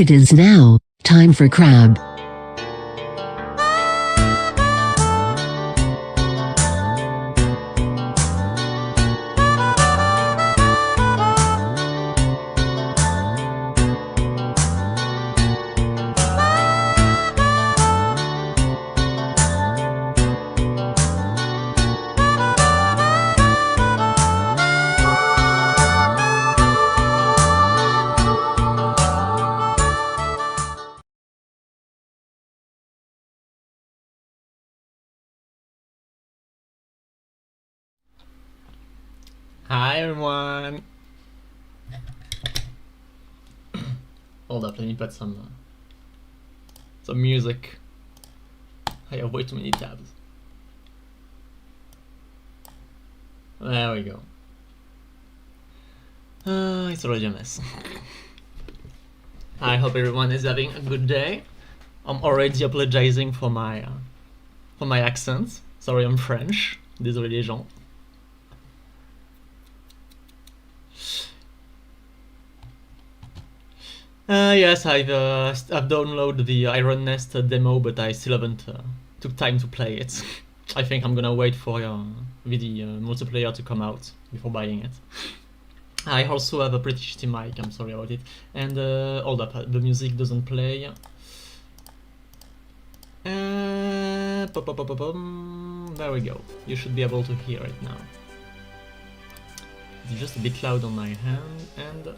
It is now time for crab. Hi everyone! Hold up, let me put some music. I have way too many tabs. There we go. It's already a mess. I hope everyone is having a good day. I'm already apologizing for my accent. Sorry, I'm French. Désolé les gens. Yes, I've downloaded the Iron Nest demo, but I still haven't took time to play it. I think I'm gonna wait for the multiplayer to come out before buying it. I also have a pretty shitty mic, I'm sorry about it. And hold up, the music doesn't play. There we go. You should be able to hear it now. It's just a bit loud on my hand, and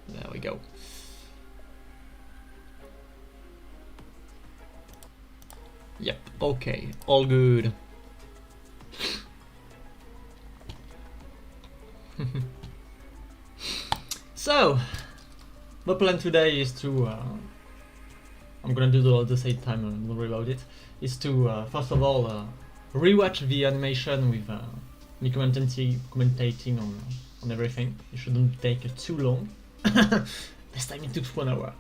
there we go. Yep, okay, all good. So, the plan today is to, I'm gonna do it all at the same time, don't worry about it, is to, first of all, rewatch the animation with me commentating on everything. It shouldn't take too long. This time it took 1 hour.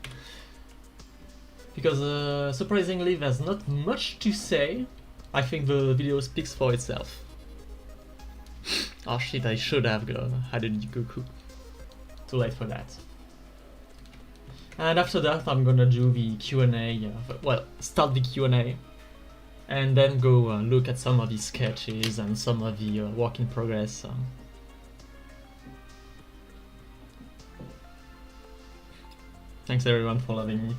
Because surprisingly there's not much to say. I think the video speaks for itself. Oh shit, I should have added Goku. Too late for that. And after that I'm gonna do the QnA, well, start the QnA. And then go look at some of the sketches and some of the work in progress. Thanks everyone for loving it.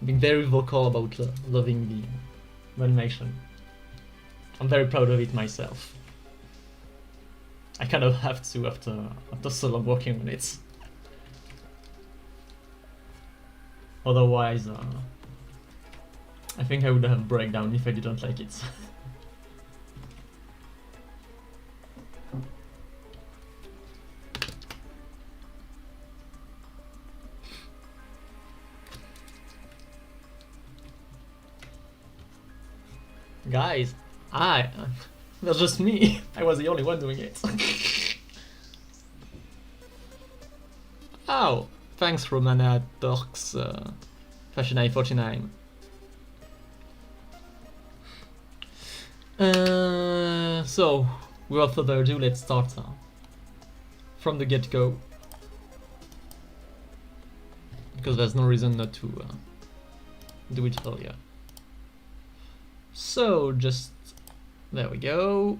Being very vocal about loving the animation. I'm very proud of it myself. I kind of have to after so long working on it. Otherwise, I think I would have a breakdown if I didn't like it. Guys, that's just me. I was the only one doing it. Oh, thanks Romana Turks, Fashion 49. So, without further ado, let's start from the get-go. Because there's no reason not to do it earlier. So, just, there we go.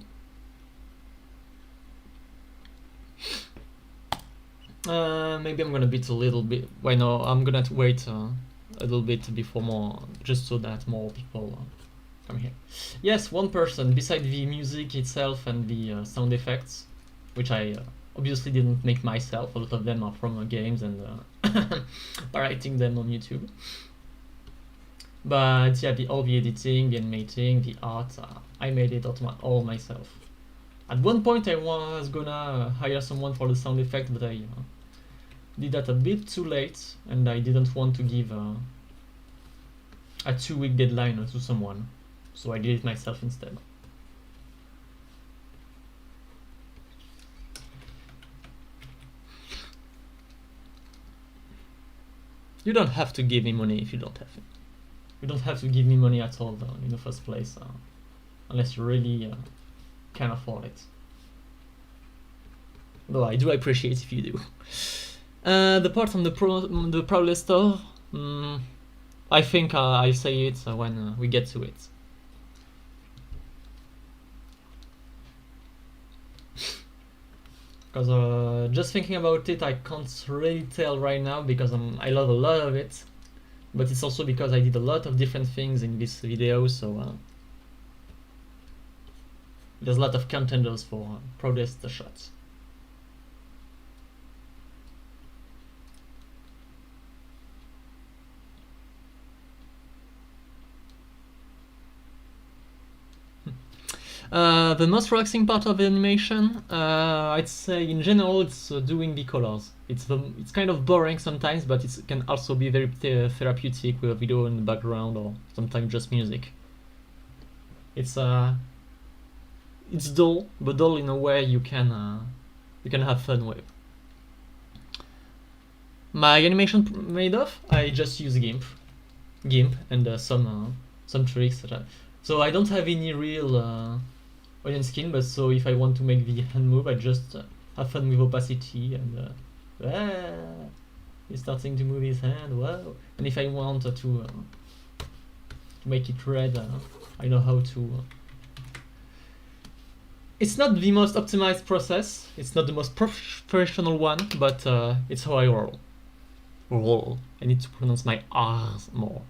Maybe I'm gonna beat a little bit, why no, I'm gonna wait a little bit before more, just so that more people come here. Yes, one person, beside the music itself and the sound effects, which I obviously didn't make myself, a lot of them are from games and pirating them on YouTube. But yeah, all the editing, the animating, the art, I made it all myself. At one point I was gonna hire someone for the sound effect, but I did that a bit too late, and I didn't want to give a 2-week deadline to someone, so I did it myself instead. You don't have to give me money if you don't have it. You don't have to give me money at all though, in the first place, unless you really can afford it. Though I do appreciate if you do. The part on the Prowler store, I think I'll say it when we get to it. Because just thinking about it, I can't really tell right now because I love a lot of it. But it's also because I did a lot of different things in this video, so there's a lot of contenders for proudest shots. The most relaxing part of the animation, I'd say in general, it's doing the colors. It's kind of boring sometimes, but it can also be very therapeutic with a video in the background or sometimes just music. It's dull, but dull in a way you can have fun with. My animation made of, I just use GIMP, and some tricks. So I don't have any real audience skin, but so if I want to make the hand move, I just have fun with opacity and he's starting to move his hand. Wow! And if I want to make it red, I know how to. It's not the most optimized process. It's not the most professional one, but it's how I roll. I need to pronounce my R's more.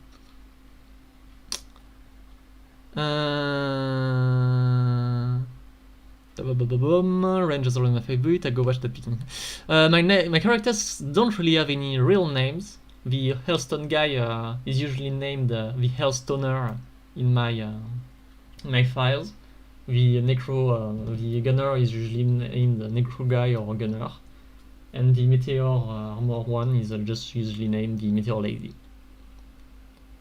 Rangers are my favorite. I go watch the picking. My characters don't really have any real names. The Hellstone guy is usually named the Hellstoner in my files. The the gunner is usually named the Necro guy or gunner, and the Meteor armor one is just usually named the Meteor lady.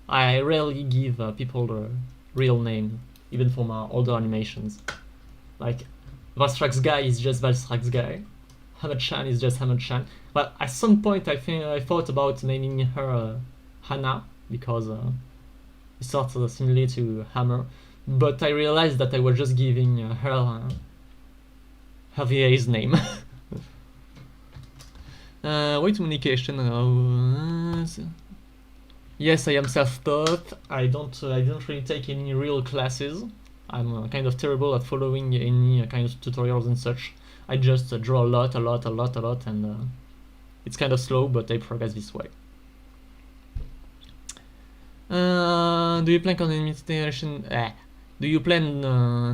I rarely give people the real name, even for my older animations. Like Valstrax guy is just Valstrax guy, Hammer-chan is just Hammer-chan. But at some point I thought about naming her Hana, because it starts similarly to Hammer, but I realized that I was just giving her VA's name. Way too many questions. Yes, I am self-taught. I don't really take any real classes. I'm kind of terrible at following any kind of tutorials and such. I just draw a lot, and it's kind of slow, but I progress this way. Do you plan on animation? Do you plan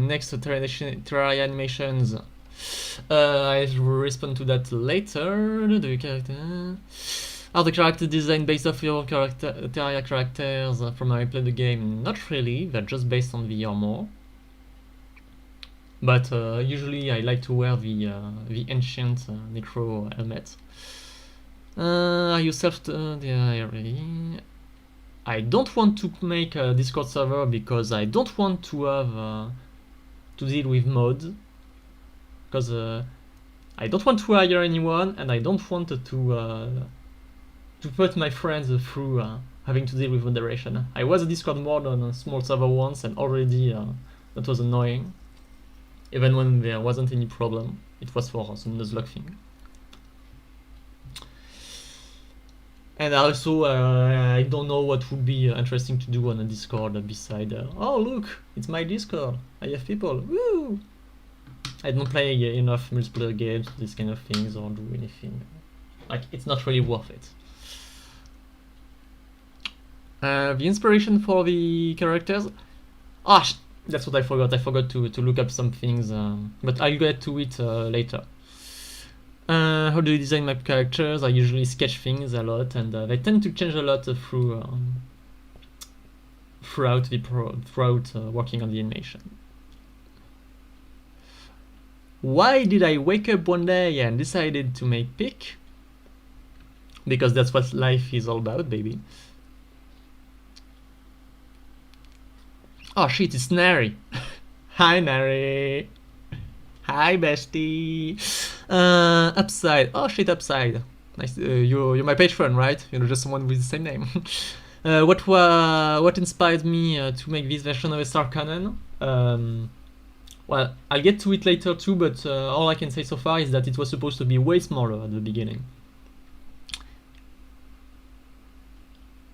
next Terraria animations? I will respond to that later. Do you character? Are the character design based off your Terraria characters from how I play the game? Not really, they're just based on the armor. But usually I like to wear the ancient Necro helmet. Are you I don't want to make a Discord server because I don't want to have to deal with mods. Because I don't want to hire anyone, and I don't want to put my friends through having to deal with moderation. I was a Discord mod on a small server once, and already that was annoying. Even when there wasn't any problem, it was for some nuzlocke thing. And also, I don't know what would be interesting to do on a Discord beside, oh look, it's my Discord, I have people, woo! I don't play enough multiplayer games, these kind of things, or do anything. Like, it's not really worth it. The inspiration for the characters? That's what I forgot. I forgot to look up some things, but I'll get to it later. How do you design my characters? I usually sketch things a lot, and they tend to change a lot throughout working on the animation. Why did I wake up one day and decided to make pick? Because that's what life is all about, baby. Oh shit, it's Nary. Hi Nary. Hi bestie. Upside. Oh shit, Upside. Nice. You're my patron, right? You're just someone with the same name. What inspired me to make this version of a Star Cannon? Well, I'll get to it later too, but all I can say so far is that it was supposed to be way smaller at the beginning.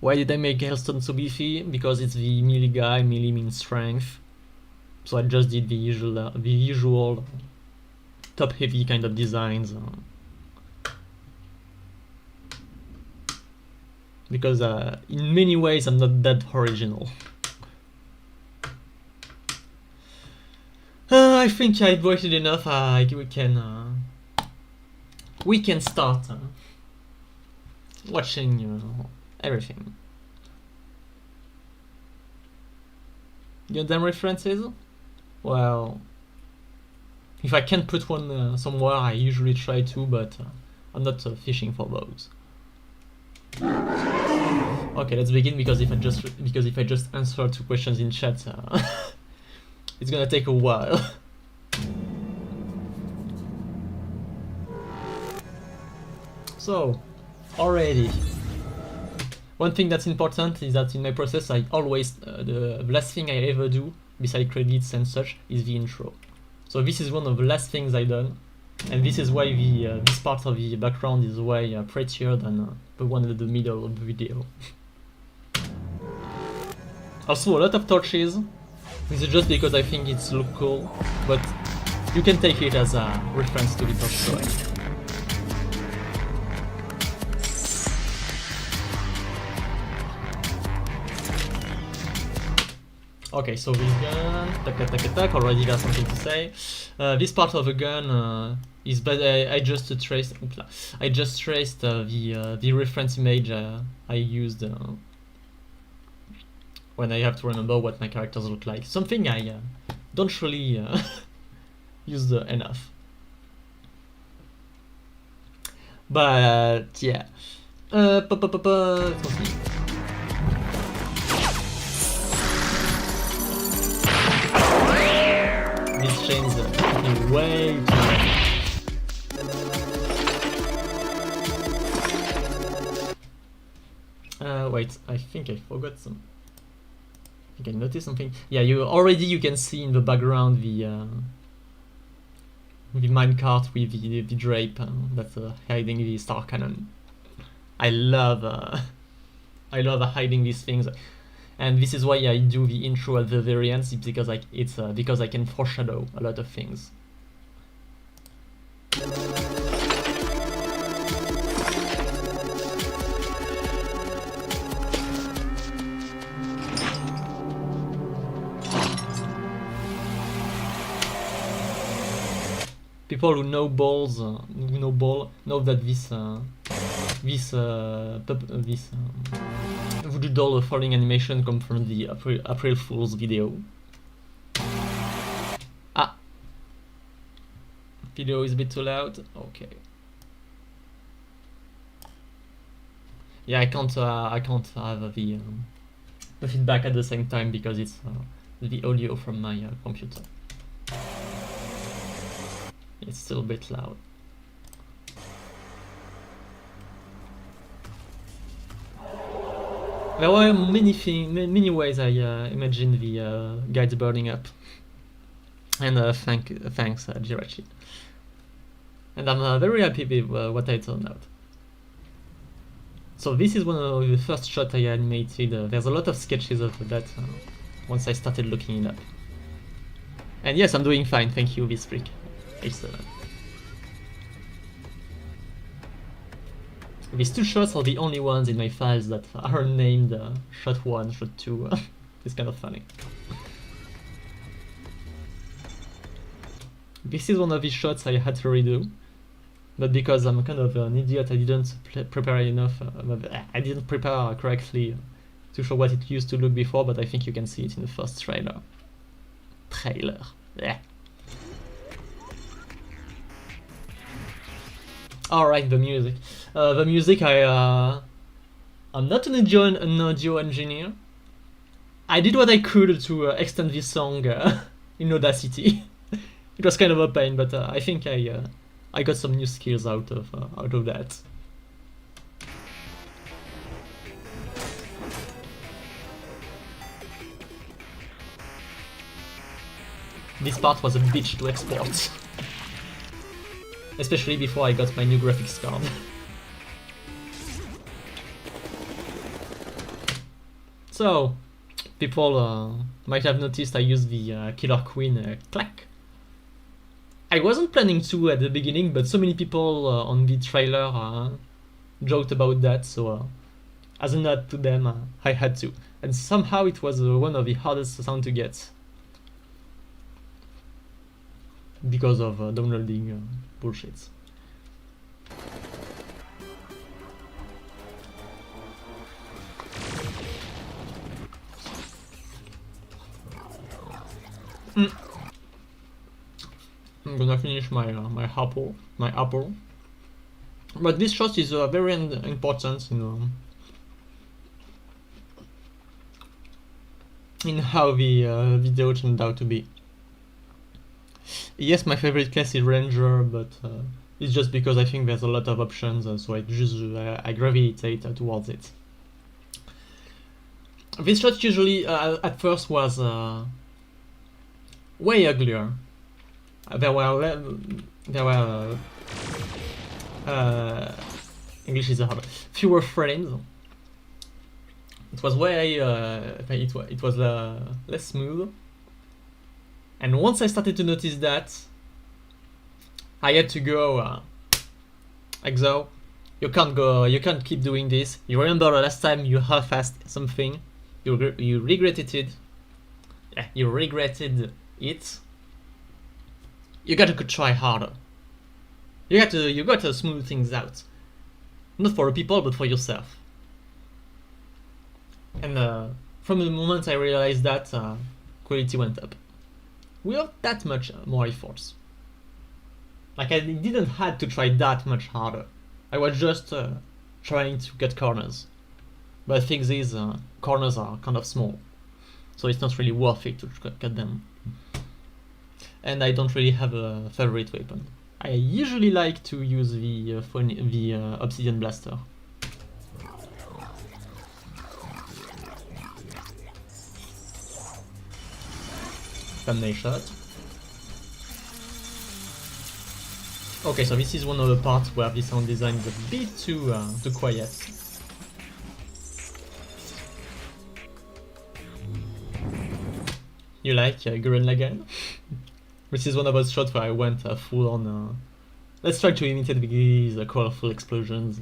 Why did I make Hailstone so beefy? Because it's the melee guy, melee means strength. So I just did the usual top heavy kind of designs. Because in many ways I'm not that original. I think I've waited enough. We can start watching everything. Gundam references? Well, if I can put one somewhere, I usually try to, but I'm not fishing for those. Okay, let's begin because if I just answer 2 questions in chat, it's gonna take a while. So, already. One thing that's important is that in my process, I always the last thing I ever do, besides credits and such, is the intro. So this is one of the last things I done, and this is why this part of the background is way prettier than the one in the middle of the video. Also, a lot of torches. This is just because I think it's look cool, but you can take it as a reference to the torch showing. Okay, so this gun, tac, already got something to say. This part of the gun is, but I just traced the reference image I used when I have to remember what my characters look like. Something I don't really use enough. But yeah. Let's continue. These chains are taking way too long. Wait, I think I forgot some. I think I noticed something. Yeah, you can see in the background the minecart with the drape that's hiding the star cannon. I love hiding these things. And this is why I do the intro at the very end, because I can foreshadow a lot of things. People who know balls, know that this voodoo doll falling animation come from the April Fool's video. Ah, video is a bit too loud. Okay. Yeah, I can't have the feedback at the same time because it's the audio from my computer. It's still a bit loud. There were many ways I imagined the guides burning up. And thanks, Jirachi. And I'm very happy with what I turned out. So this is one of the first shots I animated. There's a lot of sketches of that once I started looking it up. And yes, I'm doing fine, thank you, Visprick. Excellent. These 2 shots are the only ones in my files that are named shot 1, shot 2. It's kind of funny. This is one of the shots I had to redo. But because I'm kind of an idiot, I didn't prepare enough. I didn't prepare correctly to show what it used to look before, but I think you can see it in the first trailer. Yeah. Alright, the music. The music, I'm not an audio engineer. I did what I could to extend this song in Audacity. It was kind of a pain, but I think I got some new skills out of that. this part was a bitch to export. Especially before I got my new graphics card. So, people might have noticed I used the Killer Queen clack. I wasn't planning to at the beginning, but so many people on the trailer joked about that, so as a nod to them, I had to. And somehow it was one of the hardest sounds to get. Because of downloading bullshit. I'm gonna finish my apple, But this shot is very important, in how the video turned out to be. Yes, my favorite class is Ranger, but it's just because I think there's a lot of options, so I gravitate towards it. This shot usually at first was way uglier. There were English is hard. Fewer frames. It was way it was less smooth. And once I started to notice that, I had to go, Exo, you can't keep doing this. You remember the last time you half-assed something, you regretted it. Yeah, you regretted it. You gotta try harder. You gotta smooth things out. Not for people, but for yourself. And from the moment I realized that, quality went up. Without that much more efforts. Like I didn't have to try that much harder. I was just trying to cut corners. But the thing is, corners are kind of small, so it's not really worth it to cut them. And I don't really have a favorite weapon. I usually like to use the Obsidian Blaster. Thumbnail shot. Okay, so this is one of the parts where the sound design is a bit too quiet. You like Gurren Lagann? This is one of those shots where I went full on. Let's try to imitate these colorful explosions.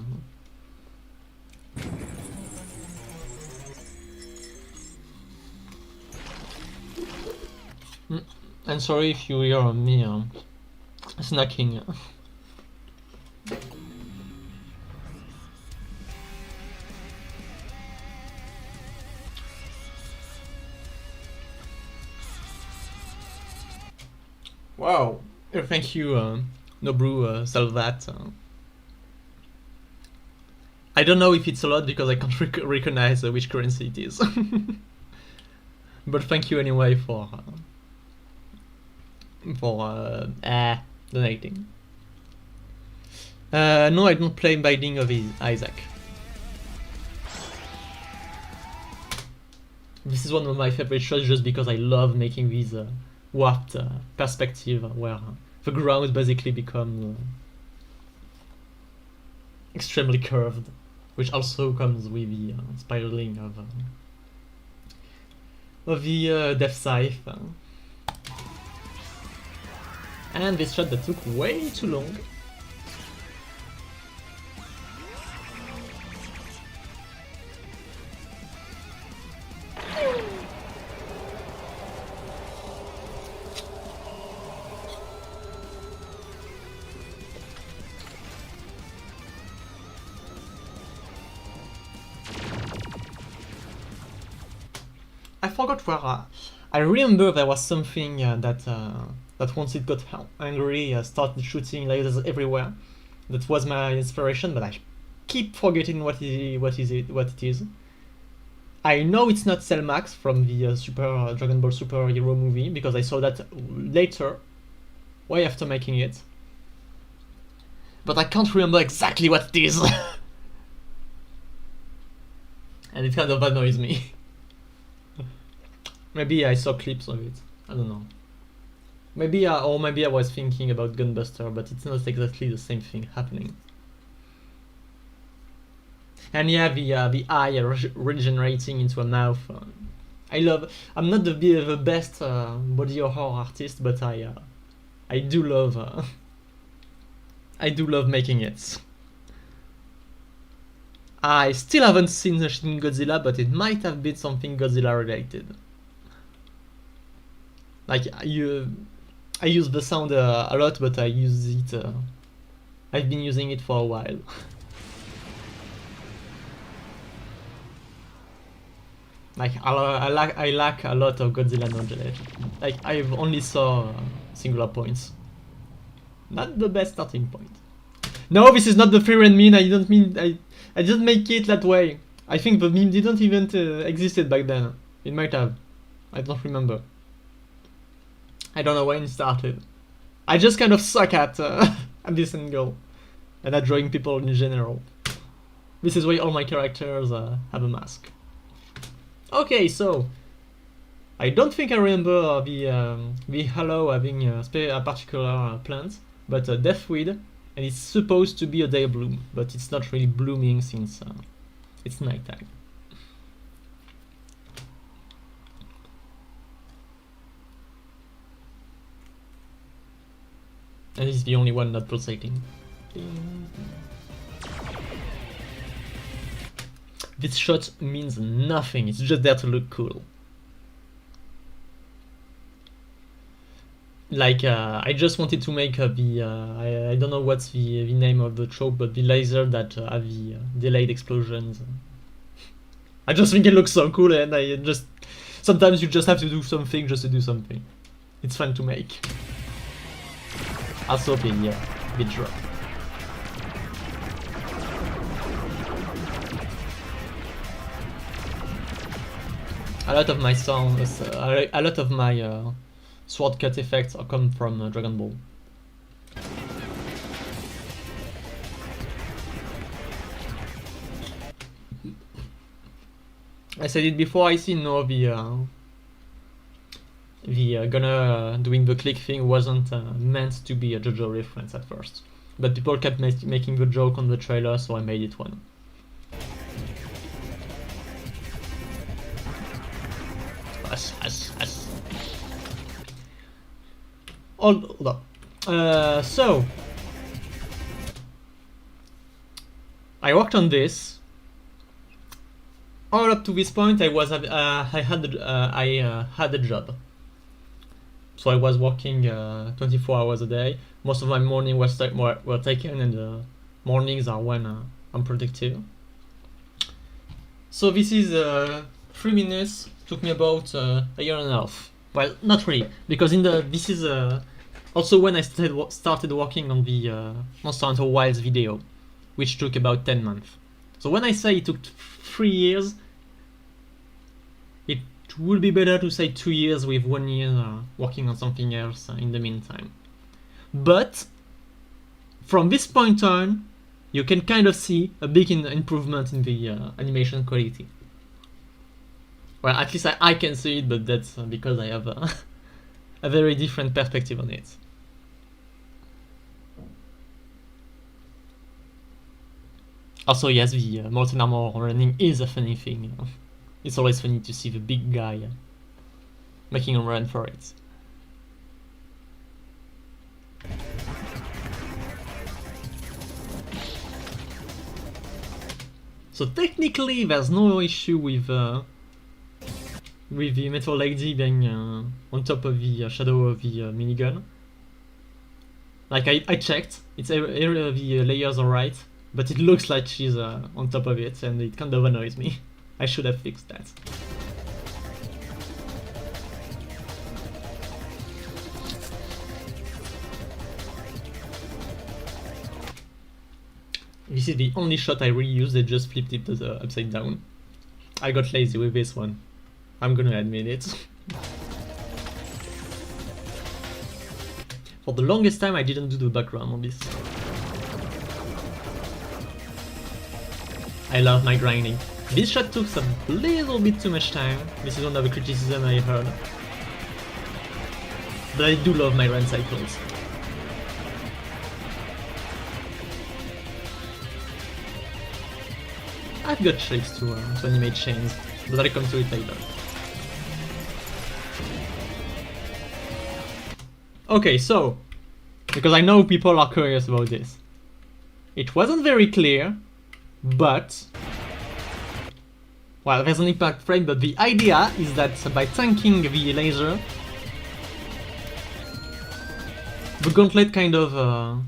I'm sorry if you hear me snacking. Wow, thank you, Nobru Salvat. I don't know if it's a lot because I can't recognize which currency it is. But thank you anyway for donating. No, I don't play Binding of Isaac. This is one of my favorite shots just because I love making these warped perspective where the ground basically becomes extremely curved, which also comes with the spiraling of the Death Scythe. And this shot that took way too long. I forgot where. I remember there was something that once it got angry, started shooting lasers everywhere. That was my inspiration, but I keep forgetting what it is. I know it's not Cell Max from the Super Dragon Ball Super Hero movie because I saw that later, way after making it. But I can't remember exactly what it is. And it kind of annoys me. Maybe I saw clips of it. I don't know. Maybe or maybe I was thinking about Gunbuster, but it's not exactly the same thing happening. And yeah, the eye regenerating into a mouth. I'm not the best body horror artist, but I do love I do love making it. I still haven't seen Shin Godzilla, but it might have been something Godzilla related. Like I use the sound a lot, but I use it. I've been using it for a while. Like I lack a lot of Godzilla knowledge. Like I've only saw singular points. Not the best starting point. No, this is not the free run meme. I don't mean I didn't make it that way. I think the meme didn't even existed back then. It might have. I don't remember. I don't know when it started. I just kind of suck at at this angle and at drawing people in general. This is why all my characters have a mask. Okay, so I don't think I remember the Halo having a particular plant, but Deathweed, and it's supposed to be a day bloom, but it's not really blooming since it's nighttime. And it's the only one not pulsating. This shot means nothing, it's just there to look cool. Like, I just wanted to make I don't know what's the name of the trope, but the laser that have the delayed explosions. I just think it looks so cool, and sometimes you just have to do something just to do something. It's fun to make. Also the drop. A lot of my songs, a lot of my sword cut effects come from Dragon Ball. I said it before. I see no the Gunner doing the click thing wasn't meant to be a JoJo reference at first, but people kept making the joke on the trailer, so I made it one. Hold up. So I worked on this. All up to this point, I had a job. So I was working 24 hours a day. Most of my morning were taken, and mornings are when I'm productive. So this is 3 minutes. Took me about a year and a half. Well, not really, because this is also when I started working on the Monster Hunter Wilds video, which took about 10 months. So when I say it took 3 years, it would be better to say 2 years with 1 year working on something else in the meantime. But from this point on, you can kind of see a big improvement in the animation quality. Well, at least I can see it, but that's because I have a very different perspective on it. Also, yes, the Molten Armor running is a funny thing. It's always funny to see the big guy making a run for it. So technically, there's no issue with the Metal Lady being on top of the shadow of the minigun. Like I checked, the layers are right, but it looks like she's on top of it, and it kind of annoys me. I should have fixed that. This is the only shot I reused. I just flipped it upside down. I got lazy with this one. I'm gonna admit it. For the longest time I didn't do the background on this. I love my grinding. This shot took a little bit too much time. This is one of the criticisms I heard. But I do love my run cycles. I've got tricks to animate chains, but I'll come to it later. Okay, so, because I know people are curious about this. It wasn't very clear, but... Well, there's an impact frame, but the idea is that by tanking the laser, the gauntlet kind of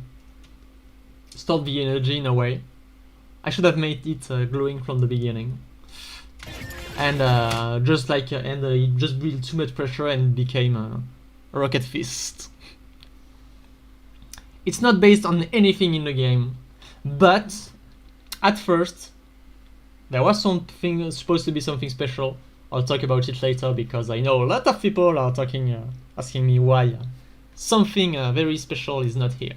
stored the energy in a way. I should have made it glowing from the beginning. And it just built too much pressure and became a rocket fist. It's not based on anything in the game, but at first there was something supposed to be something special. I'll talk about it later because I know a lot of people are asking me why something very special is not here.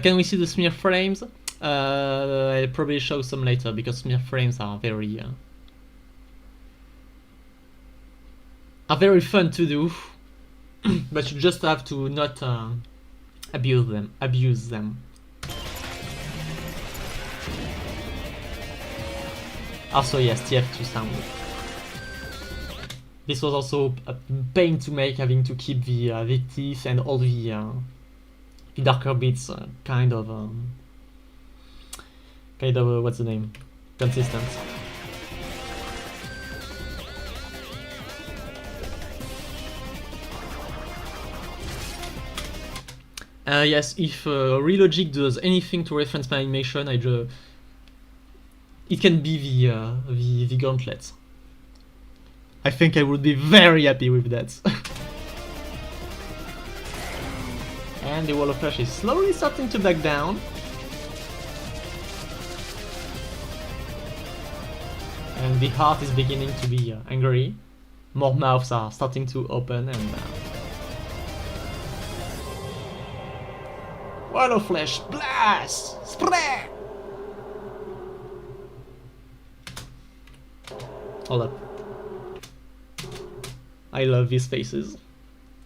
Can we see the smear frames? I'll probably show some later because smear frames are very fun to do, but you just have to not abuse them. Also, yes, TF2 sound. This was also a pain to make, having to keep the teeth and all the darker bits kind of what's the name? Consistent. Yes, if Relogic does anything to reference my animation, it can be the gauntlet. I think I would be very happy with that. And the Wall of Flesh is slowly starting to back down. And the heart is beginning to be angry. More mouths are starting to open and... Walll of Flesh, blast! Spray! Hold up. I love these faces.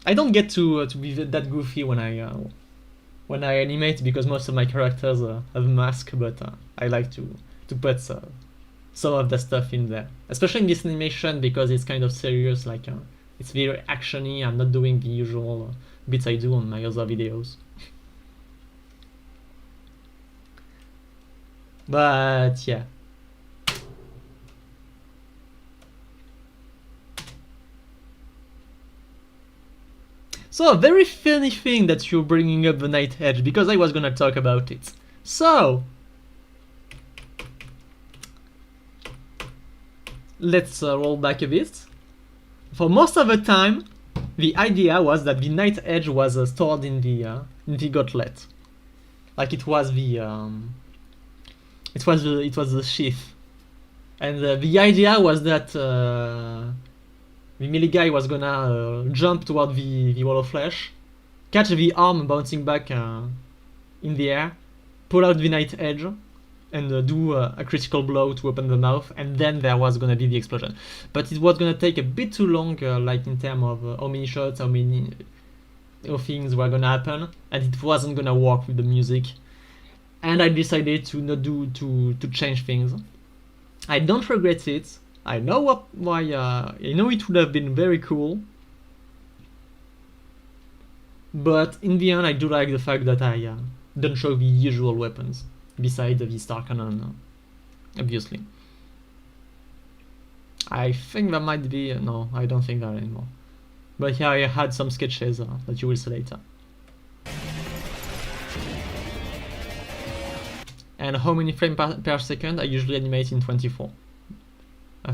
I don't get to be that goofy when I animate because most of my characters have a mask, but I like to put some of the stuff in there, especially in this animation because it's kind of serious. Like it's very actiony. I'm not doing the usual bits I do on my other videos. But yeah. So, a very funny thing that you're bringing up the Night Edge, because I was gonna talk about it. So, let's roll back a bit. For most of the time, the idea was that the Night Edge was stored in the gauntlet, like it was the sheath, and the idea was that the melee guy was gonna jump toward the Wall of Flesh, catch the arm bouncing back in the air, pull out the Night Edge, and do a critical blow to open the mouth, and then there was gonna be the explosion. But it was gonna take a bit too long, like in terms of how many shots, how many things were gonna happen, and it wasn't gonna work with the music. And I decided to not to change things. I don't regret it. I know why. I know it would have been very cool, but in the end, I do like the fact that I don't show the usual weapons besides the star cannon. Obviously, I think there might be no. I don't think there are anymore. But yeah, I had some sketches that you will see later. And how many frames per second? I usually animate in 24.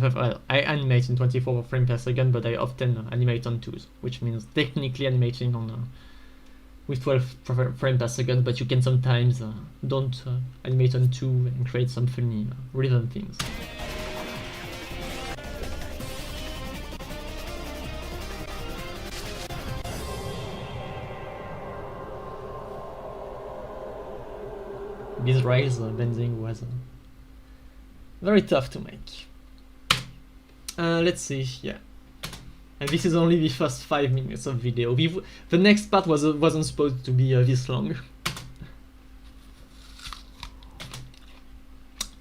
Well, I animate in 24 frames per second, but I often animate on 2s, which means technically animating on with 12 frames per second, but you can sometimes don't animate on 2 and create some funny rhythm things. These rails bending was very tough to make. Let's see, yeah. And this is only the first 5 minutes of video. The next part wasn't supposed to be this long.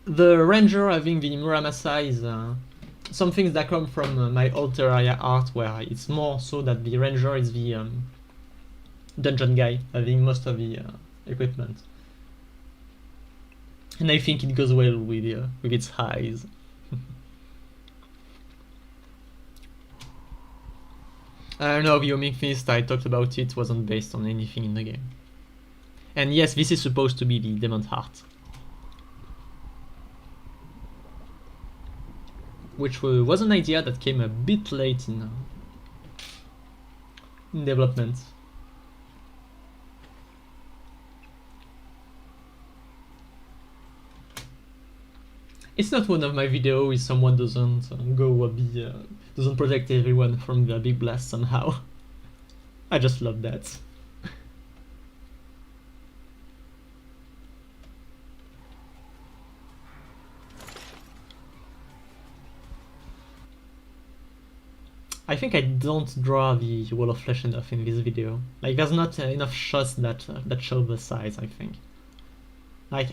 The Ranger having the Muramasa is some things that come from my old Terraria art, where it's more so that the Ranger is the dungeon guy, having most of the equipment. And I think it goes well with its highs. I don't know, the Homing Fist, I talked about it, wasn't based on anything in the game. And yes, this is supposed to be the Demon's Heart. Which was an idea that came a bit late in development. It's not one of my videos if someone doesn't doesn't protect everyone from the big blast somehow. I just love that. I think I don't draw the Wall of Flesh enough in this video. Like, there's not enough shots that show the size, I think. Like,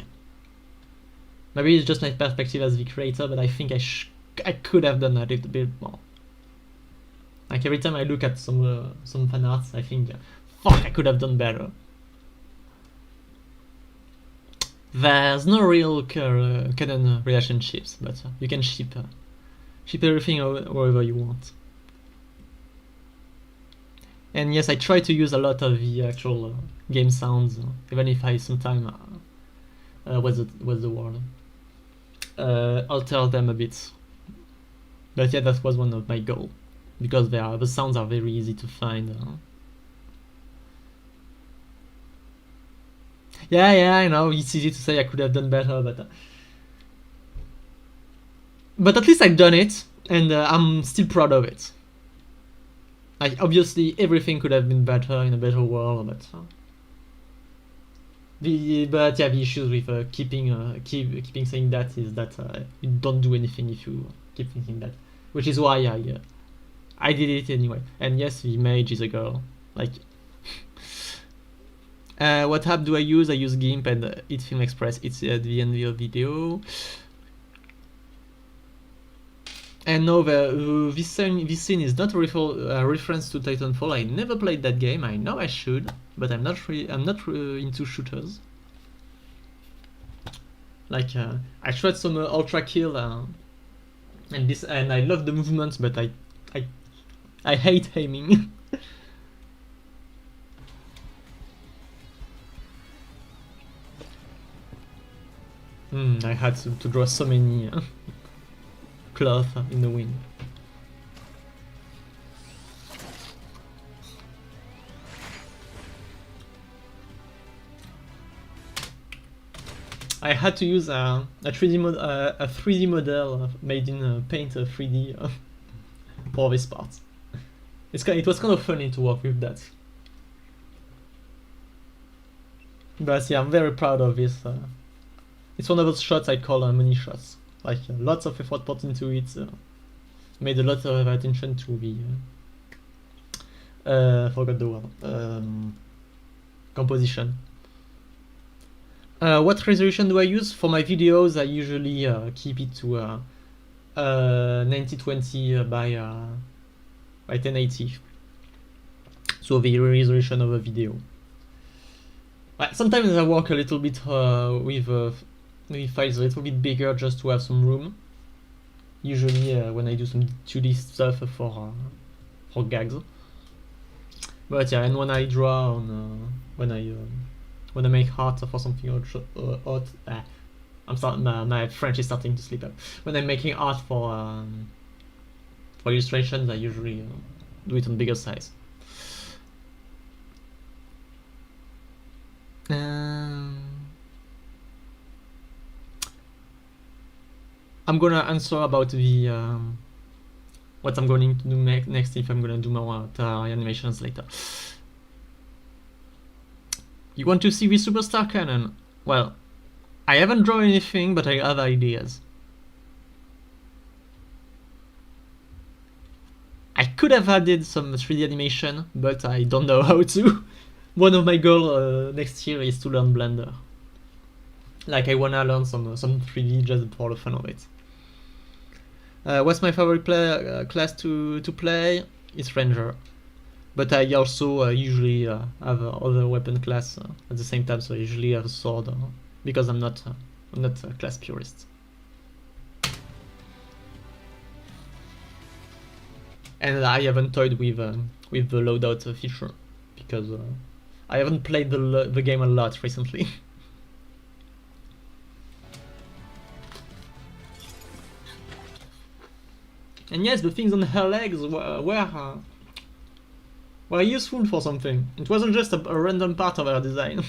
maybe it's just my perspective as the creator, but I think I could have done a little bit more. Like, every time I look at some fan arts, I think, fuck, I could have done better. There's no real canon relationships, but you can ship everything wherever you want. And yes, I try to use a lot of the actual game sounds, even if I sometimes what's the word? Alter them a bit. But yeah, that was one of my goals, because the sounds are very easy to find. Yeah, I know, it's easy to say I could have done better, but at least I've done it, and I'm still proud of it. Like, obviously, everything could have been better in a better world, but the issues with keeping saying that is that you don't do anything if you keep thinking that, which is why I did it anyway. And yes, the mage is a girl. Like, what app do I use? I use GIMP and it's Film Express. It's the end of video. And no, this scene is not a reference to Titanfall. I never played that game. I know I should, but I'm not into shooters. Like, I tried some Ultra Kill, and I love the movements, but I hate aiming. I had to draw so many cloth in the wind. I had to use a 3D model made in Paint 3D for this part. It was kind of funny to work with that. But yeah, I'm very proud of this. It's one of those shots I call money shots. Like, lots of effort put into it, made a lot of attention to the forgot the word, composition. What resolution do I use for my videos? I usually keep it to 1920 by 1080, so the resolution of a video. Sometimes I work a little bit with files a little bit bigger just to have some room. Usually when I do some 2D stuff for gags. But yeah, and when I draw on when I make art for something my French is starting to slip up. When I'm making art for illustrations, I usually do it on bigger size. I'm gonna answer about the what I'm going to do next if I'm gonna do more animations later. You want to see the Superstar Cannon? Well, I haven't drawn anything, but I have ideas. I could have added some 3D animation, but I don't know how to. One of my goals next year is to learn Blender. Like I wanna learn some 3D just for the fun of it. What's my favorite class to play? It's Ranger. But I also usually have other weapon class at the same time, so I usually have a sword because I'm not a class purist. And I haven't toyed with the loadout feature because I haven't played the game a lot recently. And yes, the things on her legs were useful for something. It wasn't just a random part of her design.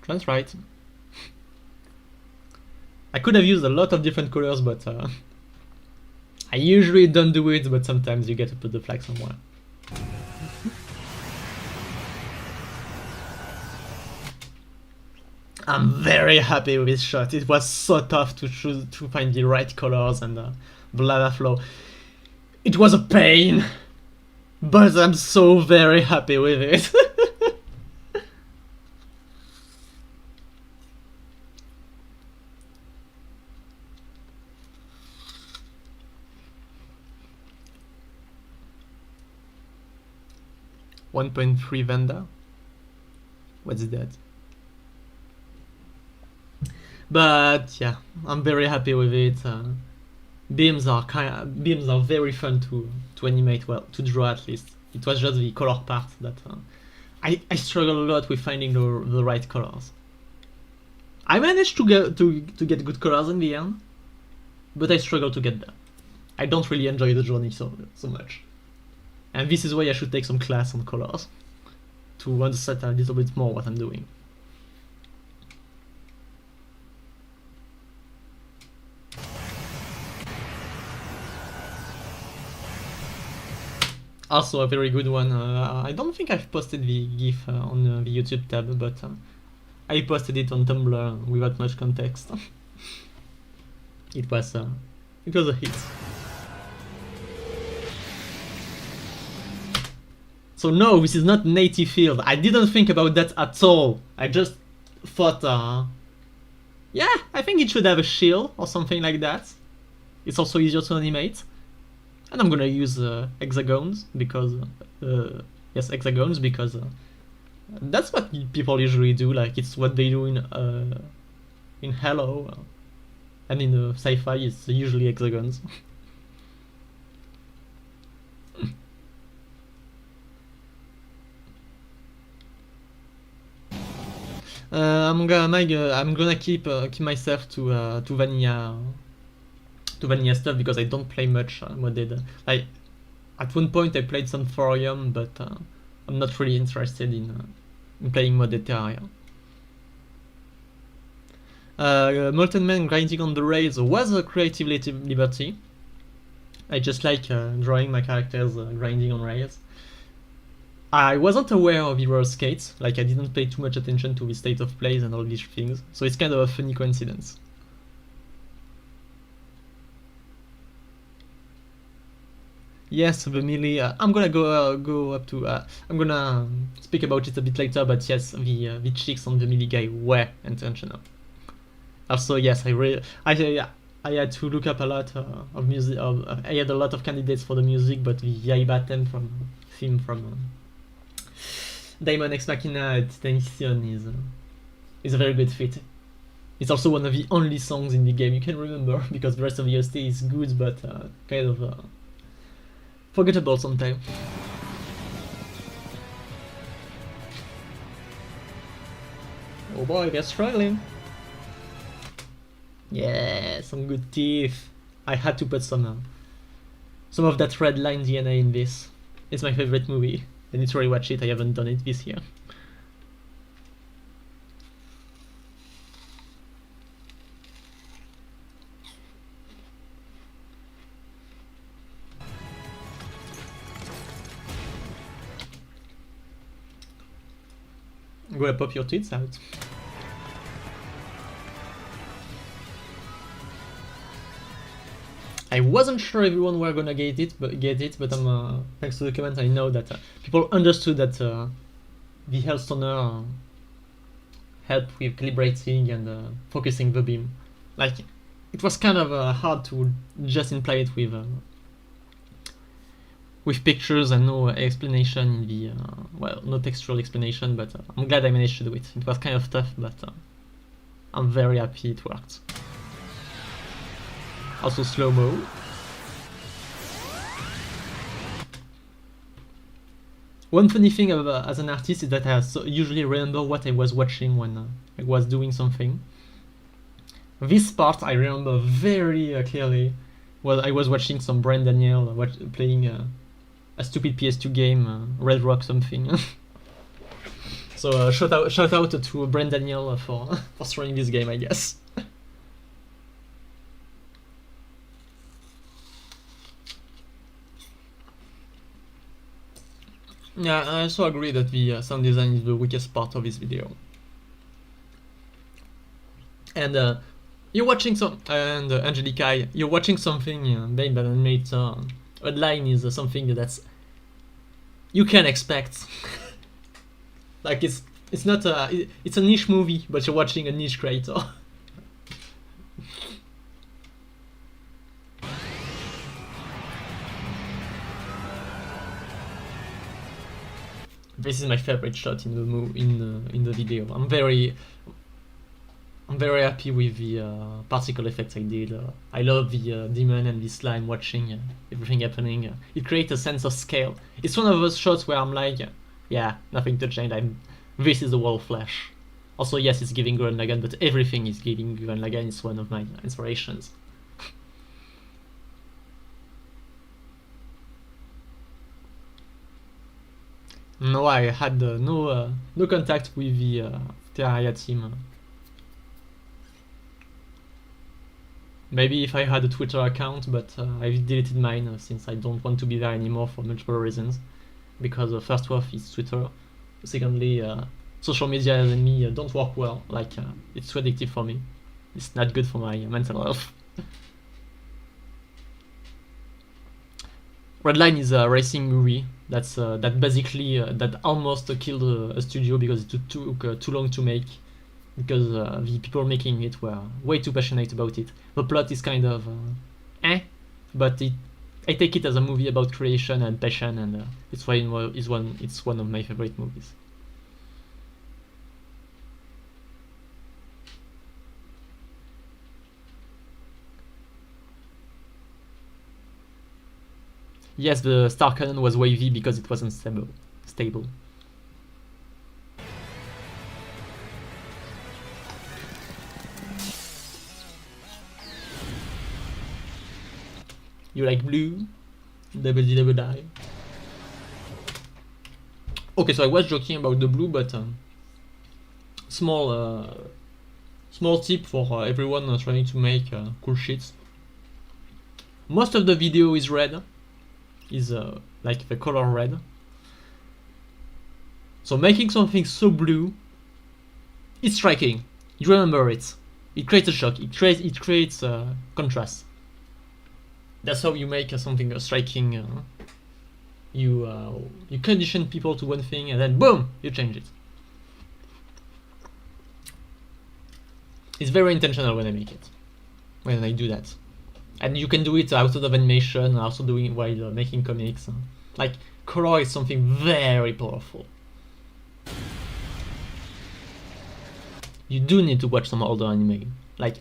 That's right. I could have used a lot of different colors, but I usually don't do it, but sometimes you get to put the flag somewhere. I'm very happy with this shot. It was so tough to choose to find the right colors and the lava flow. It was a pain, but I'm so very happy with it. $1.3 Vanda. What's that? But yeah, I'm very happy with it. Beams are very fun to animate, well, to draw at least. It was just the color part that I struggle a lot with finding the right colors. I managed to get good colors in the end, but I struggle to get there. I don't really enjoy the journey so much. And this is why I should take some class on colors to understand a little bit more what I'm doing. Also a very good one. I don't think I've posted the GIF on the YouTube tab, but I posted it on Tumblr without much context. It was a hit. So no, this is not native field. I didn't think about that at all. I just thought, yeah, I think it should have a shield or something like that. It's also easier to animate. And I'm gonna use hexagons because, yes, hexagons because that's what people usually do. Like it's what they do in Halo, and in sci-fi it's usually hexagons. I'm gonna keep myself to vanilla stuff because I don't play much modded. Like at one point I played some Thorium, but I'm not really interested in playing modded Terraria. Molten Man grinding on the rails was a creative liberty. I just like drawing my characters grinding on rails. I wasn't aware of the roller skates, like I didn't pay too much attention to the state of plays and all these things, so it's kind of a funny coincidence. Yes, the melee. I'm gonna go up to. I'm gonna speak about it a bit later, but yes, the chicks on the melee guy were intentional. Also, yes, I had to look up a lot of music. I had a lot of candidates for the music, but the Yaiba theme from Daemon Ex Machina Extinction is a very good fit. It's also one of the only songs in the game you can remember because the rest of the OST is good, but kind of forgettable sometimes. Oh boy, they're struggling. Yeah, some good teeth. I had to put some of that red line DNA in this. It's my favorite movie. I need to rewatch it. I haven't done it this year. Go pop your tits out. I wasn't sure everyone were gonna get it, but I'm thanks to the comment I know that people understood that the Hellstoner helped with calibrating and focusing the beam. Like, it was kind of hard to just imply it with pictures and no explanation in the well, no textual explanation, but I'm glad I managed to do it. It was kind of tough, but I'm very happy it worked. Also slow-mo. One funny thing as an artist is that I usually remember what I was watching when I was doing something. This part I remember very clearly. Well, I was watching some Brian Daniel playing a stupid PS2 game, Red Rock something. So shout out to Brian Daniel for throwing this game, I guess. Yeah, I also agree that the sound design is the weakest part of this video. And you're watching some, and Angelica, you're watching something made by an animator. Redline is something that's you can expect. Like it's not it's a niche movie, but you're watching a niche creator. This is my favorite shot in the video. I'm very happy with the particle effects I did. I love the demon and the slime watching everything happening. It creates a sense of scale. It's one of those shots where I'm like, yeah, nothing to change. This is the Walll of Flesh. Also, yes, it's giving Gurren Lagann, but everything is giving Gurren Lagann. It's one of my inspirations. No, I had no contact with the Terraria team. Maybe if I had a Twitter account, but I've deleted mine since I don't want to be there anymore for multiple reasons. Because first off, it's Twitter. Secondly, social media and me don't work well. Like, it's too addictive for me. It's not good for my mental health. Redline is a racing movie that's that basically that almost killed a studio because it took too long to make, because the people making it were way too passionate about it. The plot is kind of but I take it as a movie about creation and passion, and it's one of my favorite movies. Yes, the star cannon was wavy because it wasn't stable. You like blue? Double die. Okay, so I was joking about the blue, but small tip for everyone trying to make cool shit. Most of the video is red. Is like the color red. So making something so blue, it's striking. You remember it. It creates a shock. It creates contrast. That's how you make something striking. You condition people to one thing, and then boom, you change it. It's very intentional when I make it. When I do that. And you can do it outside of animation, also doing it while making comics. Like, color is something very powerful. You do need to watch some older anime. Like,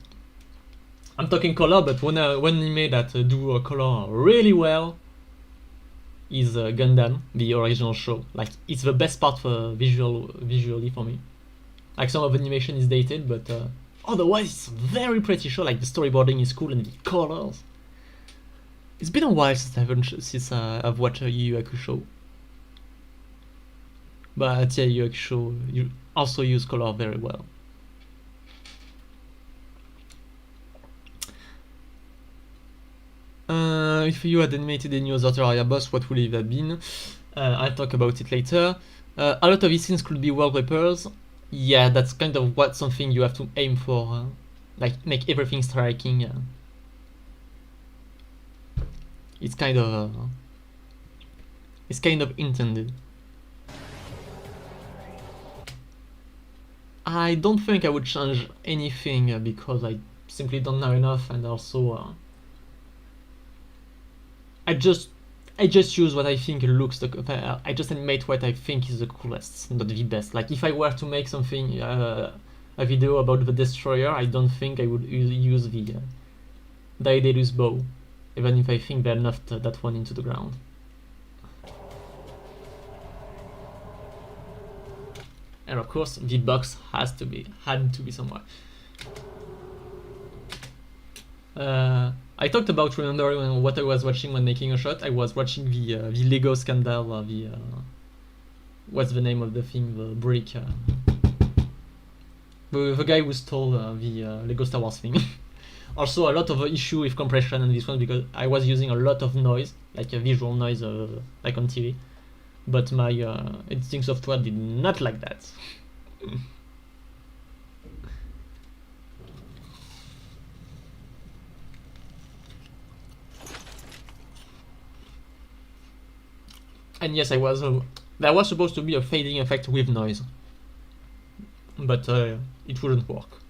I'm talking color, but one anime that do color really well is Gundam, the original show. Like, it's the best part for visually for me. Like, some of the animation is dated, but otherwise it's a very pretty show. Like, the storyboarding is cool and the colors. It's been a while since I've watched a Yu Yu Hakusho. But yeah, Yu Yu Hakusho, you also use color very well. If you had animated any other Terraria boss, what would it have been? I'll talk about it later. A lot of these scenes could be wallpapers. Yeah, that's kind of what something you have to aim for, like make everything striking. It's kind of intended. I don't think I would change anything because I simply don't know enough, and also I just use what I think looks the. I just animate what I think is the coolest, not the best. Like if I were to make something, a video about the destroyer, I don't think I would use the Daedalus bow, even if I think they knocked that one into the ground. And of course, the box had to be somewhere. I talked about remembering what I was watching when making a shot. I was watching the Lego scandal, what's the name of the thing, the brick, the guy who stole the Lego Star Wars thing. Also a lot of issue with compression on this one because I was using a lot of noise, like a visual noise, like on TV, but my editing software did not like that. And yes, there was supposed to be a fading effect with noise, but it wouldn't work.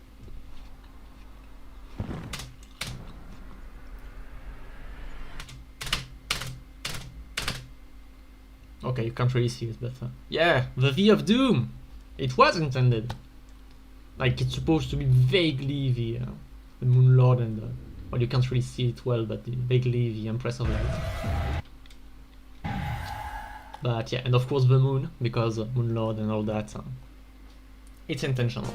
Okay, you can't really see it, but yeah, the V of Doom! It was intended. Like, it's supposed to be vaguely the Moon Lord and, well, you can't really see it well, but vaguely the Empress of Light. But yeah, and of course the Moon, because Moon Lord and all that, it's intentional.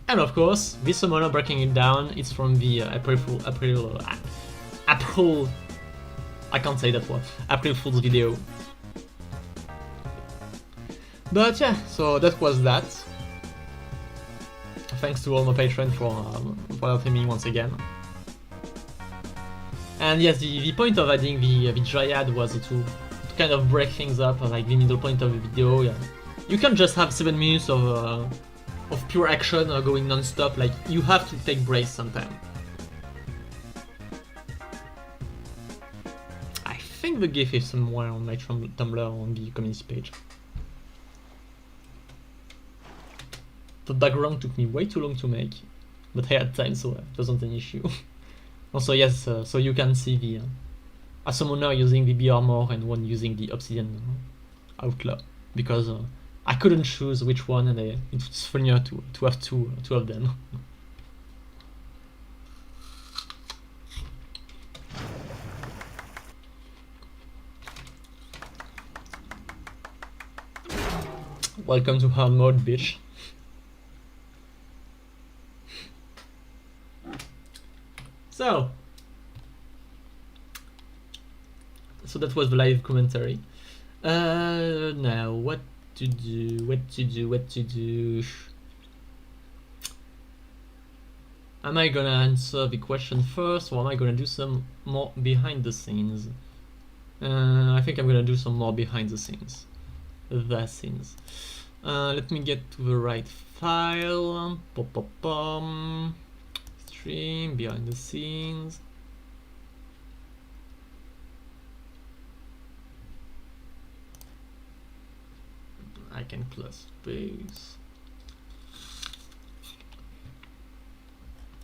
And of course, this summoner breaking it down, it's from the April, I can't say that word, April Fool's video. But yeah, so that was that. Thanks to all my patrons for helping me once again. And yes, the point of adding the Dryad was to kind of break things up, like the middle point of the video. Yeah. You can't just have 7 minutes of pure action going non-stop, like you have to take breaks sometime. I think the GIF is somewhere on my Tumblr on the community page. The background took me way too long to make, but I had time, so it wasn't an issue. Also, yes, so you can see the a summoner using the B armor and one using the Obsidian Outlaw, because I couldn't choose which one, and it's funnier to have two of them. Welcome to hard mode, bitch. So that was the live commentary. Now what to do? Am I gonna answer the question first, or am I gonna do some more behind the scenes? I think I'm gonna do some more behind the scenes. Let me get to the right file. Stream behind the scenes. I can close space.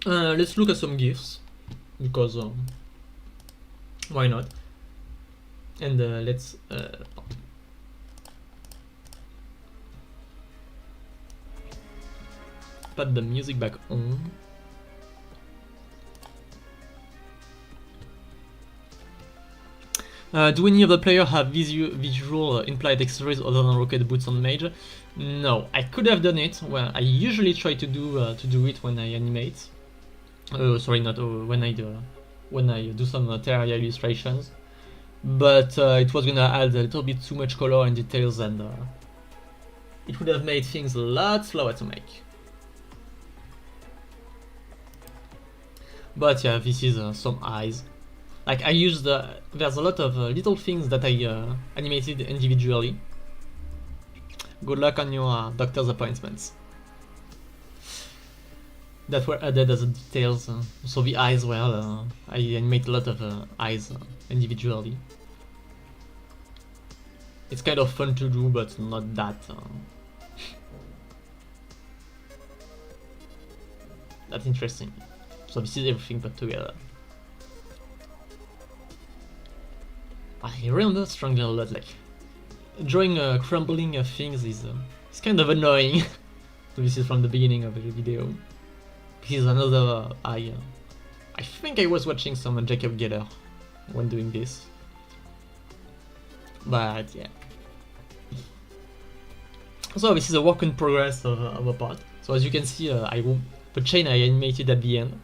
Let's look at some GIFs, because why not? And let's put the music back on. Do any of the players have visual implied accessories other than rocket boots on mage? No, I could have done it. Well, I usually try to do it when I animate. Sorry, not when I do some Terraria illustrations. But it was gonna add a little bit too much color and details, and it would have made things a lot slower to make. But yeah, this is some eyes. Like I used, there's a lot of little things that I animated individually, Good luck on your doctor's appointments. That were added as details. So the eyes, well, I animate a lot of eyes individually. It's kind of fun to do, but not that. That's interesting. So this is everything put together. I remember strongly a lot, like drawing crumbling things is kind of annoying. So this is from the beginning of the video. Here's another eye. I think I was watching some Jacob Geller when doing this. But yeah. So this is a work in progress of a part. So as you can see, the chain I animated at the end.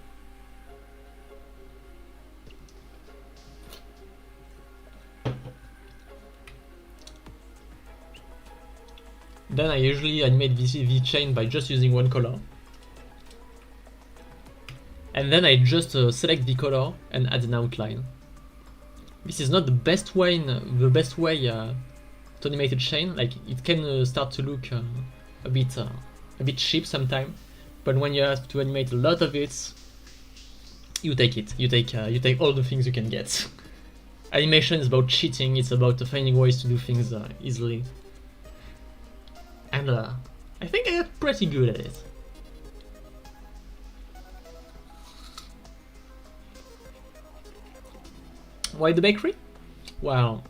Then I usually animate the chain by just using one color. And then I just select the color and add an outline. This is not the best way to animate a chain. Like it can start to look a bit cheap sometimes, but when you have to animate a lot of it, you take it. You take all the things you can get. Animation is about cheating. It's about finding ways to do things easily. And I think I got pretty good at it. Why the bakery? Well,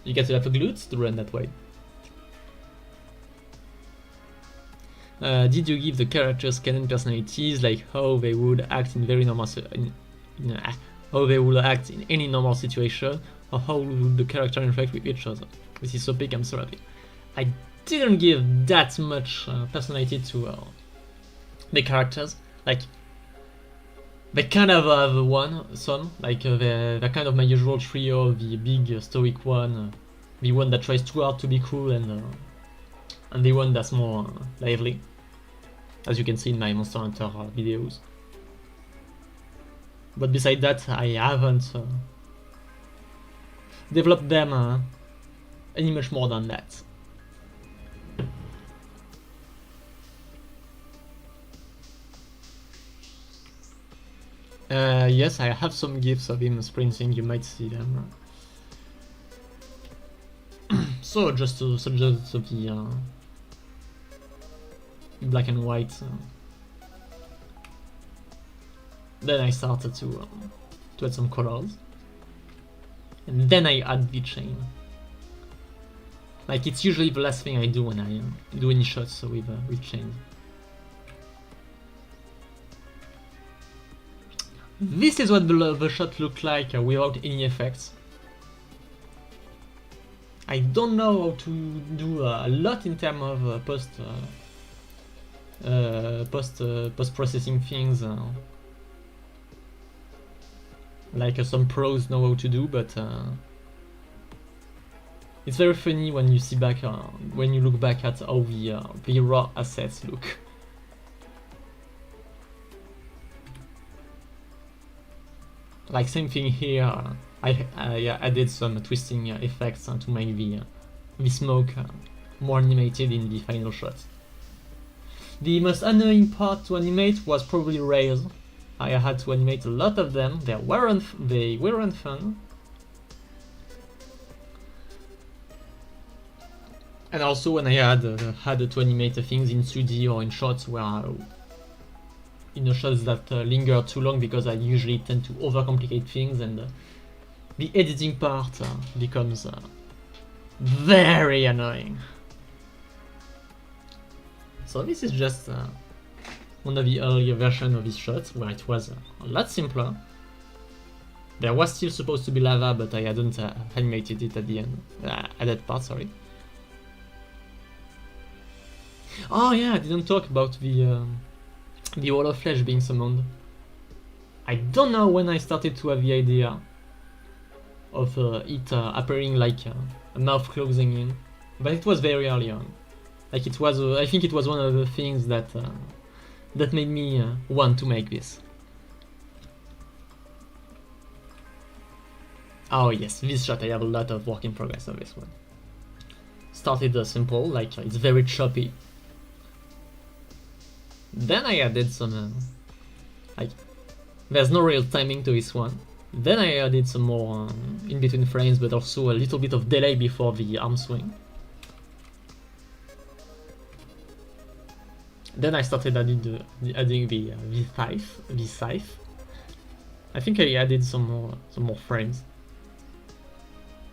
you get to have a glutes to run that way. Did you give the characters canon personalities, like how they would act in very normal how they would act in any normal situation, or how would the character interact with each other? This is so big, I'm so happy. I didn't give that much personality to the characters. Like, they kind of have some, like they're kind of my usual trio, the big stoic one, the one that tries too hard to be cool, and the one that's more lively, as you can see in my Monster Hunter videos. But beside that, I haven't developed them any much more than that. Yes, I have some gifs of him sprinting, you might see them. So, just to suggest the black and white. Then I started to add some colors. And then I add the chain. Like, it's usually the last thing I do when I do any shots with chain. This is what the shot looked like without any effects. I don't know how to do a lot in terms of post-processing things, like some pros know how to do, but it's very funny when you see back, when you look back at how the raw assets look. Like same thing here, I added some twisting effects to make the smoke more animated in the final shot. The most annoying part to animate was probably rails. I had to animate a lot of them. They weren't fun. And also when I had to animate things in 2D or in shots where in shots that linger too long, because I usually tend to overcomplicate things, and the editing part becomes very annoying. So this is just one of the earlier versions of this shot where it was a lot simpler. There was still supposed to be lava, but I hadn't animated it at the end, at that part, sorry. Oh yeah, I didn't talk about the Wall of Flesh being summoned. I don't know when I started to have the idea of it appearing like a mouth closing in, but it was very early on. Like it was, I think it was one of the things that that made me want to make this. Oh yes, this shot, I have a lot of work in progress on this one. started simple, like it's very choppy. Then I added some, like, there's no real timing to this one. Then I added some more in between frames, but also a little bit of delay before the arm swing. Then I started adding the scythe. I think I added some more frames.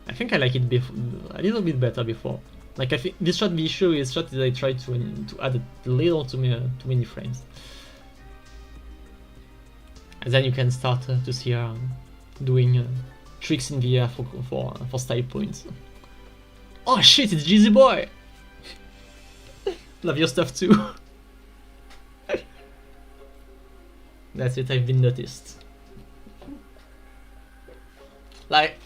I think I like it a little bit better before. Like, I think this shot, the issue is shot that I tried to add a little too many frames. And then you can start to see her doing tricks in the air for style points. Oh shit, it's Jeezy Boy! Love your stuff too. That's it, I've been noticed. Like,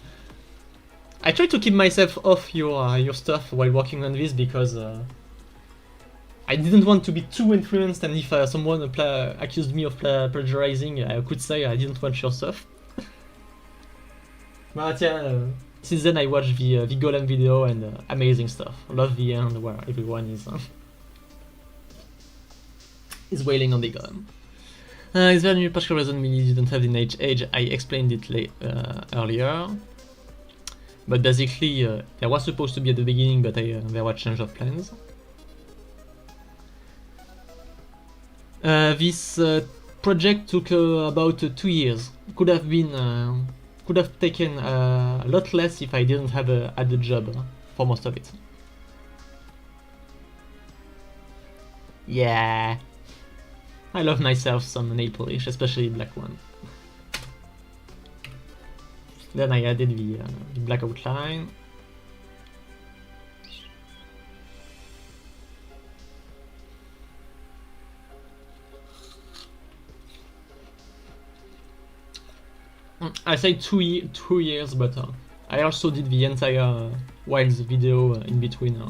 I try to keep myself off your stuff while working on this because I didn't want to be too influenced, and if someone accused me of plagiarizing, I could say I didn't want your stuff. But yeah, since then I watched the Golem video and amazing stuff. Love the end where everyone is wailing on the Golem. Is there any particular reason we didn't have the age? I explained it earlier. But basically, there was supposed to be at the beginning, but there was change of plans. This project took about 2 years. Could have taken a lot less if I didn't have had a job for most of it. Yeah, I love myself some nail polish, especially black one. Then I added the black outline. I say 2 years, but I also did the entire Wilds video in between,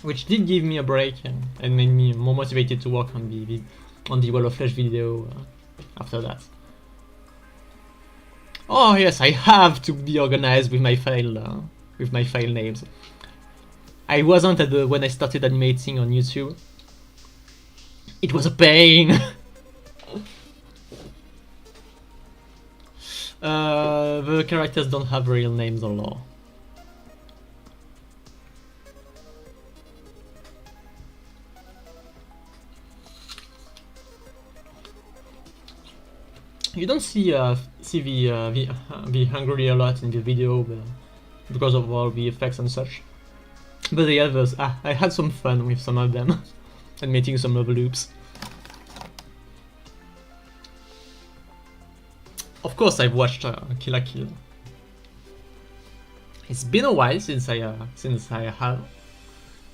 which did give me a break and made me more motivated to work on the Walll of Flesh video after that. Oh yes, I have to be organized with my file names. I wasn't when I started animating on YouTube. It was a pain. The characters don't have real names or lore. You don't see the hungry a lot in the video because of all the effects and such. But the others, I had some fun with some of them and making some level loops. Of course, I've watched Kill la Kill. It's been a while since I have.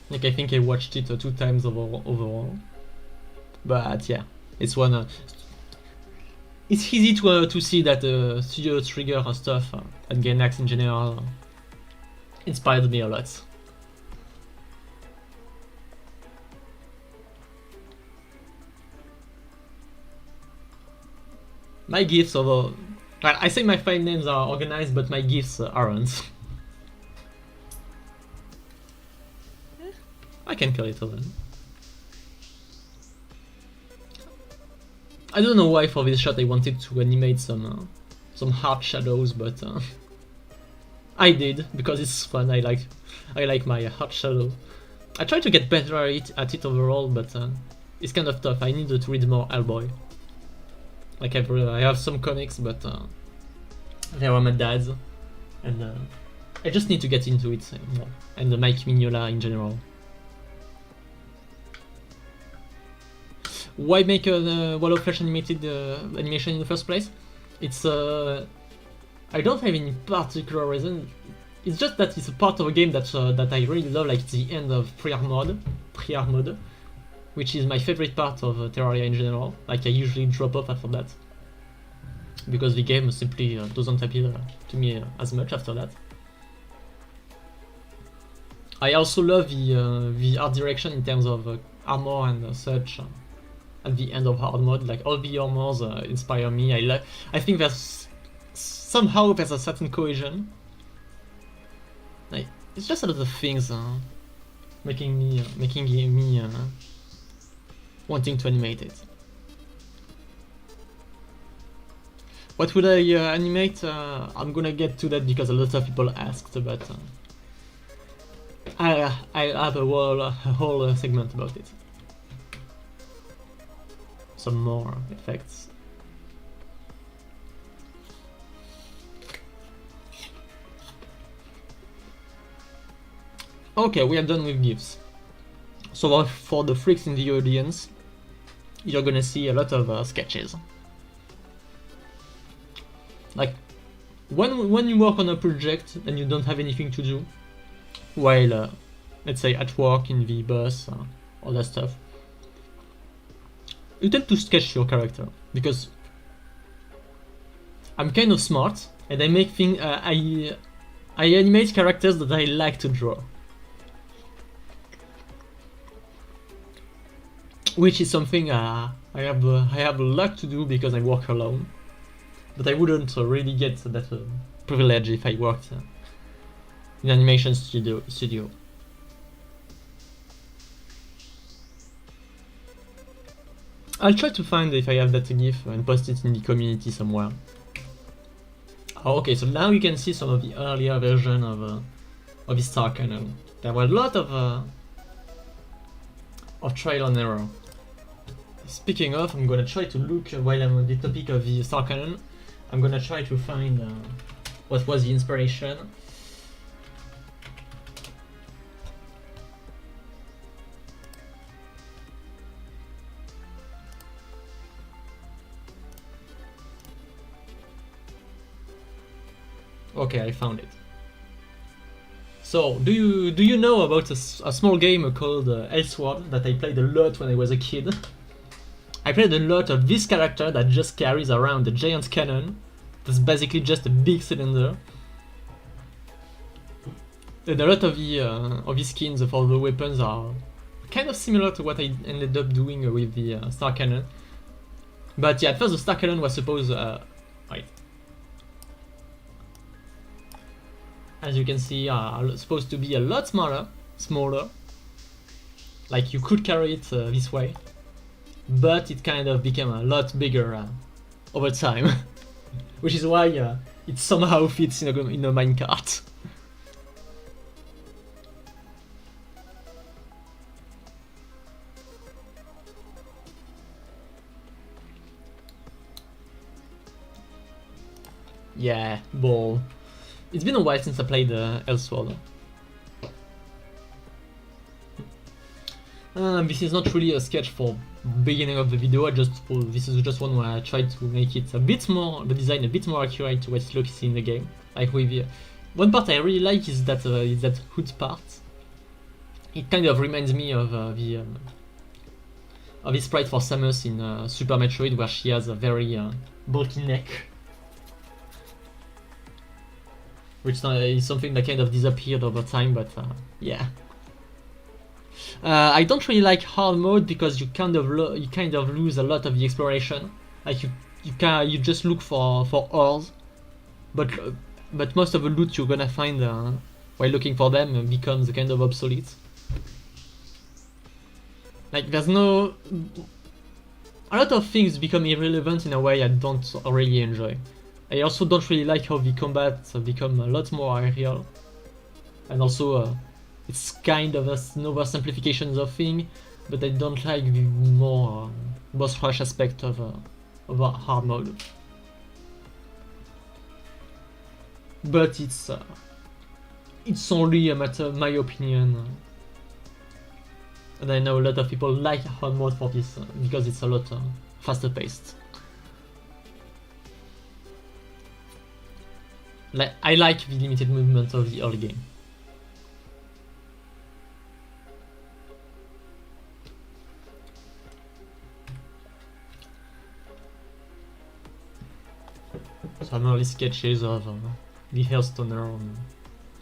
Like, I think I watched it 2 times overall. But yeah, it's one. It's easy to see that Studio Trigger stuff and Gainax in general inspired me a lot. My GIFs I say my file names are organized, but my GIFs aren't. I can kill it then. I don't know why for this shot I wanted to animate some hard shadows, but I did because it's fun. I like my hard shadow. I try to get better at it overall, but it's kind of tough. I need to read more Hellboy. Like I have some comics, but they were my dad's, and I just need to get into it more. And Mike Mignola in general. Why make a Walll of Flesh animated animation in the first place? It's I don't have any particular reason. It's just that it's a part of a game that I really love, like the end of pre-armored, which is my favorite part of Terraria in general. Like, I usually drop off after that because the game simply doesn't appeal to me as much after that. I also love the art direction in terms of armor and such. At the end of hard mode, like all the armors inspire me. I think somehow there's a certain cohesion. Like, it's just a lot of things making me wanting to animate it. What would I animate? I'm gonna get to that because a lot of people asked, but I have a whole segment about it. Some more effects. Okay, we are done with GIFs. So for the freaks in the audience, you're gonna see a lot of sketches. Like, when you work on a project and you don't have anything to do, while, let's say, at work, in the bus, all that stuff, you tend to sketch your character, because I'm kind of smart, and I make things, I animate characters that I like to draw. Which is something I have a lot to do because I work alone. But I wouldn't really get that privilege if I worked in an animation studio. I'll try to find if I have that GIF and post it in the community somewhere. Oh, okay, so now you can see some of the earlier version of the Star Cannon. There were a lot of trial and error. Speaking of, I'm gonna try to look while I'm on the topic of the Star Cannon. I'm gonna try to find what was the inspiration. Okay, I found it. So, do you know about a small game called Elseworld that I played a lot when I was a kid? I played a lot of this character that just carries around a giant cannon. That's basically just a big cylinder. And a lot of the skins for the weapons are kind of similar to what I ended up doing with the Star Cannon. But yeah, at first the Star Cannon was supposed... wait. As you can see, supposed to be a lot smaller. Like you could carry it this way. But it kind of became a lot bigger over time. Which is why it somehow fits in a minecart. Yeah, ball. It's been a while since I played Elseworld. This is not really a sketch for beginning of the video. This is just one where I tried to make it a bit more, the design a bit more accurate to what it looks in the game. Like with one part I really like is that hood part. It kind of reminds me of the sprite for Samus in Super Metroid, where she has a very bulky neck, which is something that kind of disappeared over time. But yeah. I don't really like hard mode because you kind of lose a lot of the exploration. Like you just look for ores, but most of the loot you're gonna find while looking for them becomes kind of obsolete. Like there's no... A lot of things become irrelevant in a way I don't really enjoy. I also don't really like how the combats become a lot more aerial, and also it's kind of an oversimplification of thing, but I don't like the more boss rush aspect of a hard mode. But it's only a matter of my opinion, and I know a lot of people like hard mode for this because it's a lot faster paced. I like the limited movement of the early game. Some early sketches of the Hellstoner on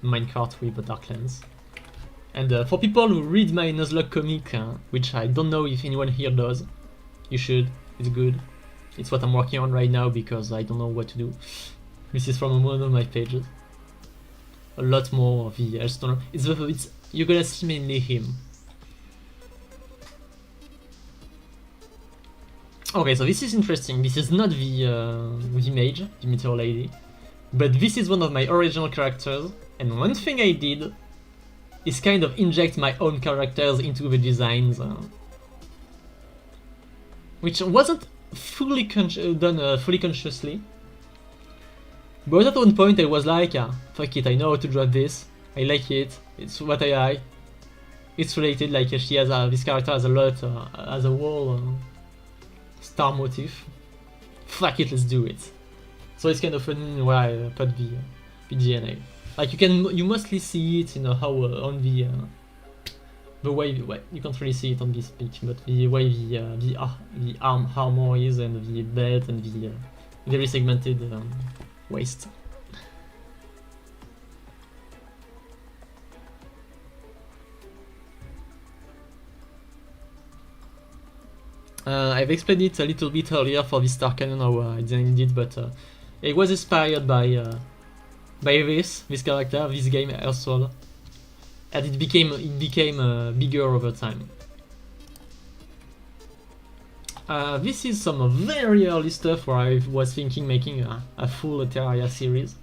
minecart with the Darklands. And for people who read my Nuzlocke comic, which I don't know if anyone here does, you should, it's good. It's what I'm working on right now because I don't know what to do. This is from one of my pages. a lot more of the Hellstoner. It's you're gonna see mainly him. Okay, so this is interesting. This is not the mage, the meteor lady, but this is one of my original characters. And one thing I did is kind of inject my own characters into the designs, which wasn't fully done fully consciously. But at one point I was like, fuck it, I know how to draw this. I like it. It's what I like. It's related. Like she has this character has a lot has a whole star motif. Fuck it, let's do it. So it's kind of funny where I put the DNA. Like you mostly see it in how on the way you can't really see it on this pic, but the way the arm armor is and the belt and the very segmented waist. I've explained it a little bit earlier for the Star Cannon how I designed it, but it was inspired by this character, this game also, and it became bigger over time. This is some very early stuff where I was thinking making a full Terraria series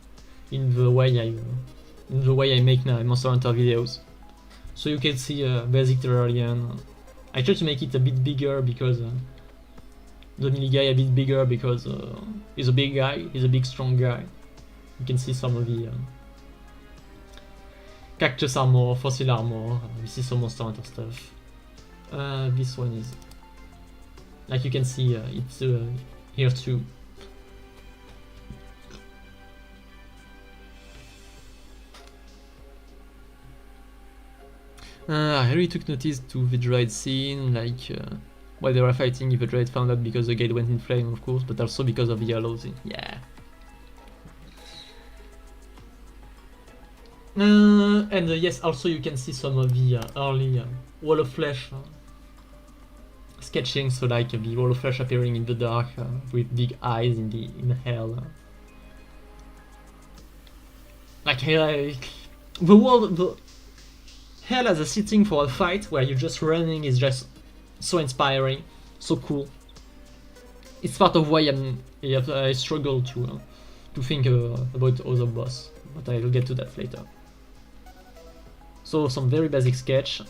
in the way I make my Monster Hunter videos. So you can see basic Terrarian. I try to make it a bit bigger because the melee guy a bit bigger because he's a big guy, he's a big strong guy. You can see some of the cactus armor, fossil armor. This is some Monster Hunter stuff. This one is, like you can see, it's here too. I really took notice to the droid scene, like while they were fighting, if the droid found out because the gate went in flame, of course, but also because of the yellow thing. Yeah. And yes, also you can see some of the early Wall of Flesh sketching, so like the Wall of Flesh appearing in the dark with big eyes in hell. Like the hell as a setting for a fight where you're just running is just so inspiring, so cool. It's part of why I struggle to think about other boss, but I'll get to that later. So some very basic sketch.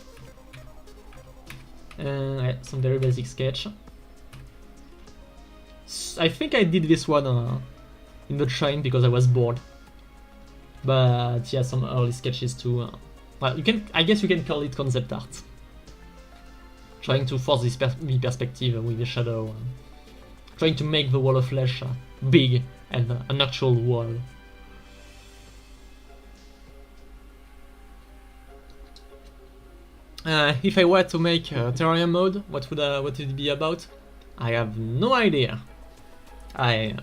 Some very basic sketch. I think I did this one in the train because I was bored. But yeah, some early sketches too. Well, I guess you can call it concept art. Trying to force this perspective with the shadow. Trying to make the Wall of Flesh big and an actual wall. If I were to make a Terraria mode, what would it be about? I have no idea. I'm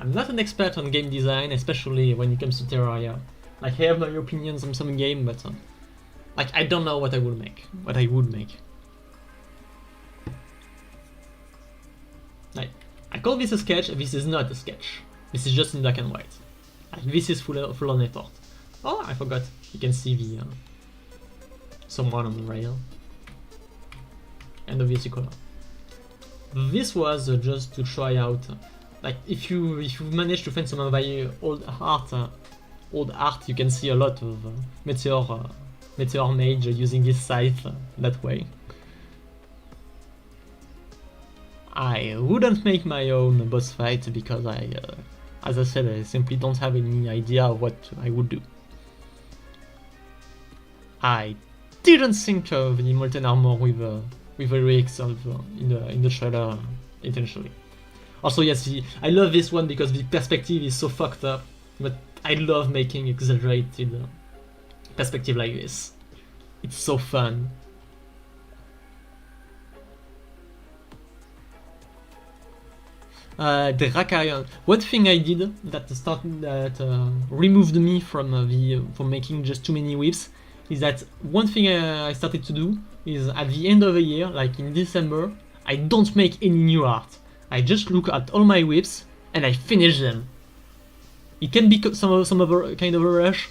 not an expert on game design, especially when it comes to Terraria. Like I have my opinions on some game, but like I don't know what I would make. Like I call this a sketch. This is not a sketch. This is just in black and white. Like this is full on effort. Oh, I forgot. You can see the someone on the rail and obviously color. This was just to try out. Like if you manage to find some of my old art, you can see a lot of Meteor Mage using his scythe that way. I wouldn't make my own boss fight because as I said, I simply don't have any idea of what I would do. I didn't think of the molten armor with the lyrics in the trailer intentionally. Also, yes, I love this one because the perspective is so fucked up, but I love making exaggerated perspective like this. It's so fun. The Rakarian. One thing I did that removed me from making just too many whips is that one thing I started to do is at the end of the year, like in December, I don't make any new art. I just look at all my whips and I finish them. It can be some other kind of a rush,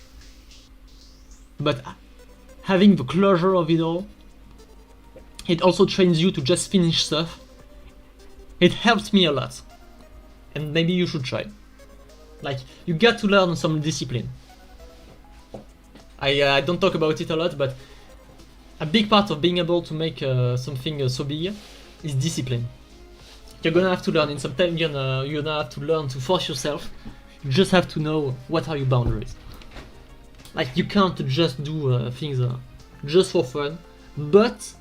but having the closure of it all, it also trains you to just finish stuff. It helps me a lot, and maybe you should try. Like, you got to learn some discipline. I don't talk about it a lot, but a big part of being able to make something so big is discipline. You're gonna have to learn. In some time, you're gonna have to learn to force yourself. You just have to know what are your boundaries. Like, you can't just do things just for fun. But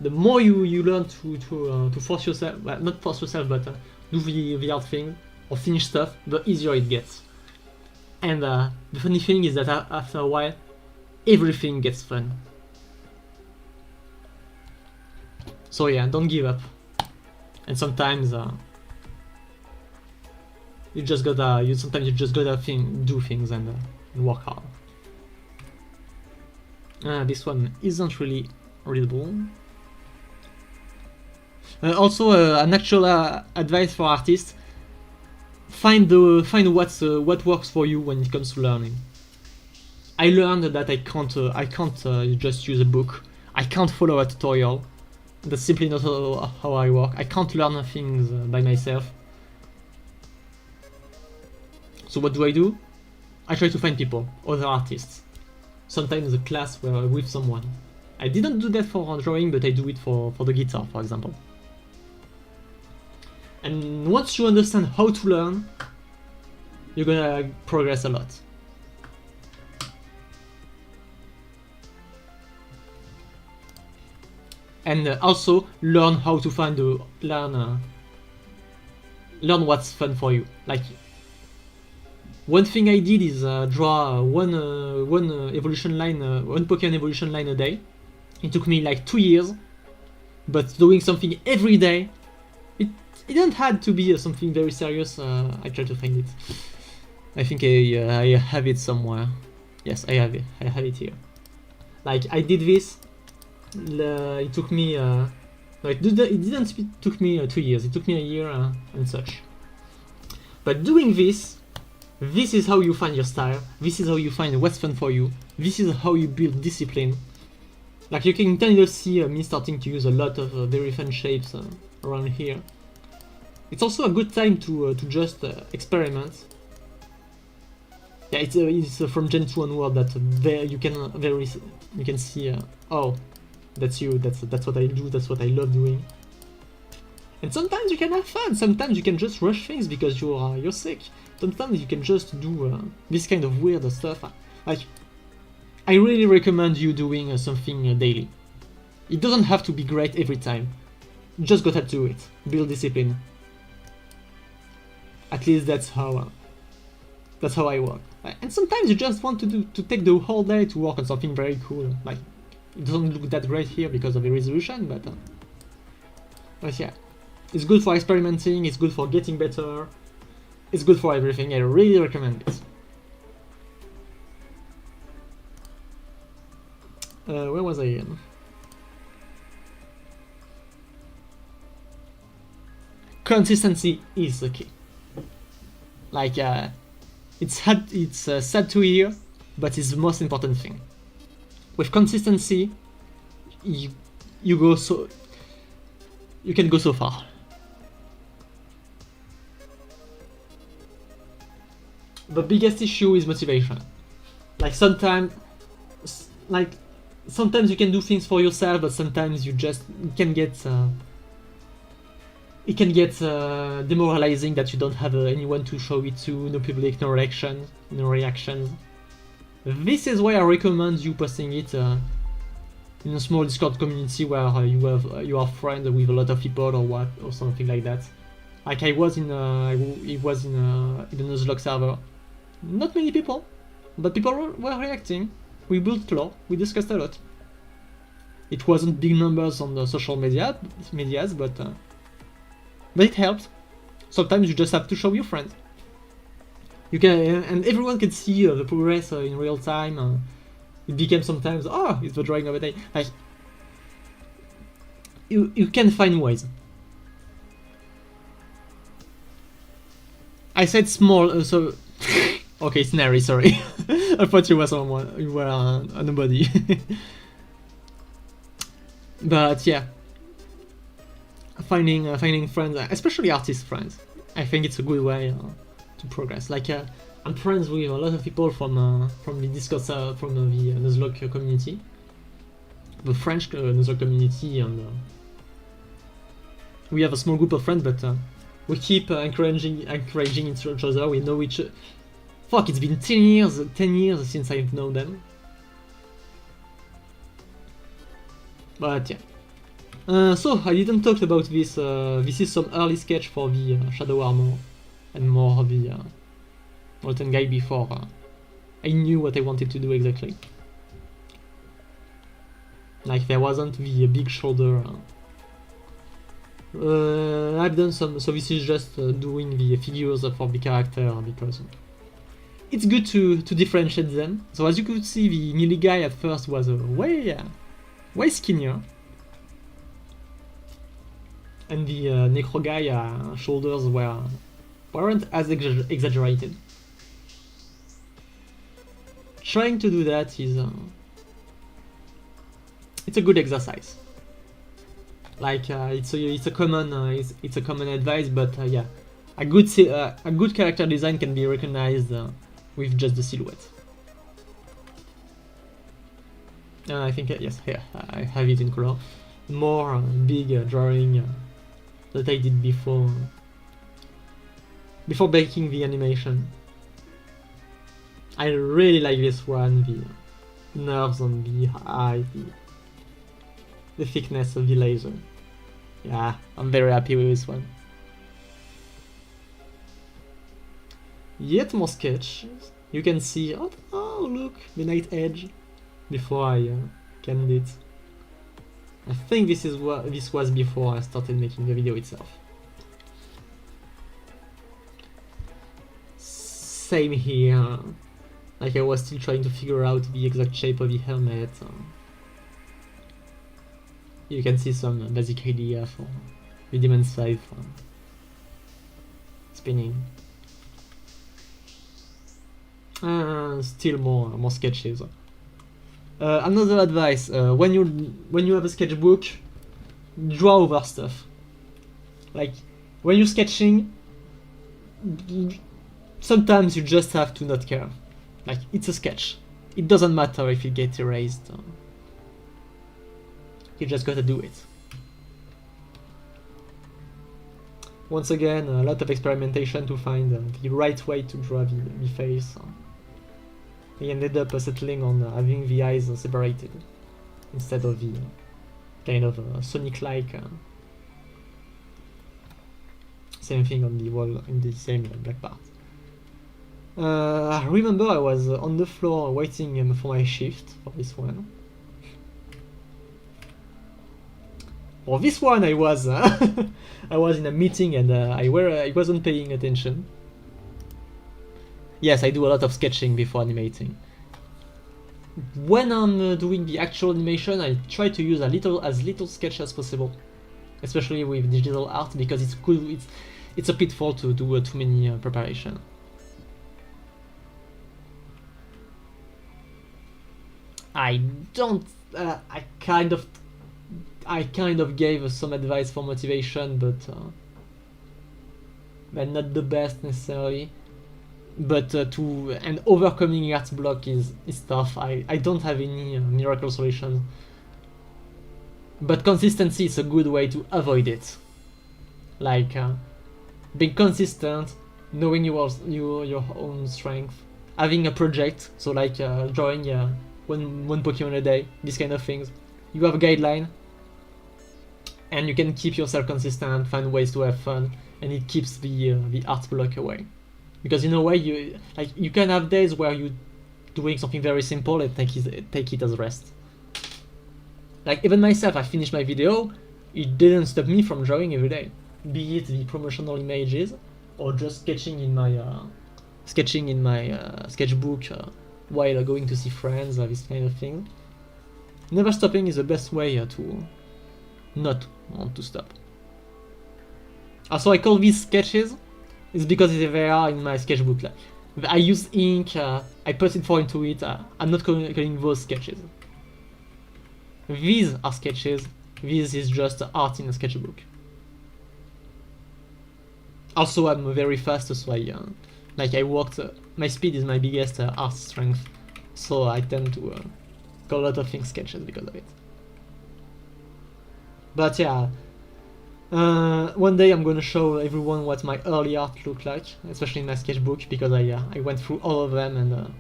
the more you learn to force yourself, well, not force yourself, but do the hard thing or finish stuff, the easier it gets. And the funny thing is that after a while, everything gets fun. So yeah, don't give up. And sometimes sometimes you just gotta do things and work hard. This one isn't really readable. Also, an actual advice for artists: find what works for you when it comes to learning. I learned that I can't just use a book. I can't follow a tutorial. That's simply not how I work. I can't learn things by myself. So what do? I try to find people, other artists. Sometimes a class where with someone. I didn't do that for drawing, but I do it for the guitar, for example. And once you understand how to learn, you're gonna progress a lot. And also learn how to learn what's fun for you. Like, one thing I did is draw one evolution line, one Pokemon evolution line a day. It took me like 2 years, but doing something every day, it didn't have to be something very serious. I try to find it. I think I have it somewhere. Yes, I have it. I have it here. Like, I did this. It took me. No, it didn't took me 2 years. It took me a year and such. But doing this is how you find your style. This is how you find what's fun for you. This is how you build discipline. Like, you can kind of see me starting to use a lot of very fun shapes around here. It's also a good time to just experiment. Yeah, it's from Gen 2 onward that you can see. Oh, that's you. That's what I do. That's what I love doing. And sometimes you can have fun. Sometimes you can just rush things because you're sick. Sometimes you can just do this kind of weird stuff. Like, I really recommend you doing something daily. It doesn't have to be great every time. You just gotta do it. Build discipline. At least that's how I work. And sometimes you just want to take the whole day to work on something very cool. Like, it doesn't look that great here because of the resolution, but yeah, it's good for experimenting. It's good for getting better. It's good for everything. I really recommend it. Where was I in? Consistency is the key. Like, it's sad to hear, but it's the most important thing. With consistency, you can go so far. The biggest issue is motivation. Like, sometimes you can do things for yourself, but sometimes it can get demoralizing that you don't have anyone to show it to, no public, no reactions. This is why I recommend you posting it in a small Discord community where you are friends with a lot of people or something like that. Like, I was in a Nuzlocke server. Not many people, but people were reacting. We built lore, we discussed a lot. It wasn't big numbers on the social medias, but it helped. Sometimes you just have to show your friends. You can, and everyone can see the progress in real time. It became sometimes, it's the drawing of a day. Like, you can find ways. I said small, so Okay, Snary, sorry. I thought you were someone. You were a nobody. But yeah, finding friends, especially artist friends. I think it's a good way to progress. Like I'm friends with a lot of people from the Discord, from the Nuzlocke community, the French Nuzlocke community, and we have a small group of friends, but we keep encouraging each other. We know each. Fuck! It's been 10 years since I've known them. But yeah. So I didn't talk about this. This is some early sketch for the Shadow Armor and more of the Molten Guy before I knew what I wanted to do exactly. Like there wasn't the big shoulder. I've done some, so this is just doing the figures for the character because it's good to differentiate them. So as you could see, the melee guy at first was way skinnier. And the necro guy shoulders weren't as exaggerated. Trying to do that is it's a good exercise. Like it's a common advice, but yeah, a good character design can be recognized with just the silhouette. I think yes, here I have it in color. More big drawing that I did before making the animation. I really like this one, the nerves on the eye, the thickness of the laser. Yeah, I'm very happy with this one. Yet more sketches. You can see, oh look, the night edge, before I canned it. I think this was before I started making the video itself. Same here. Like I was still trying to figure out the exact shape of the helmet. You can see some basic idea for the Demon 5 spinning. Still more sketches. Another advice: when you have a sketchbook, draw over stuff. Like when you're sketching, sometimes you just have to not care. Like it's a sketch. It doesn't matter if it gets erased. You just gotta do it. Once again, a lot of experimentation to find the right way to draw the face. I ended up settling on having the eyes separated instead of the kind of Sonic-like. Same thing on the wall in the same black part. I remember I was on the floor waiting for my shift for this one. For this one, I was I was in a meeting and I wasn't paying attention. Yes, I do a lot of sketching before animating. When I'm doing the actual animation, I try to use as little sketch as possible, especially with digital art, because it's a pitfall to do too many preparation. I kind of gave some advice for motivation, but not the best necessarily. But and overcoming art block is tough. I don't have any miracle solution. But consistency is a good way to avoid it. Like being consistent, knowing your own strength, having a project. So like drawing one Pokemon a day, these kind of things. You have a guideline, and you can keep yourself consistent, find ways to have fun, and it keeps the art block away. Because in a way, you can have days where you're doing something very simple and take it as rest. Like even myself, I finished my video, it didn't stop me from drawing every day. Be it the promotional images or just sketching in my sketchbook while going to see friends, this kind of thing. Never stopping is the best way to not want to stop. Also, I call these sketches. It's because they are in my sketchbook. I use ink, I put info into it, I'm not calling those sketches. These are sketches, this is just art in a sketchbook. Also, I'm very fast, so I worked, my speed is my biggest art strength, so I tend to call a lot of things sketches because of it. But yeah, one day I'm gonna show everyone what my early art looked like, especially in my sketchbook, because I went through all of them and a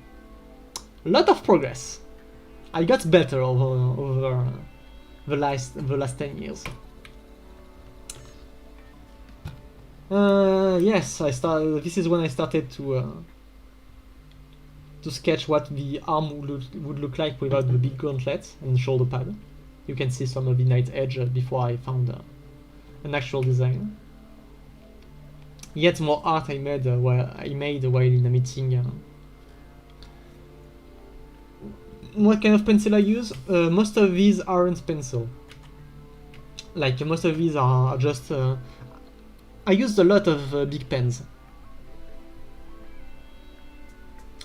lot of progress. I got better over the last 10 years. Yes, this is when I started to sketch what the arm would look like without the big gauntlet and shoulder pad. You can see some of the knight edge before I found an actual design. Yet more art I made while in a meeting. What kind of pencil I use? Most of these aren't pencil. Like most of these are just. I used a lot of big pens.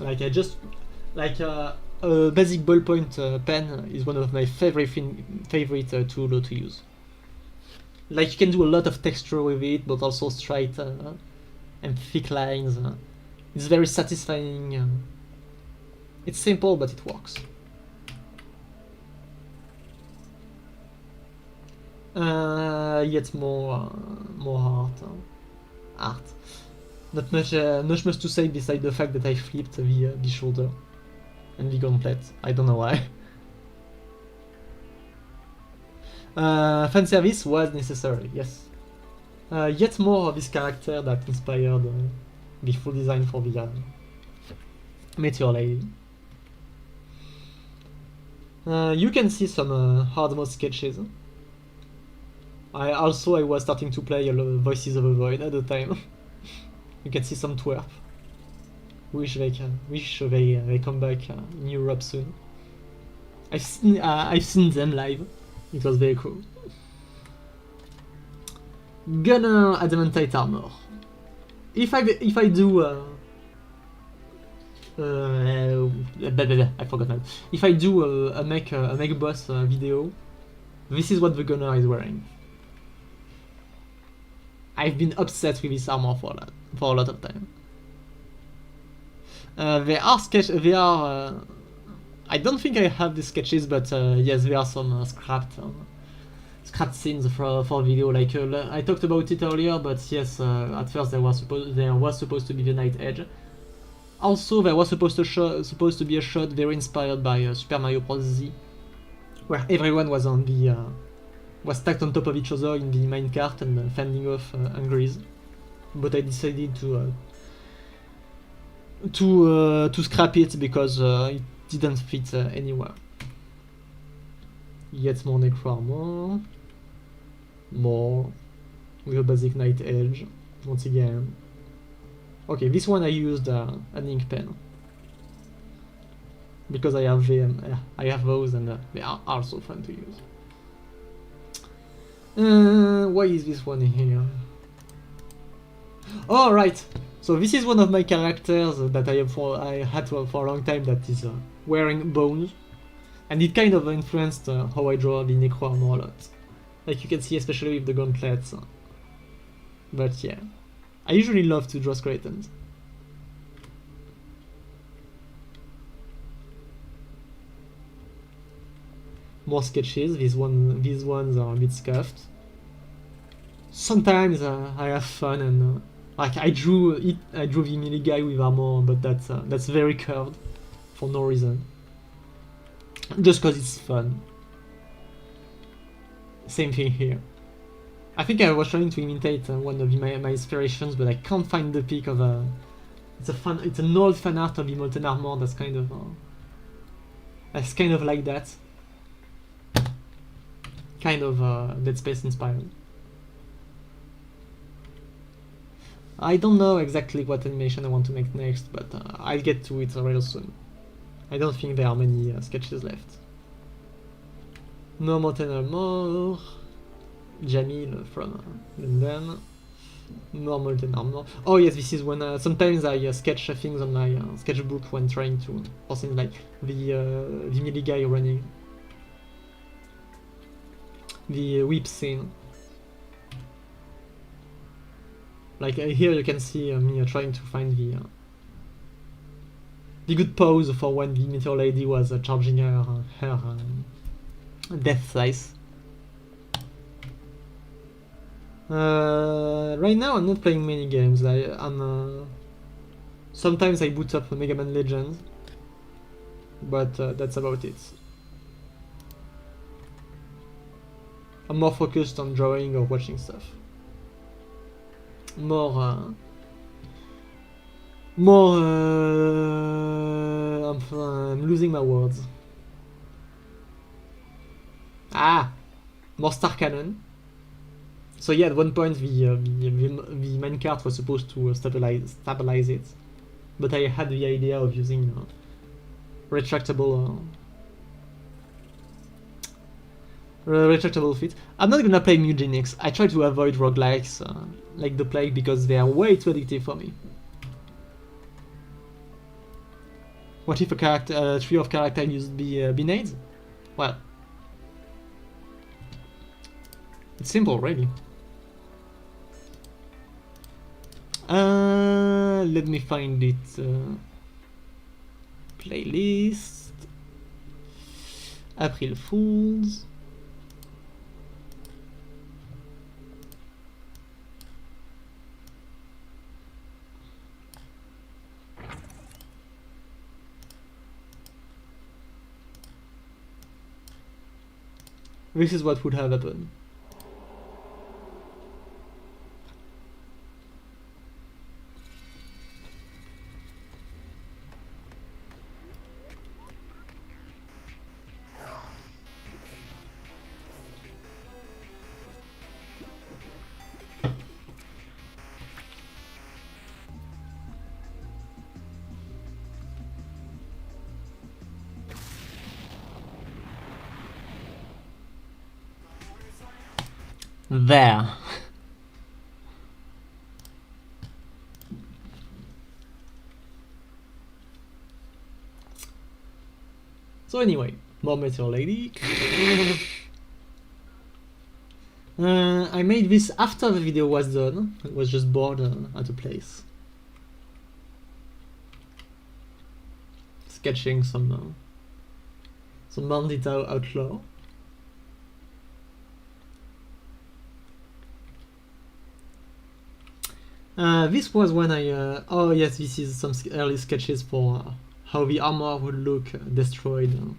Like a basic ballpoint pen is one of my favorite tool to use. Like you can do a lot of texture with it, but also straight and thick lines. It's very satisfying. It's simple, but it works. Yet more art. Not much to say beside the fact that I flipped the shoulder and the gauntlet. I don't know why. Fan service was necessary, yes. Yet more of this character that inspired the full design for the Meteor Lady. You can see some hard mode sketches. I was starting to play Voices of the Void at the time. You can see some twerp. Wish they come back in Europe soon. I've seen them live. It was very cool. Gunner Adamantite armor. If I do I forgot now. If I do a make boss video, this is what the gunner is wearing. I've been upset with this armor for a lot of time. They are. I don't think I have the sketches, but yes, there are some scrapped scenes for video. Like I talked about it earlier, but yes, at first there was supposed to be the Night Edge. Also, there was supposed to be a shot very inspired by Super Mario Bros. Z, where everyone was was stacked on top of each other in the minecart and fending off Angries. But I decided to scrap it because it didn't fit anywhere. Yet more necro armor. More with a basic Night Edge once again. Okay, this one I used an ink pen because I have those and they are also fun to use. Why is this one here? Oh right, so this is one of my characters that I had for a long time that is wearing bones, and it kind of influenced how I draw the necro armor a lot. Like you can see, especially with the gauntlets. But yeah, I usually love to draw skeletons. More sketches. These ones are a bit scuffed. Sometimes I have fun and like I drew the melee guy with armor, but that's very curved for no reason, just because it's fun. Same thing here. I think I was trying to imitate one of my inspirations, but I can't find the pic of it's an old fan art of the molten armor that's kind of like that. Kind of Dead Space inspired. I don't know exactly what animation I want to make next, but I'll get to it real soon. I don't think there are many sketches left. No molten armor. Jamil from London. Normal and armor. Oh yes, this is when sometimes I sketch things on my sketchbook when trying to, or things like the melee guy running, the whip scene. Like here you can see me trying to find the good pose for when the meteor lady was charging her death slice. Right now I'm not playing many games. Sometimes I boot up Mega Man Legends, but that's about it. I'm more focused on drawing or watching stuff. I'm losing my words. More Star Cannon. So yeah, at one point the minecart was supposed to stabilize it, but I had the idea of using retractable feet. I'm not gonna play Mugenics. I try to avoid roguelikes like the Plague because they are way too addictive for me. What if a trio of character used binades? Well, it's simple, really. Let me find it. Playlist. April Fools. This is what would have happened. There. So anyway, more Meteor Lady. I made this after the video was done. I was just bored at a place. Sketching some Bandit Outlaw. This was when I... oh yes, this is some early sketches for how the armor would look destroyed.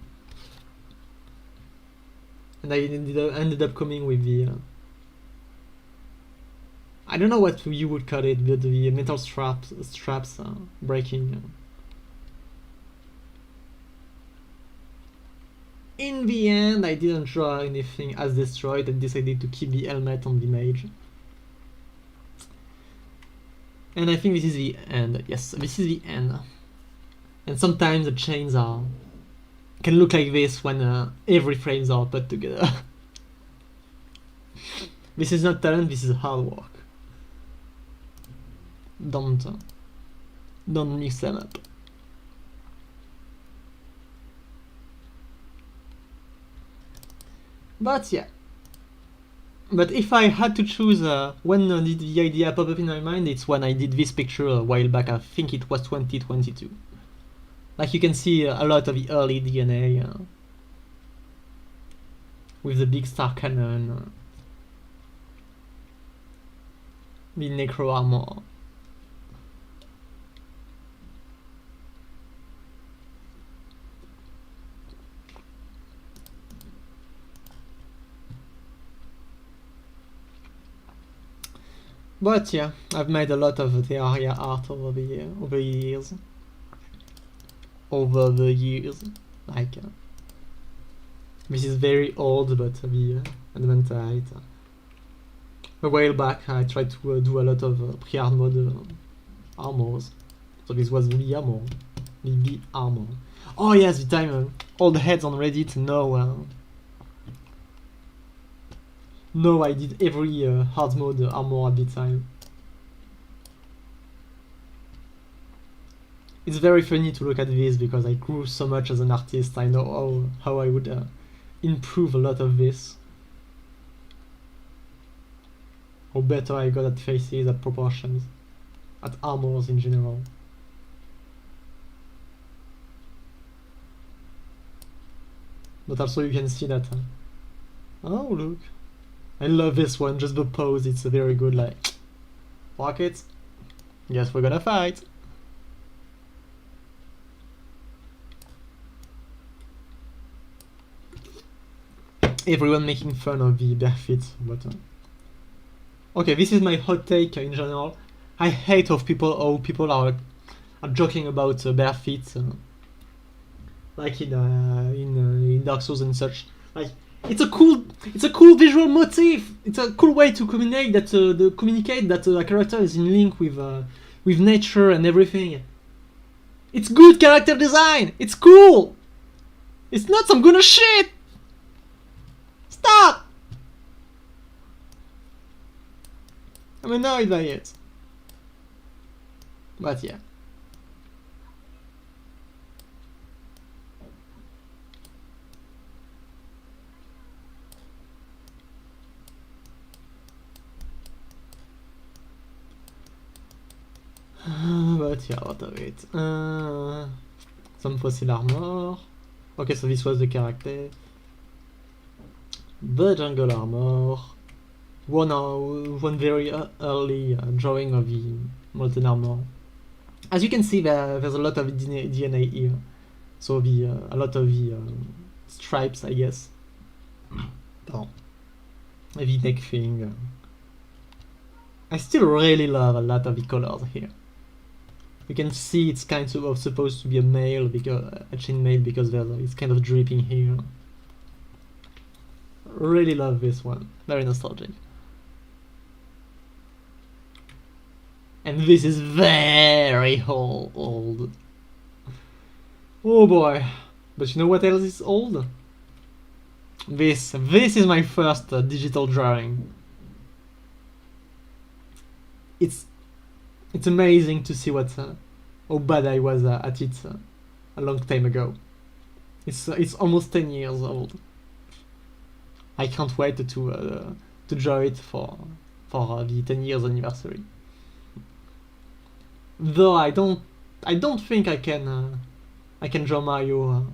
And I ended up coming with the... I don't know what you would call it, but the metal straps breaking. In the end, I didn't draw anything as destroyed and decided to keep the helmet on the mage. And I think this is the end. Yes, this is the end. And sometimes the chains can look like this when every frames are put together. This is not talent, this is hard work. Don't mix them up. But yeah. But if I had to choose when did the idea pop up in my mind, it's when I did this picture a while back. I think it was 2022. Like you can see a lot of the early DNA with the big star cannon, the necro armor. But yeah, I've made a lot of the area art over the years. Like this is very old, but the Adventite. A while back, I tried to do a lot of pre-armored armors. So this was the armor, the armor. Oh yes, the time all the heads on Reddit know. No, I did every hard mode armor at the time. it's very funny to look at this because I grew so much as an artist. I know how I would improve a lot of this. How better I got at faces, at proportions, at armors in general. But also you can see that. Oh look, I love this one. Just the pose, it's a very good like. Fuck it. Guess we're gonna fight. Everyone making fun of the bare feet, but okay, this is my hot take in general. I hate how people are joking about bare feet, like in Dark Souls and such. Like it's a cool visual motif. It's a cool way to communicate that a character is in link with nature and everything. It's good character design. It's cool. It's not some gonna shit. Stop! I'm annoyed by it. But yeah. But yeah, what of it? Some fossil armor. Okay, so this was the character. The jungle armor. One very early drawing of the molten armor. As you can see, there's a lot of DNA here. So a lot of the stripes, I guess. Oh. The neck thing. I still really love a lot of the colors here. You can see it's kind of supposed to be a male, because a chainmail, because it's kind of dripping here. Really love this one. Very nostalgic. And this is very old. Oh boy. But you know what else is old? This is my first digital drawing. It's amazing to see how bad I was at it a long time ago. It's almost 10 years old. I can't wait to draw it for the 10 years anniversary. Though I don't think I can draw Mario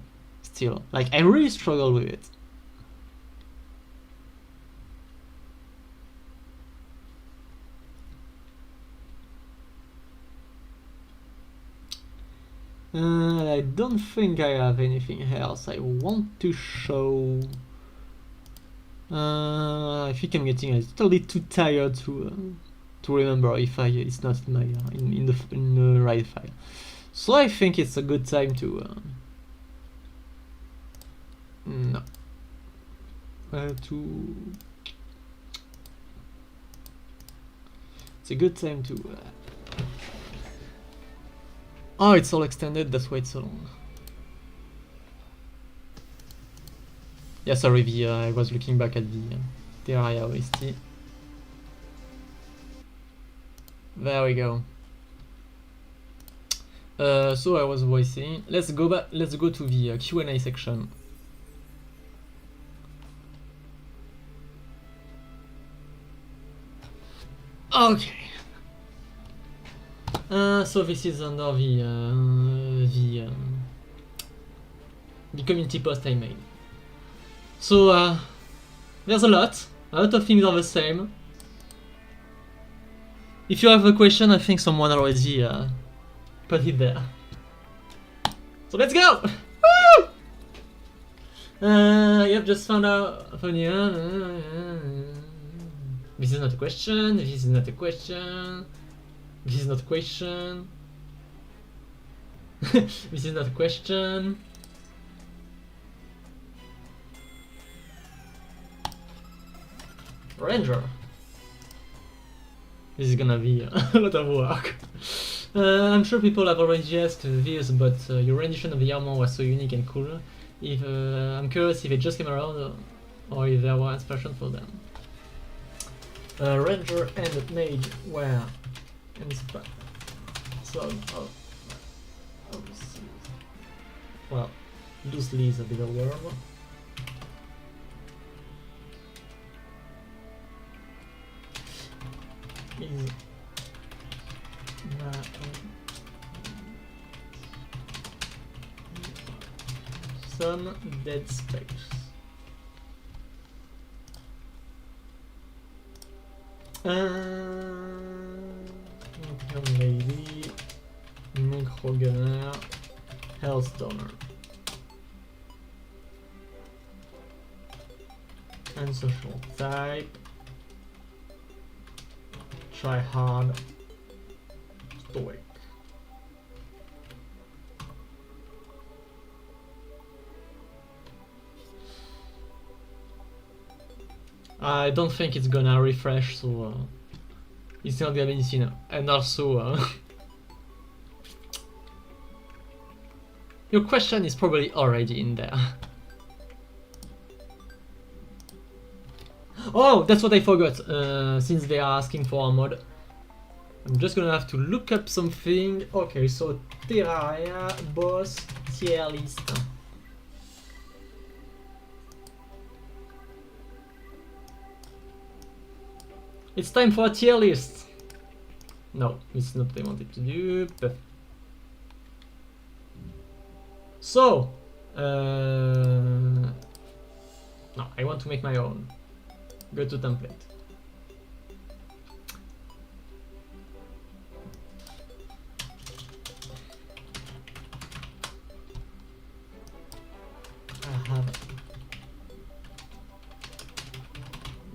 still. Like I really struggle with it. I don't think I have anything else I want to show. I think I'm getting a little bit too tired to remember if it's not in my in the right file. So I think it's a good time to no to it's a good time to oh, it's all extended, that's why it's so long. Yeah, sorry, I was looking back at the Terraria OST. There we go. So I was voicing. Let's go to the Q&A section. Okay. So this is under the community post I made. So there's a lot of things are the same. If you have a question, I think someone already put it there. So let's go! Woo! Yep, just found out. This is not a question. This is not a question. This is not a question. This is not a question. Ranger. This is gonna be a lot of work. I'm sure people have already asked this, but your rendition of the armor was so unique and cool. I'm curious if it just came around or if there were inspiration for them. Ranger and Mage were inspired. So, well, loosely is a bigger worm. Is some dead space. Lady, Microgunner, Hellstormer, and social type. Try hard, stoic. I don't think it's gonna refresh, so it's not gonna be seen. And also, your question is probably already in there. Oh, that's what I forgot. Since they are asking for a mod, I'm just gonna have to look up something. Okay, so Terraria boss tier list. It's time for a tier list. No, it's not what I wanted to do. So, no, I want to make my own. Go to template. I have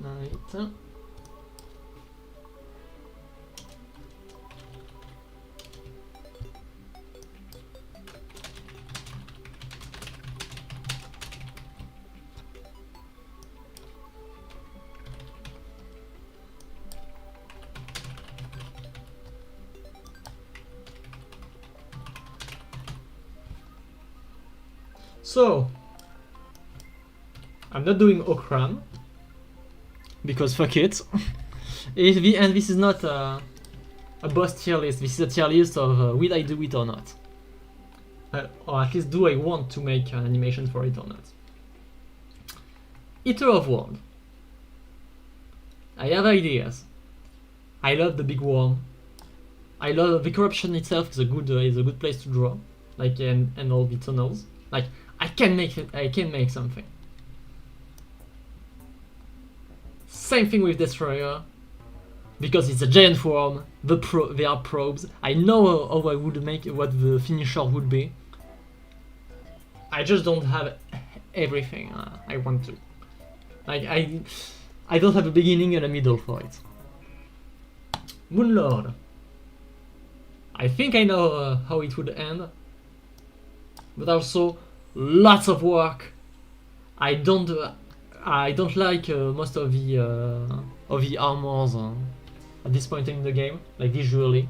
night. So, I'm not doing Okran because fuck it. And this is not a boss tier list. This is a tier list of will I do it or not, or at least do I want to make an animation for it or not. Eater of World. I have ideas. I love the big worm. I love the corruption itself. Is a good place to draw, like and all the tunnels. Like I can make it. I can make something. Same thing with Destroyer, because it's a giant worm. They are probes. I know how I would make what the finisher would be. I just don't have everything I want to. Like I don't have a beginning and a middle for it. Moonlord. I think I know how it would end, but also lots of work. I don't like most of the armors at this point in the game, like visually.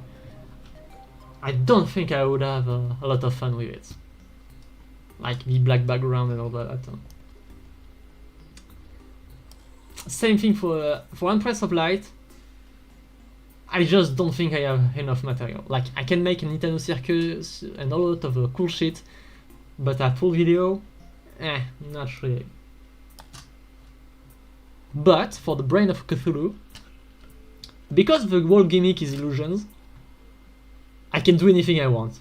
I don't think I would have a lot of fun with it, like the black background and all that. Same thing for Empress of Light. I just don't think I have enough material. Like I can make a Nintendo Circus and a lot of cool shit, but a full video, not really. But for the Brain of Cthulhu, because the whole gimmick is illusions, I can do anything I want.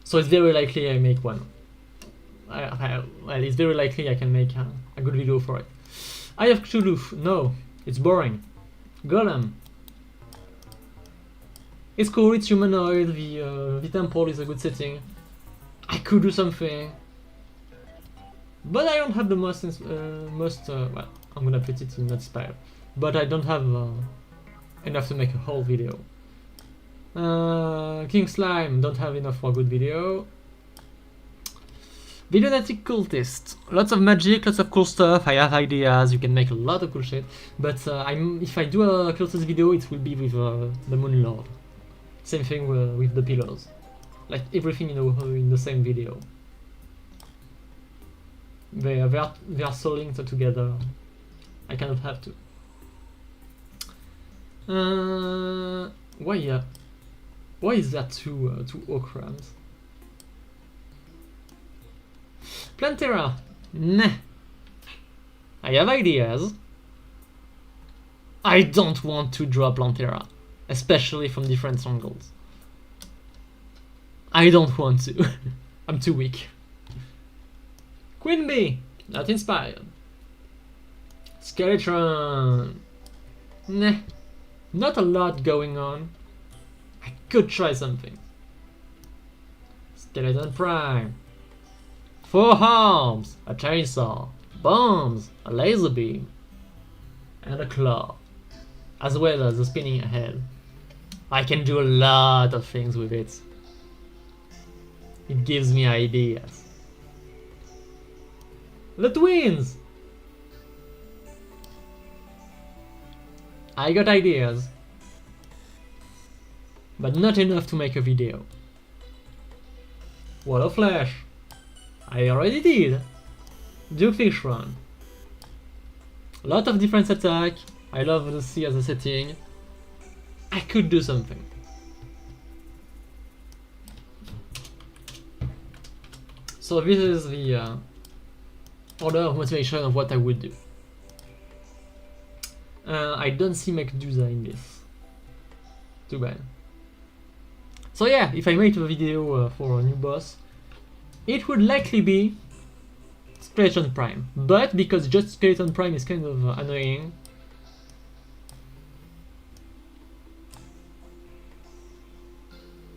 So it's very likely I make one. Well, it's very likely I can make a good video for it. Eye of Cthulhu, no, it's boring. Golem. It's cool, it's humanoid, the temple is a good setting. I could do something. But I don't have the most well, I'm gonna put it in that style. But I don't have enough to make a whole video. King Slime, don't have enough for a good video. Videonatic Cultist, lots of magic, lots of cool stuff. I have ideas, you can make a lot of cool shit. But if I do a Cultist video, it will be with the Moonlord. Same thing with the pillars. Like everything in the same video. They are so linked together. I cannot have to. Why is there two Okrams? Plantera. Nah. I have ideas. I don't want to draw Plantera, especially from different angles. I don't want to. I'm too weak. QnA, not inspired. Skeletron. Nah, not a lot going on. I could try something. Skeleton Prime. 4 arms, a chainsaw, bombs, a laser beam, and a claw, as well as a spinning head. I can do a lot of things with it. It gives me ideas. The twins! I got ideas, but not enough to make a video. Wall of Flesh. I already did. Do fish run. A lot of different attack. I love the sea as a setting. I could do something. So this is the order of motivation of what I would do. I don't see Medusa in this. Too bad. So yeah, if I make a video for a new boss, it would likely be Skeleton Prime. But because just Skeleton Prime is kind of annoying,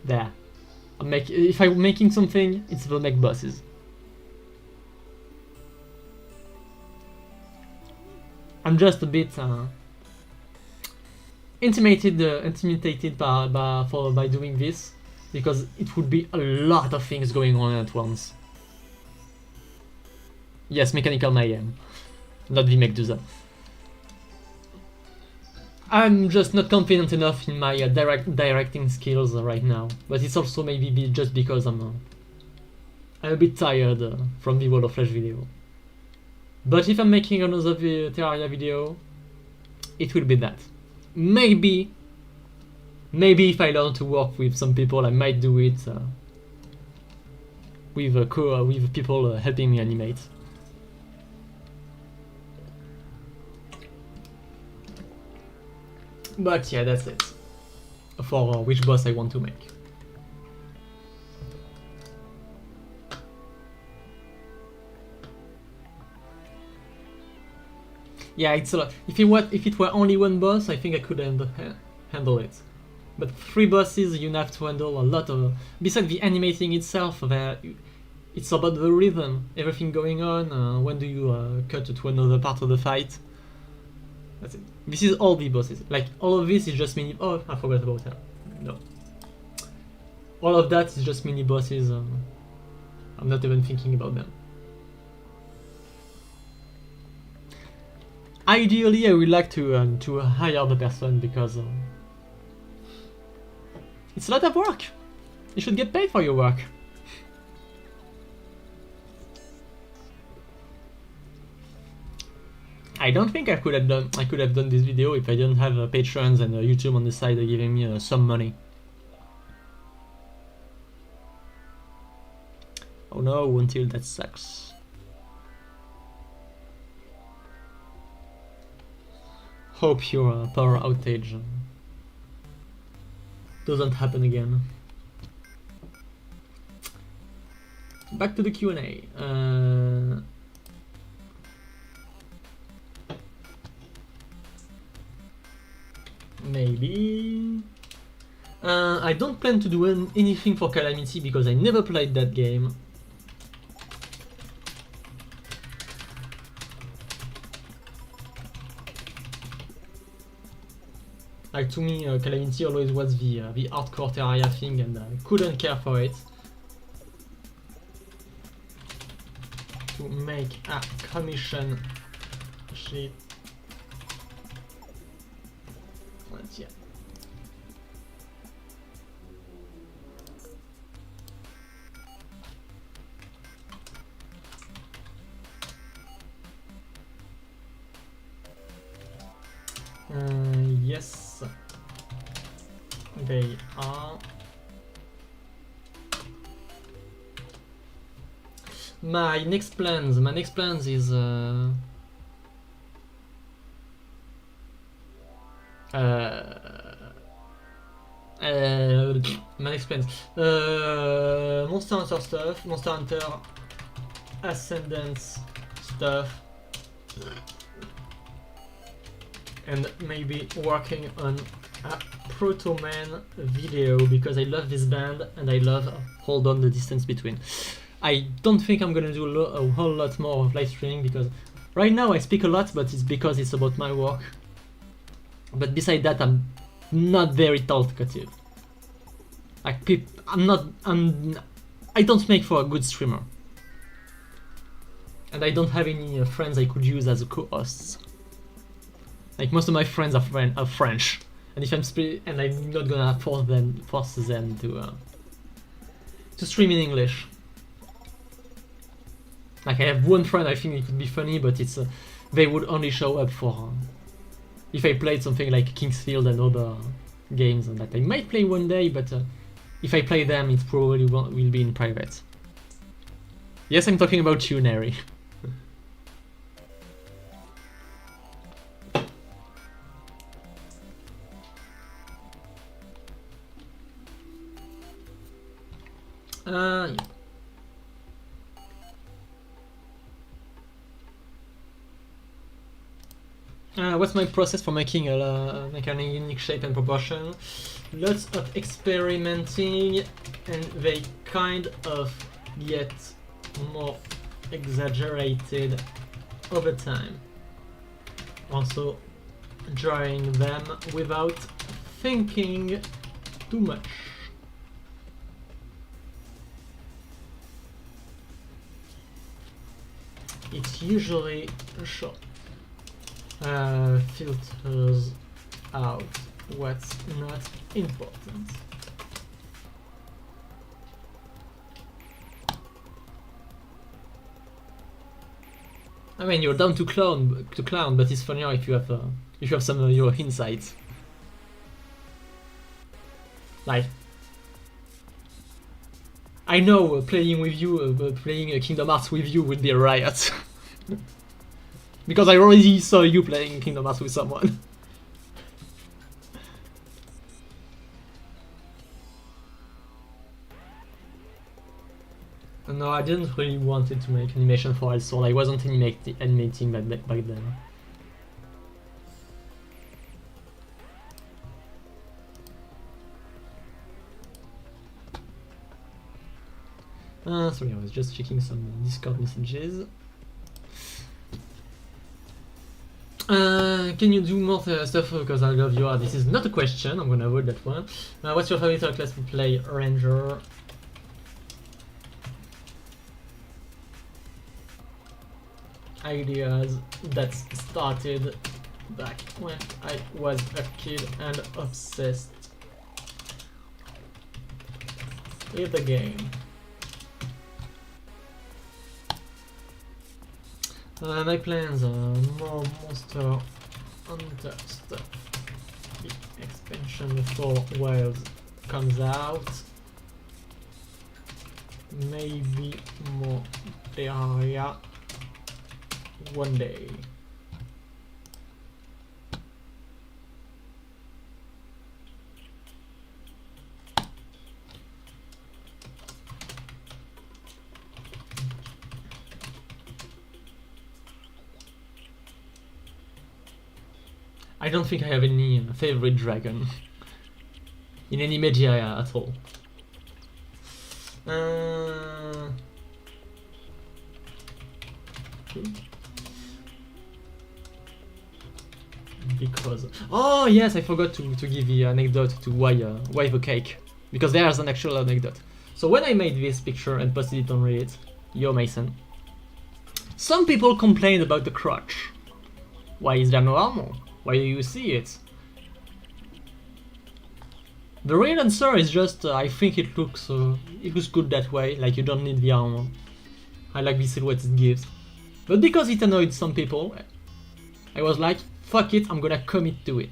there. If I'm making something, it's the mech bosses. I'm just a bit intimidated by doing this, because it would be a lot of things going on at once. Yes, Mechanical Mayhem, not the Medusa. I'm just not confident enough in my directing skills right now, but it's also maybe just because I'm a bit tired from the Walll of Flesh video. But if I'm making another Terraria video, it will be that. Maybe if I learn to work with some people, I might do it with people helping me animate. But yeah, that's it for which boss I want to make. Yeah, it's a lot. If it were only one boss, I think I could handle it. But 3 bosses, you have to handle a lot of. Besides the animating itself, it's about the rhythm, everything going on. When do you cut to another part of the fight? That's it. This is all the bosses. Like all of this is just mini. Oh, I forgot about that. No. All of that is just mini bosses. I'm not even thinking about them. Ideally, I would like to hire the person because it's a lot of work. You should get paid for your work. I don't think I could have done this video if I didn't have patrons and YouTube on the side giving me some money. Oh no, until that sucks. Hope your power outage doesn't happen again. Back to the Q&A. Maybe. I don't plan to do anything for Calamity because I never played that game. Like to me, Calamity always was the hardcore Terraria thing, and I couldn't care for it. To make a commission sheet. Yeah. Yes, they are. My next plans is my next plans. Monster Hunter stuff, Monster Hunter Ascendance stuff, and maybe working on a Proto Man video because I love this band and I love Hold On the Distance Between. I don't think I'm gonna do a whole lot more of live streaming because right now I speak a lot, but it's because it's about my work. But beside that, I'm not very talkative. Like I don't make for a good streamer, and I don't have any friends I could use as co-hosts. Like most of my friends are French, and if I'm I'm not gonna force them to stream in English. Like I have one friend I think it could be funny, but it's they would only show up for if I played something like Kingsfield and other games, and that I might play one day, but if I play them, it probably will be in private. Yes, I'm talking about QnA. Yeah. What's my process for making a unique shape and proportion? Lots of experimenting, and they kind of get more exaggerated over time. Also, drawing them without thinking too much. It's usually short. Filters out what's not important. I mean, you're down to clown, but it's funnier if you have some of your insights. Like, I know playing with you, playing Kingdom Hearts with you would be a riot. Because I already saw you playing Kingdom Hearts with someone. No, I didn't really wanted to make animation for Wild Sword. I wasn't animating back then. Sorry, I was just checking some Discord messages. Can you do more stuff because I love you? This is not a question, I'm gonna avoid that one. What's your favorite class to play? Ranger. Ideas that started back when I was a kid and obsessed with the game. My plans are more Monster Hunter stuff. The expansion before Wilds comes out. Maybe more Terraria one day. I don't think I have any favorite dragon in any media at all. Because oh yes, I forgot to give the anecdote to why the cake, because there's an actual anecdote. So when I made this picture and posted it on Reddit, yo Mason, some people complained about the crotch. Why is there no armor? Why do you see it? The real answer is just I think it looks good that way. Like you don't need the armor. I like the silhouette it gives, but because it annoyed some people, I was like, fuck it, I'm gonna commit to it.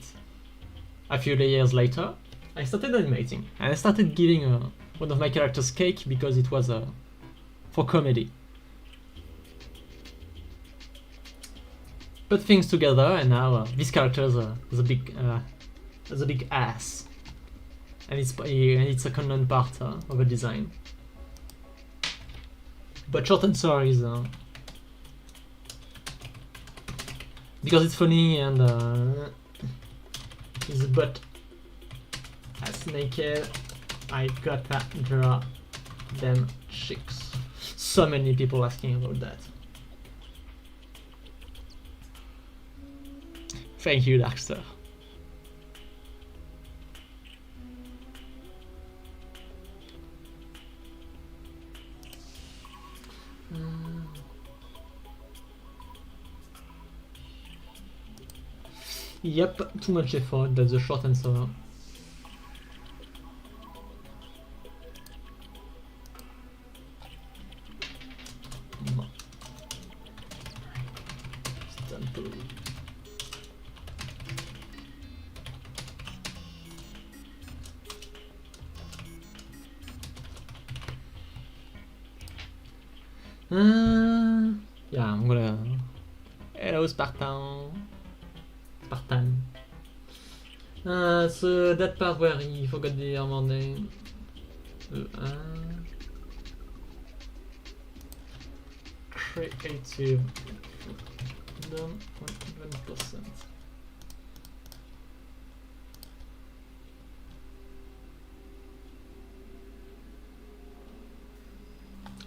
A few years later, I started animating, and I started giving one of my characters cake because it was for comedy. put things together, and now this character is a big ass, and it's a common part of the design. But short answer is because it's funny and his butt as naked. I gotta draw them chicks. So many people asking about that. Thank you, Darkster. Yep, too much effort, that's the short answer. No. Stample. Yeah, I'm gonna... Hello, Spartan. So that part where he forgot the armor name. Creative. Done 100%.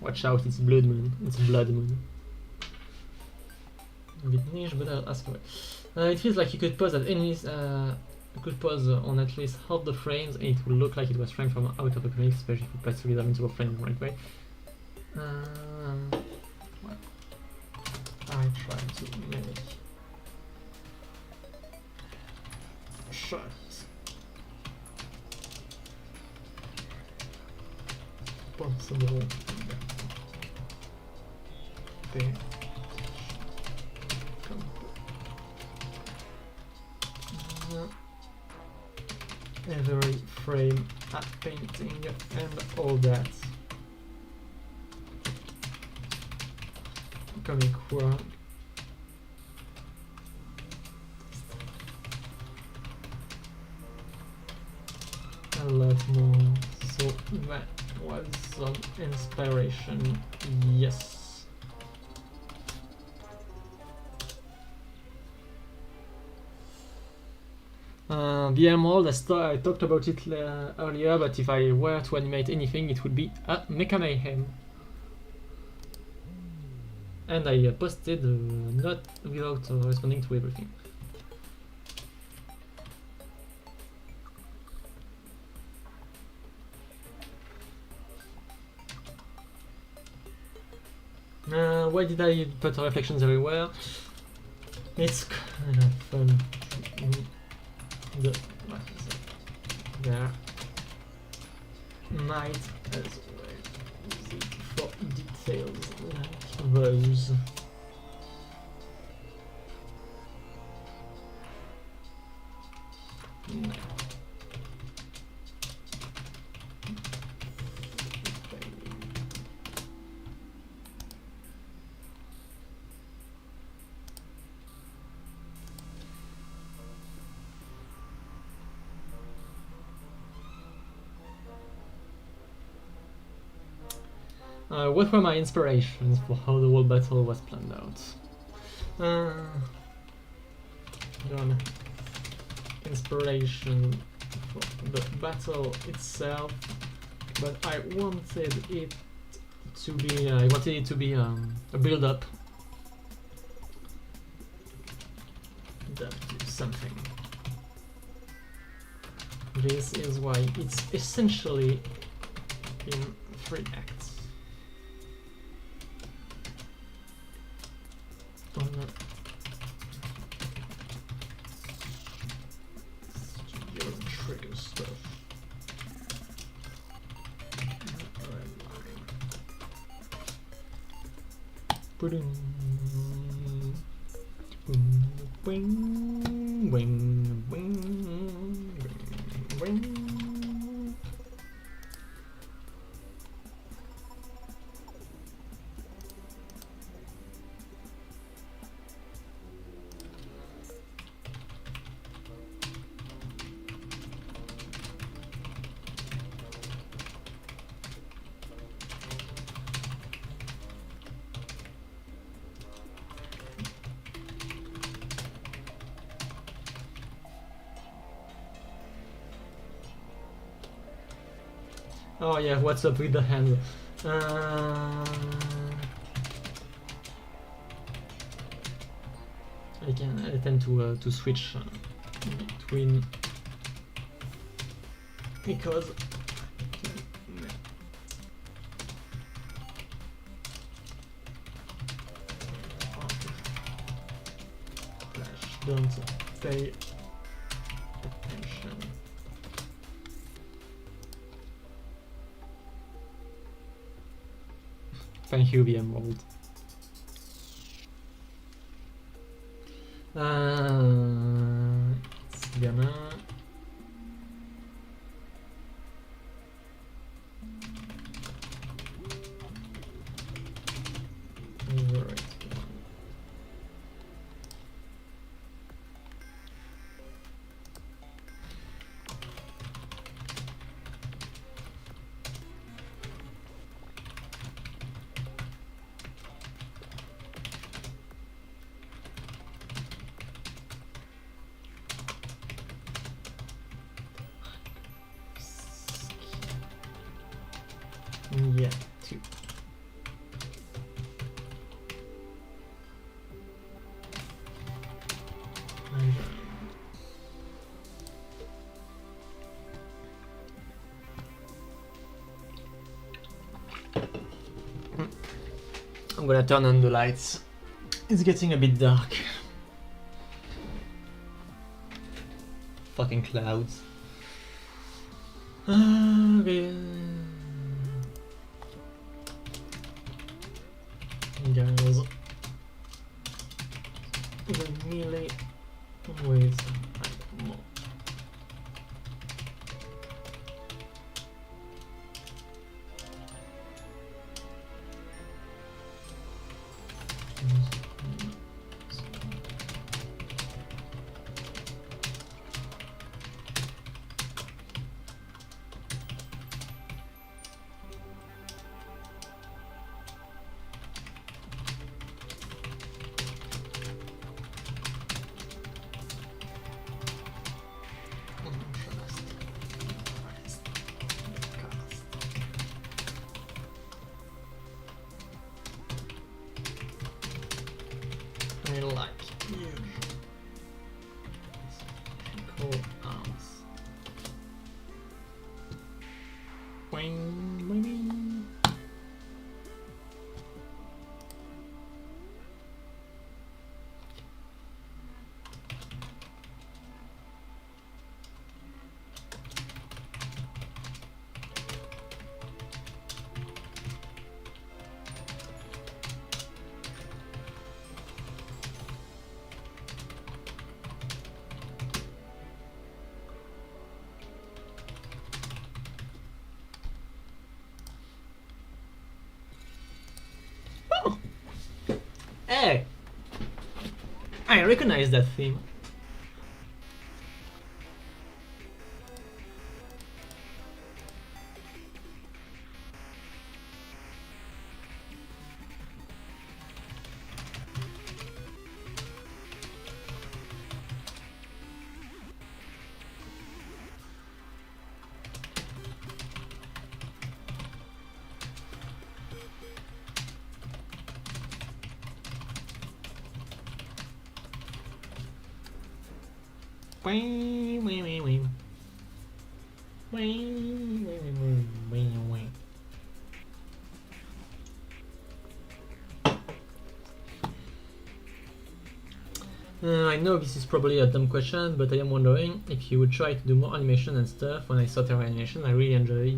Watch out, it's blood moon. It's blood moon. A bit niche, but I'll ask for it. It feels like you could pause at any pause on at least half the frames, and it will look like it was framed from out of the comics, especially if you place together into a frame the right way. Well, I try to make shot. Possible. Okay. Every frame at painting and all that. Comic work. A lot more. So that was some inspiration. Yes. The emerald, I talked about it earlier, but if I were to animate anything, it would be a Mecha Mayhem. And I posted not without responding to everything. Why did I put reflections everywhere? It's kind of fun. What is it? There might as well use it for details like those. No. What were my inspirations for how the whole battle was planned out? Done. Inspiration for the battle itself, but I wanted it to be a build-up to something. This is why it's essentially in 3 acts. Studio trigger stuff. Wing, wing, wing, wing, wing. Oh yeah, what's up with the hand? I tend to switch between because Flash don't pay attention. Thank you, the emerald. It's gonna overwrite one. Yeah, 2. I'm gonna turn on the lights. It's getting a bit dark. Fucking clouds. Okay. Guys, the melee always more. I like you. Cool arms. Boing, boing, boing. Oh! Hey! I recognize that theme. Wing, wing, wing, wing. Wing, wing, wing, wing, wing. I know this is probably a dumb question, but I am wondering if you would try to do more animation and stuff. When I saw Terra animation, I really enjoyed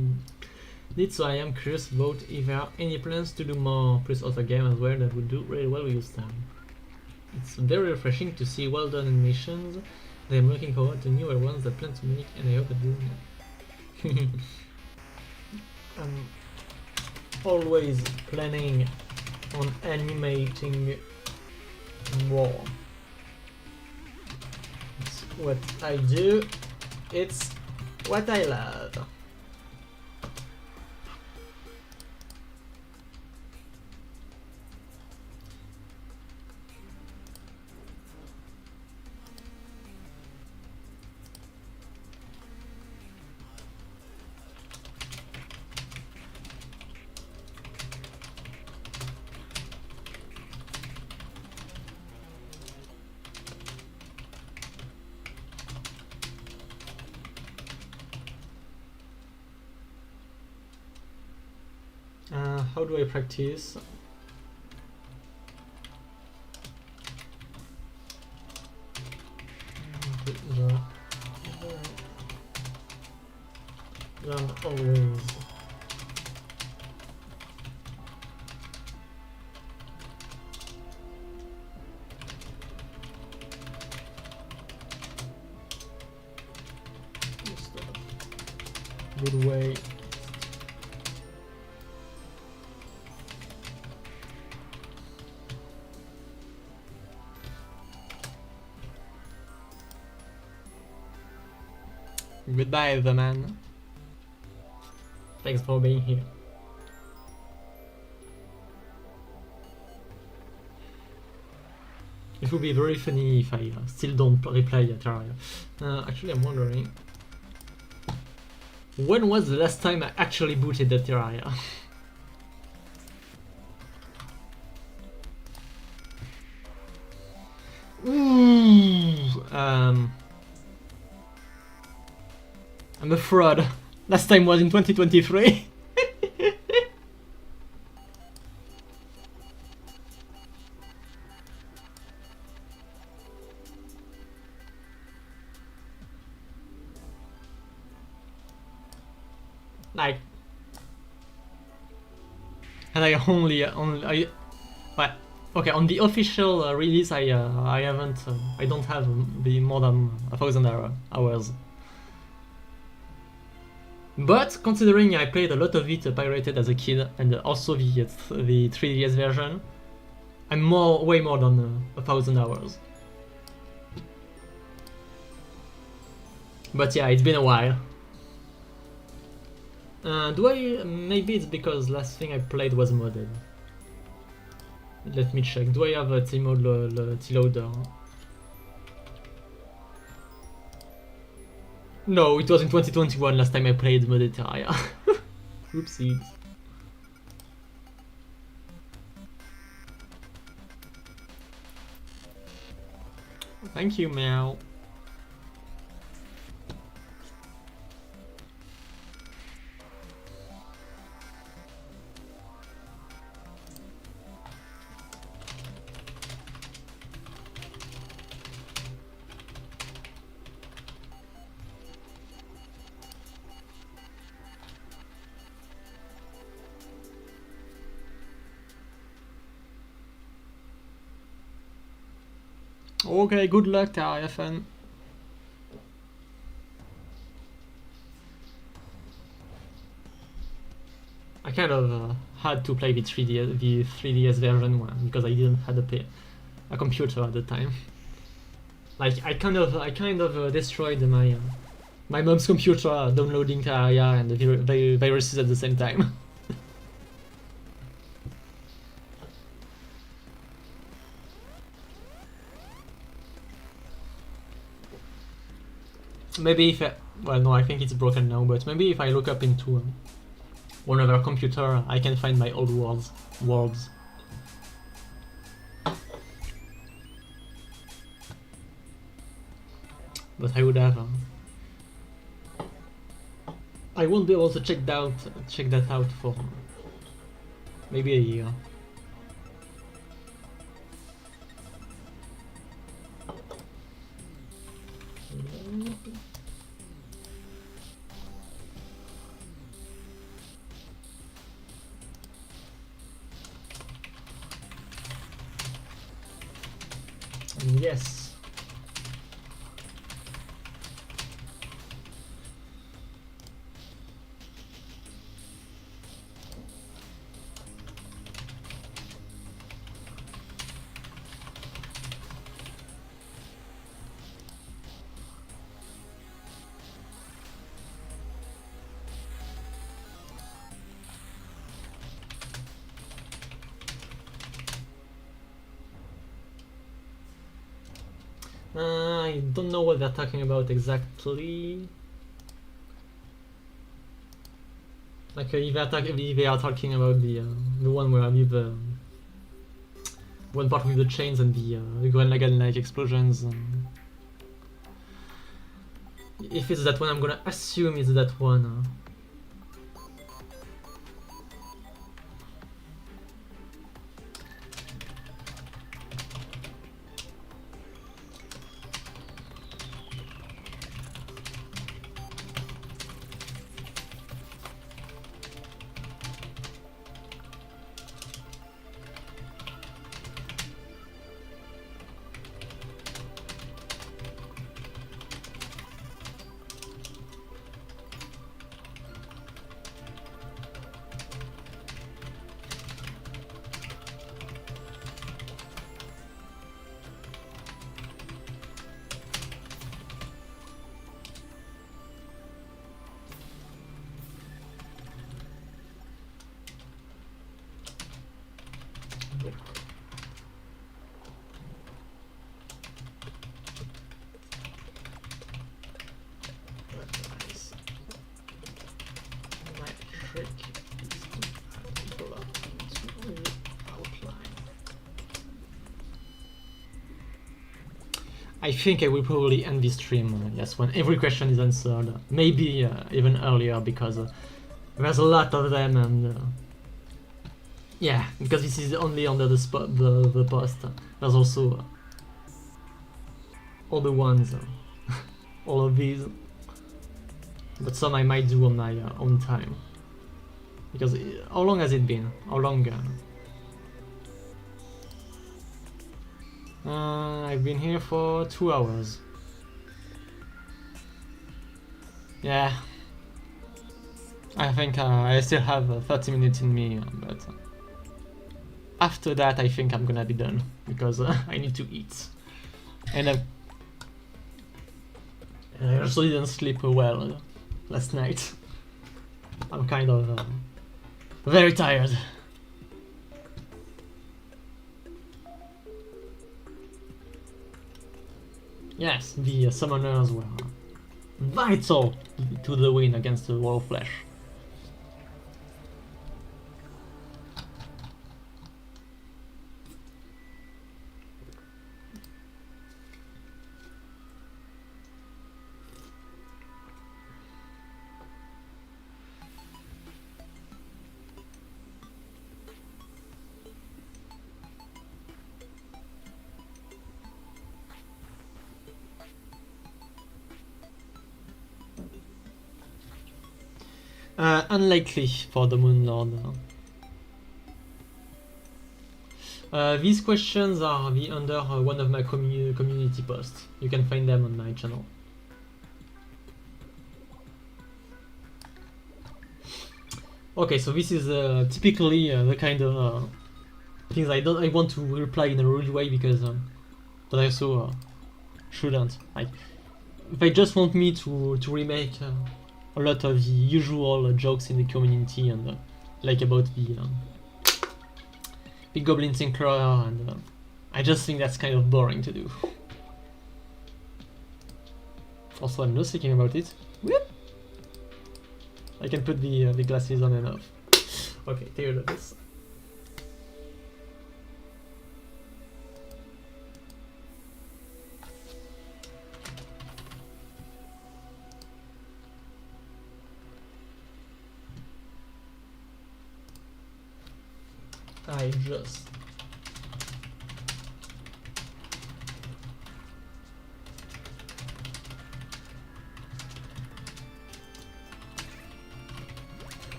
it, so I am curious about if there are any plans to do more, plus other game as well that would do really well with your style. It's very refreshing to see well done animations. I am looking forward to newer ones that plan to make, and I hope it does. I'm always planning on animating more. It's what I do, it's what I love. how do I practice? Always. Good way. Goodbye, the man. Thanks for being here. It would be very funny if I still don't reply at Terraria. Actually, I'm wondering, when was the last time I actually booted the Terraria? Ooh, I'm a fraud. Last time was in 2023. Like, and I well, okay, on the official release I haven't I don't have the more than 1,000 hours. But considering I played a lot of it pirated as a kid and also the 3DS version, I'm way more than 1,000 hours. But yeah, it's been a while. Maybe it's because last thing I played was modded. Let me check. Do I have a T-loader? No, it was in 2021 last time I played modded Terraria. Oopsies. Thank you, Meow. Okay, good luck, Terraria fan. I kind of had to play the 3DS version one because I didn't have a computer at the time. Like I kind of destroyed my mom's computer downloading Terraria and the viruses at the same time. Maybe if well, no, I think it's broken now, but maybe if I look up into one other computer, I can find my old worlds. But I would have. I won't be able to check that out for maybe a year. Yes. I don't know what they're talking about exactly. Like if they are talking about the one where with one part with the chains and the Gurren Lagann-like explosions. If it's that one, I'm gonna assume it's that one. I think I will probably end this stream, yes, when every question is answered. Maybe even earlier, because there's a lot of them, and yeah, because this is only under the post. There's also other ones, all of these, but some I might do on my own time. Because how long has it been? How long? I've been here for 2 hours. Yeah, I think I still have 30 minutes in me, but after that I think I'm gonna be done, because I need to eat. And I also didn't sleep well last night. I'm kind of very tired. Yes, the summoners were vital to the win against the Walll of Flesh. Unlikely for the Moon Lord. These questions are under one of my community posts. You can find them on my channel. Okay, so this is typically the kind of things I want to reply in a rude way, because but I also shouldn't. Like, if they just want me to remake a lot of the usual jokes in the community, and like about the Goblin Tinkerer, and I just think that's kind of boring to do. Also, I'm not thinking about it. Whoop! I can put the glasses on and off. Okay, take a look at this. I just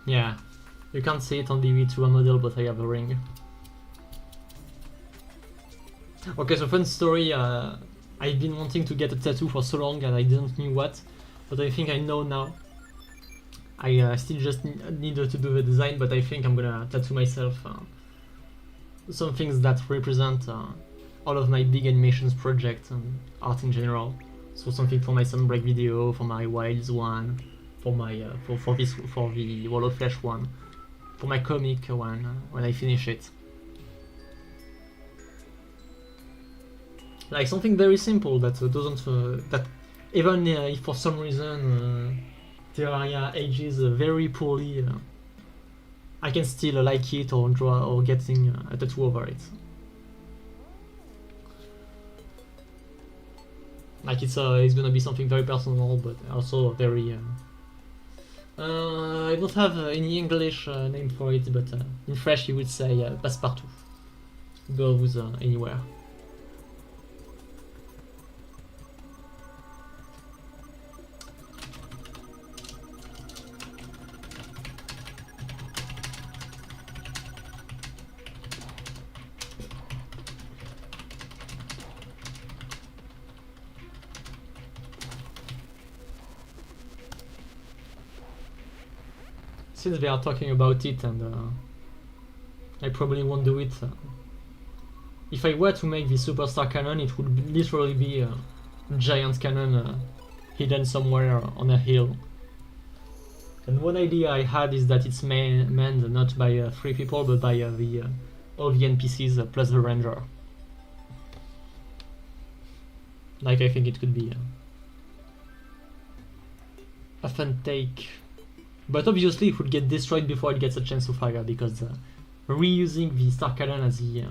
yeah, you can't see it on the V2 model, but I have a ring. Okay, so fun story, I've been wanting to get a tattoo for so long and I didn't know what, but I think I know now. I still just needed to do the design, but I think I'm gonna tattoo myself some things that represent all of my big animations projects and art in general. So something for my Sunbreak video, for my Wilds one, for my for the Walll of Flesh one, for my comic one when I finish it. Like something very simple that doesn't that even if for some reason Terraria ages very poorly, I can still like it or draw or getting a tattoo over it. Like it's gonna be something very personal, but also very I don't have any English name for it, but in French you would say passe-partout. Goes anywhere. Since they are talking about it, and I probably won't do it. If I were to make the superstar cannon, it would literally be a giant cannon hidden somewhere on a hill. And one idea I had is that it's manned not by 3 people, but by all the NPCs plus the ranger. Like, I think it could be a fun take. But obviously it would get destroyed before it gets a chance to fire, because reusing the star cannon as the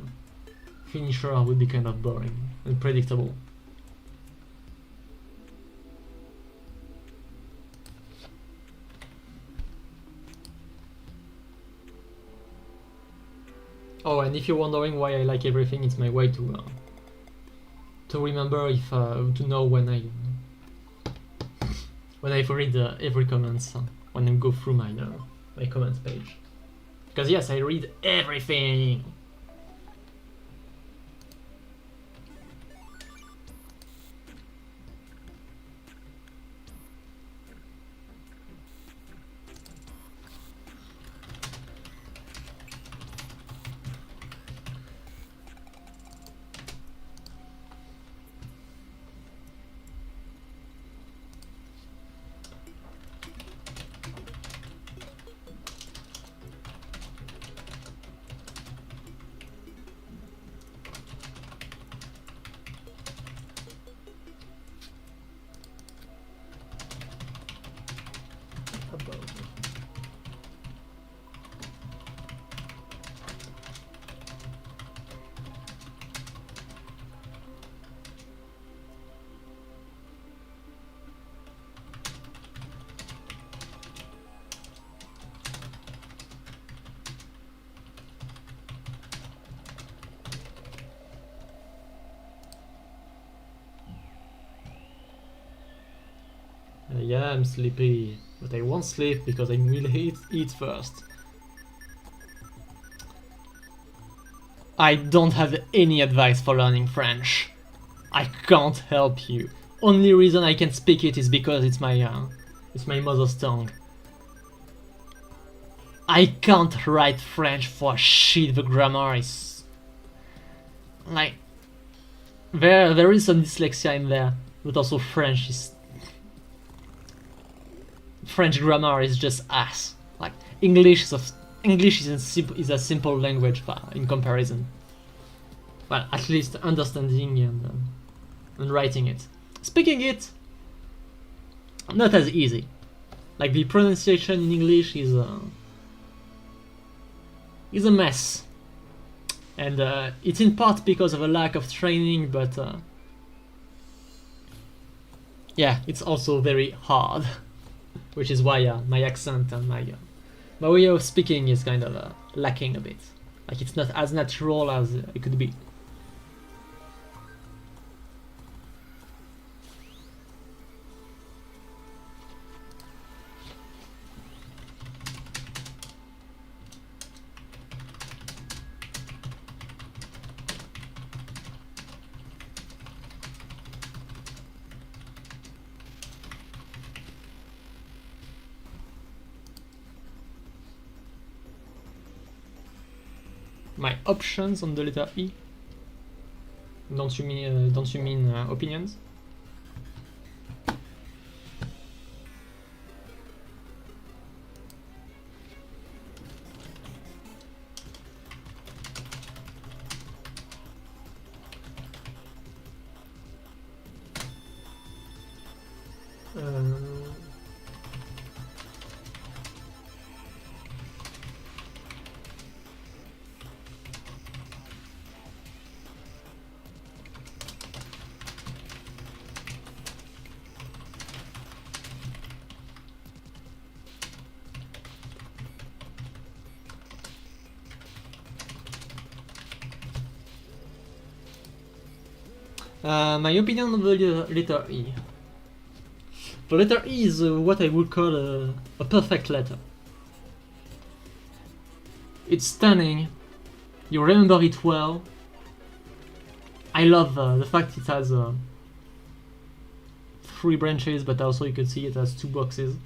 finisher would be kind of boring and predictable. Oh, and if you're wondering why I like everything, it's my way to remember if to know when I've read every comment when I go through my comments page. Because yes, I read everything. Yeah, I'm sleepy, but I won't sleep because I will eat first. I don't have any advice for learning French. I can't help you. Only reason I can speak it is because it's my mother's tongue. I can't write French for shit. The grammar is like there is some dyslexia in there, but also French grammar is just ass. Like English is a simple language in comparison. Well, at least understanding and writing it. Speaking it, not as easy. Like the pronunciation in English is a mess, and it's in part because of a lack of training, but yeah, it's also very hard. Which is why my accent and my way of speaking is kind of lacking a bit. Like it's not as natural as it could be. My options on the letter E? Don't you mean opinions? My opinion on the letter E. The letter E is what I would call a perfect letter. It's stunning. You remember it well. I love the fact it has 3 branches, but also you can see it has 2 boxes.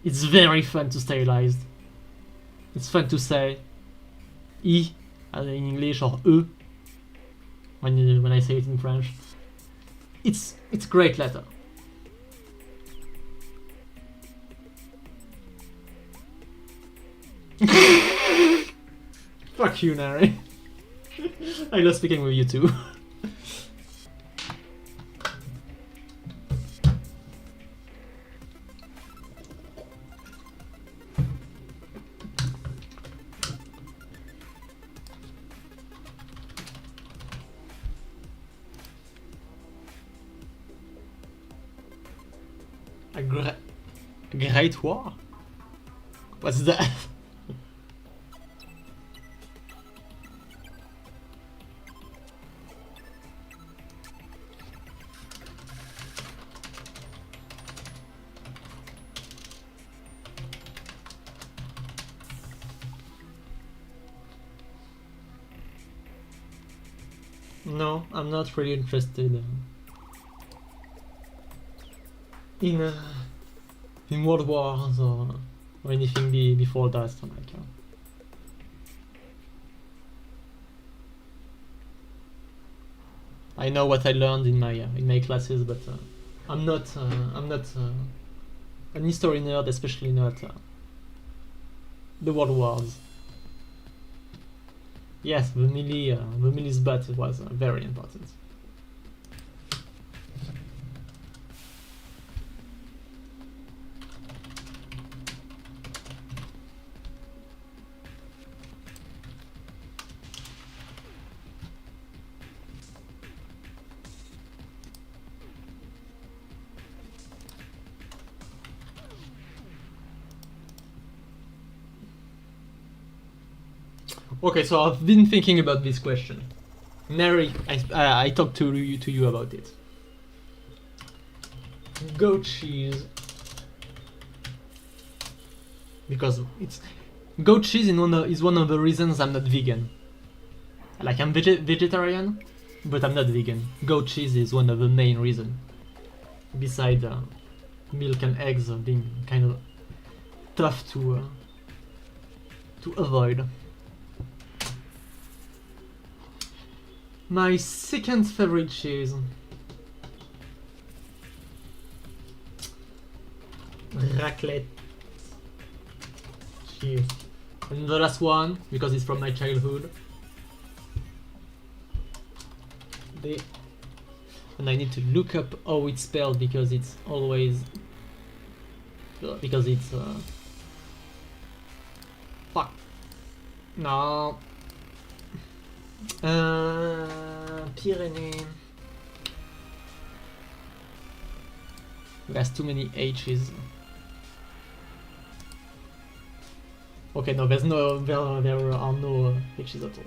It's very fun to stylize. It's fun to say E in English or E when I say it in French. It's a great letter. Fuck you, Nary. I love speaking with you too. A great war? What's that? No, I'm not really interested in World Wars or anything before that. Like, I know what I learned in my classes, but I'm not an history nerd, especially not the World Wars. Yes, the Millie's butt was very important. Okay, so I've been thinking about this question. Nary, I talked to you about it. Goat cheese, because it's goat cheese is one of the reasons I'm not vegan. Like, I'm vegetarian, but I'm not vegan. Goat cheese is one of the main reasons. Besides milk and eggs being kind of tough to avoid. My second favorite cheese. Raclette cheese. And the last one, because it's from my childhood. And I need to look up how it's spelled because it's always... Because it's... Fuck. No. Pyrénées. There's too many H's. Okay, no, there are no H's at all.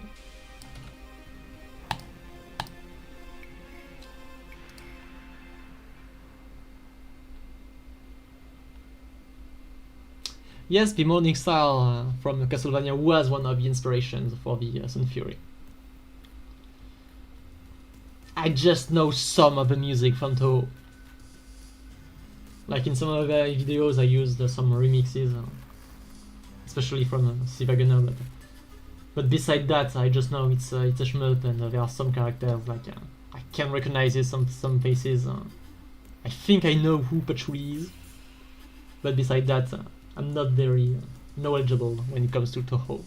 Yes, the Morning Star from Castlevania was one of the inspirations for the Sun Fury. I just know some of the music from Toho. Like in some of the videos I used some remixes, especially from Sivagunner, but beside that I just know it's a shmup and there are some characters like I can recognize some faces. I think I know who Patchouli is, but beside that I'm not very knowledgeable when it comes to Toho.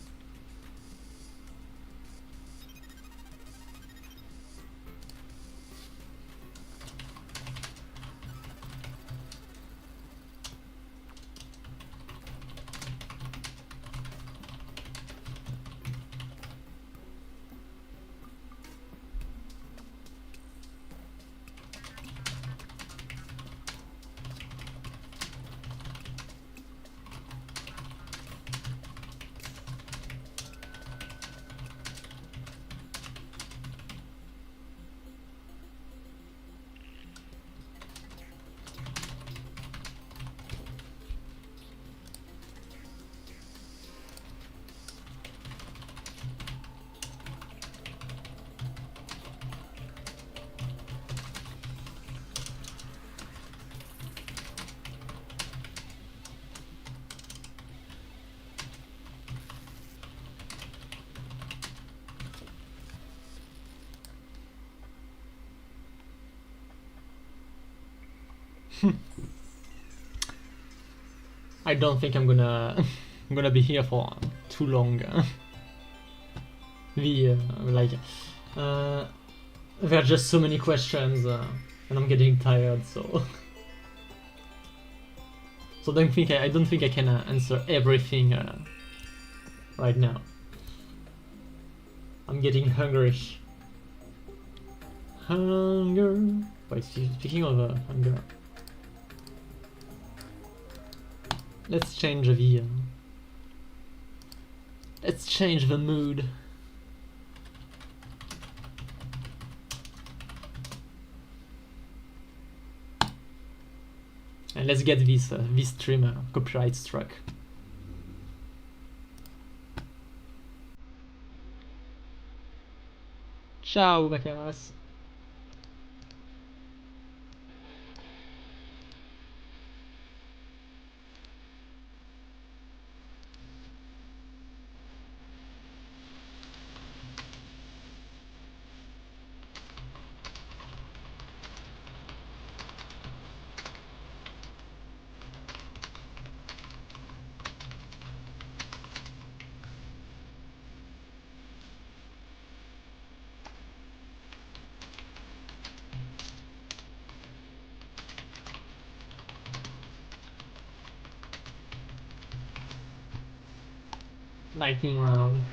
I don't think I'm gonna I'm gonna be here for too long. There are just so many questions, and I'm getting tired. So so I don't think I can answer everything right now. I'm getting hungry. Hunger. Wait, speaking of hunger, let's change the let's change the mood. And let's get this stream copyright struck. Ciao, Baccaras. Lightning round.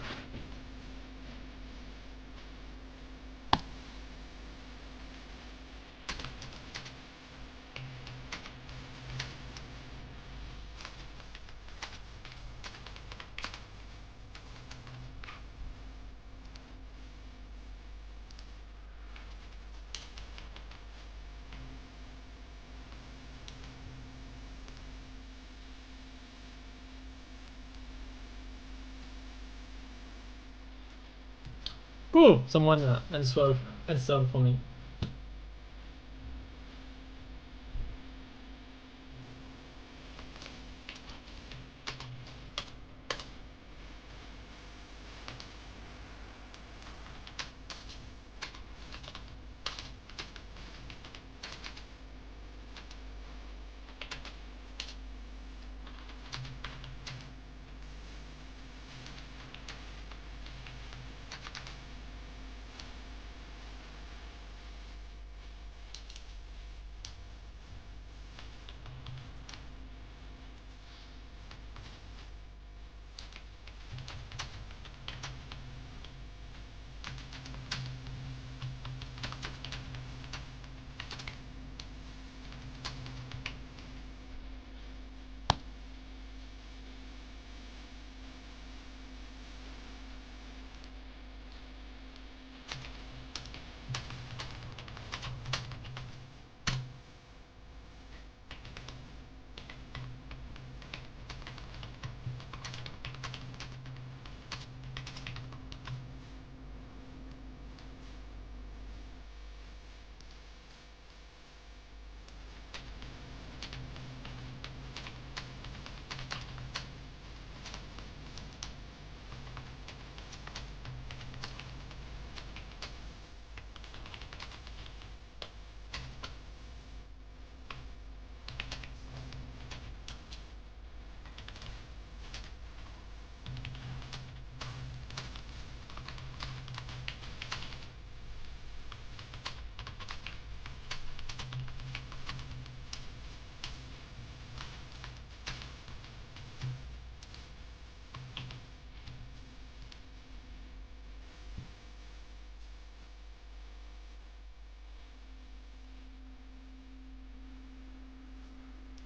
Cool. Someone answered for me.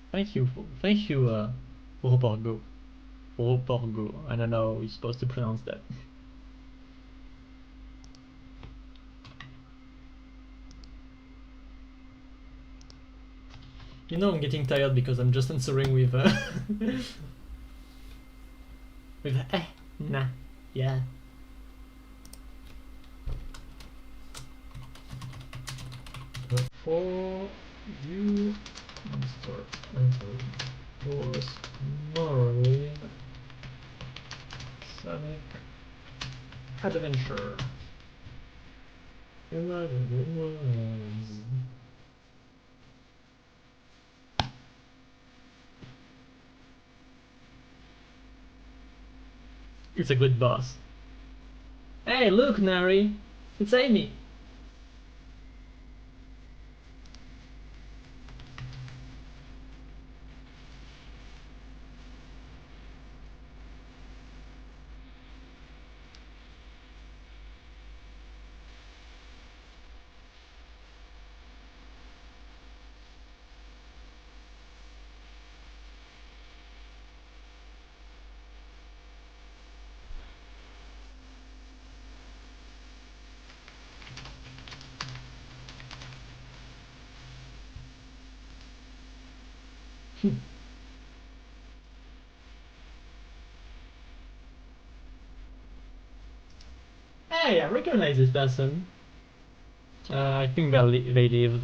Thank you, Roborgo. Roborgo. I don't know how you're supposed to pronounce that. You know I'm getting tired because I'm just answering with with nah, yeah. For you, Mr. Anthony, was morally Sonic Adventure. Imagine it was. It's a good boss. Hey, look, Nari! It's Amy! Hey, I recognize this person. I think they live.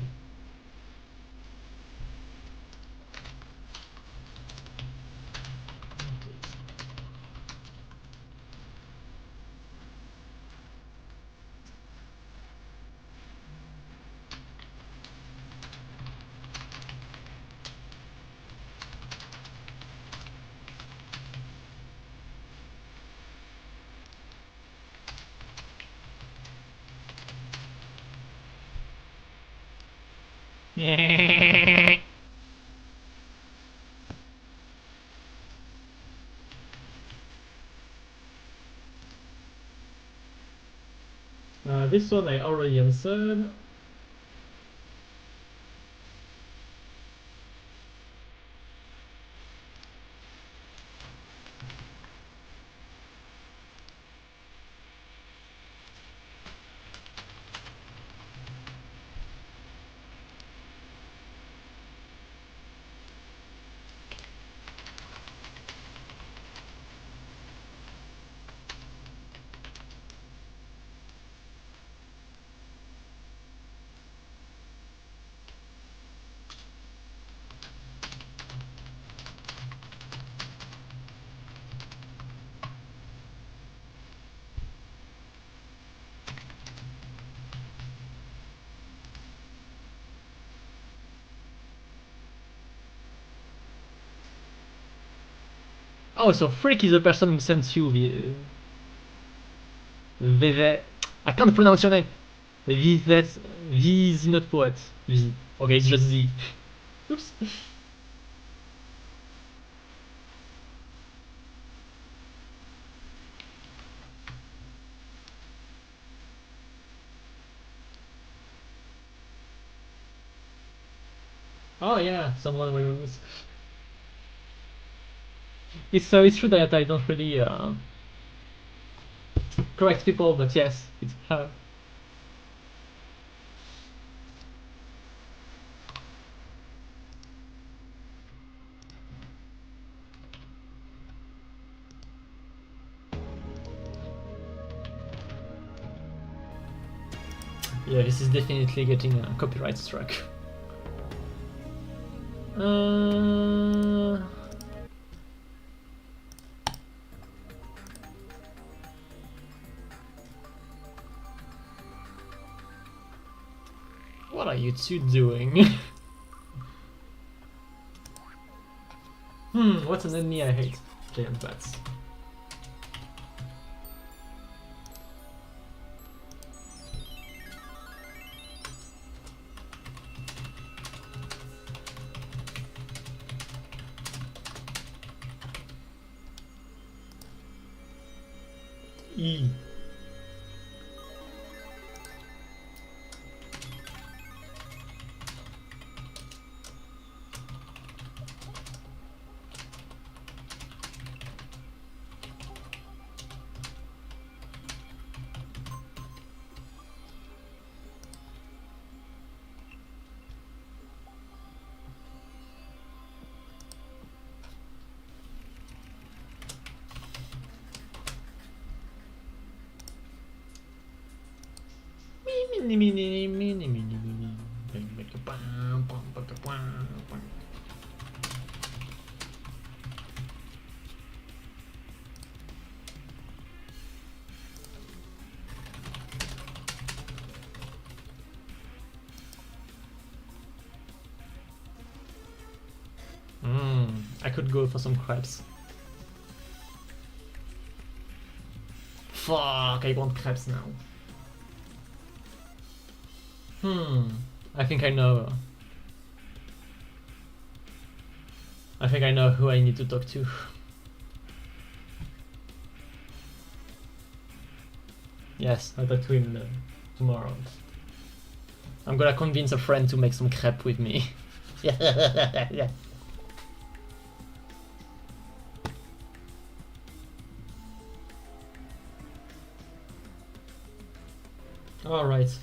This one I already answered. Oh, so Freak is the person who sends you I can't pronounce your name. V is not what? V. Okay, it's just Z. Oops. Oh yeah, someone remembers. It's true that I don't really correct people, but yes, it's her. Yeah, this is definitely getting a copyright strike. What are you two doing? What's an enemy I hate? Giant bats. E. I could go for some crabs. Fuck, I want crepes now. I think I know. I think I know who I need to talk to. Yes, I'll talk to him tomorrow. I'm gonna convince a friend to make some crepe with me. Yeah. Alright.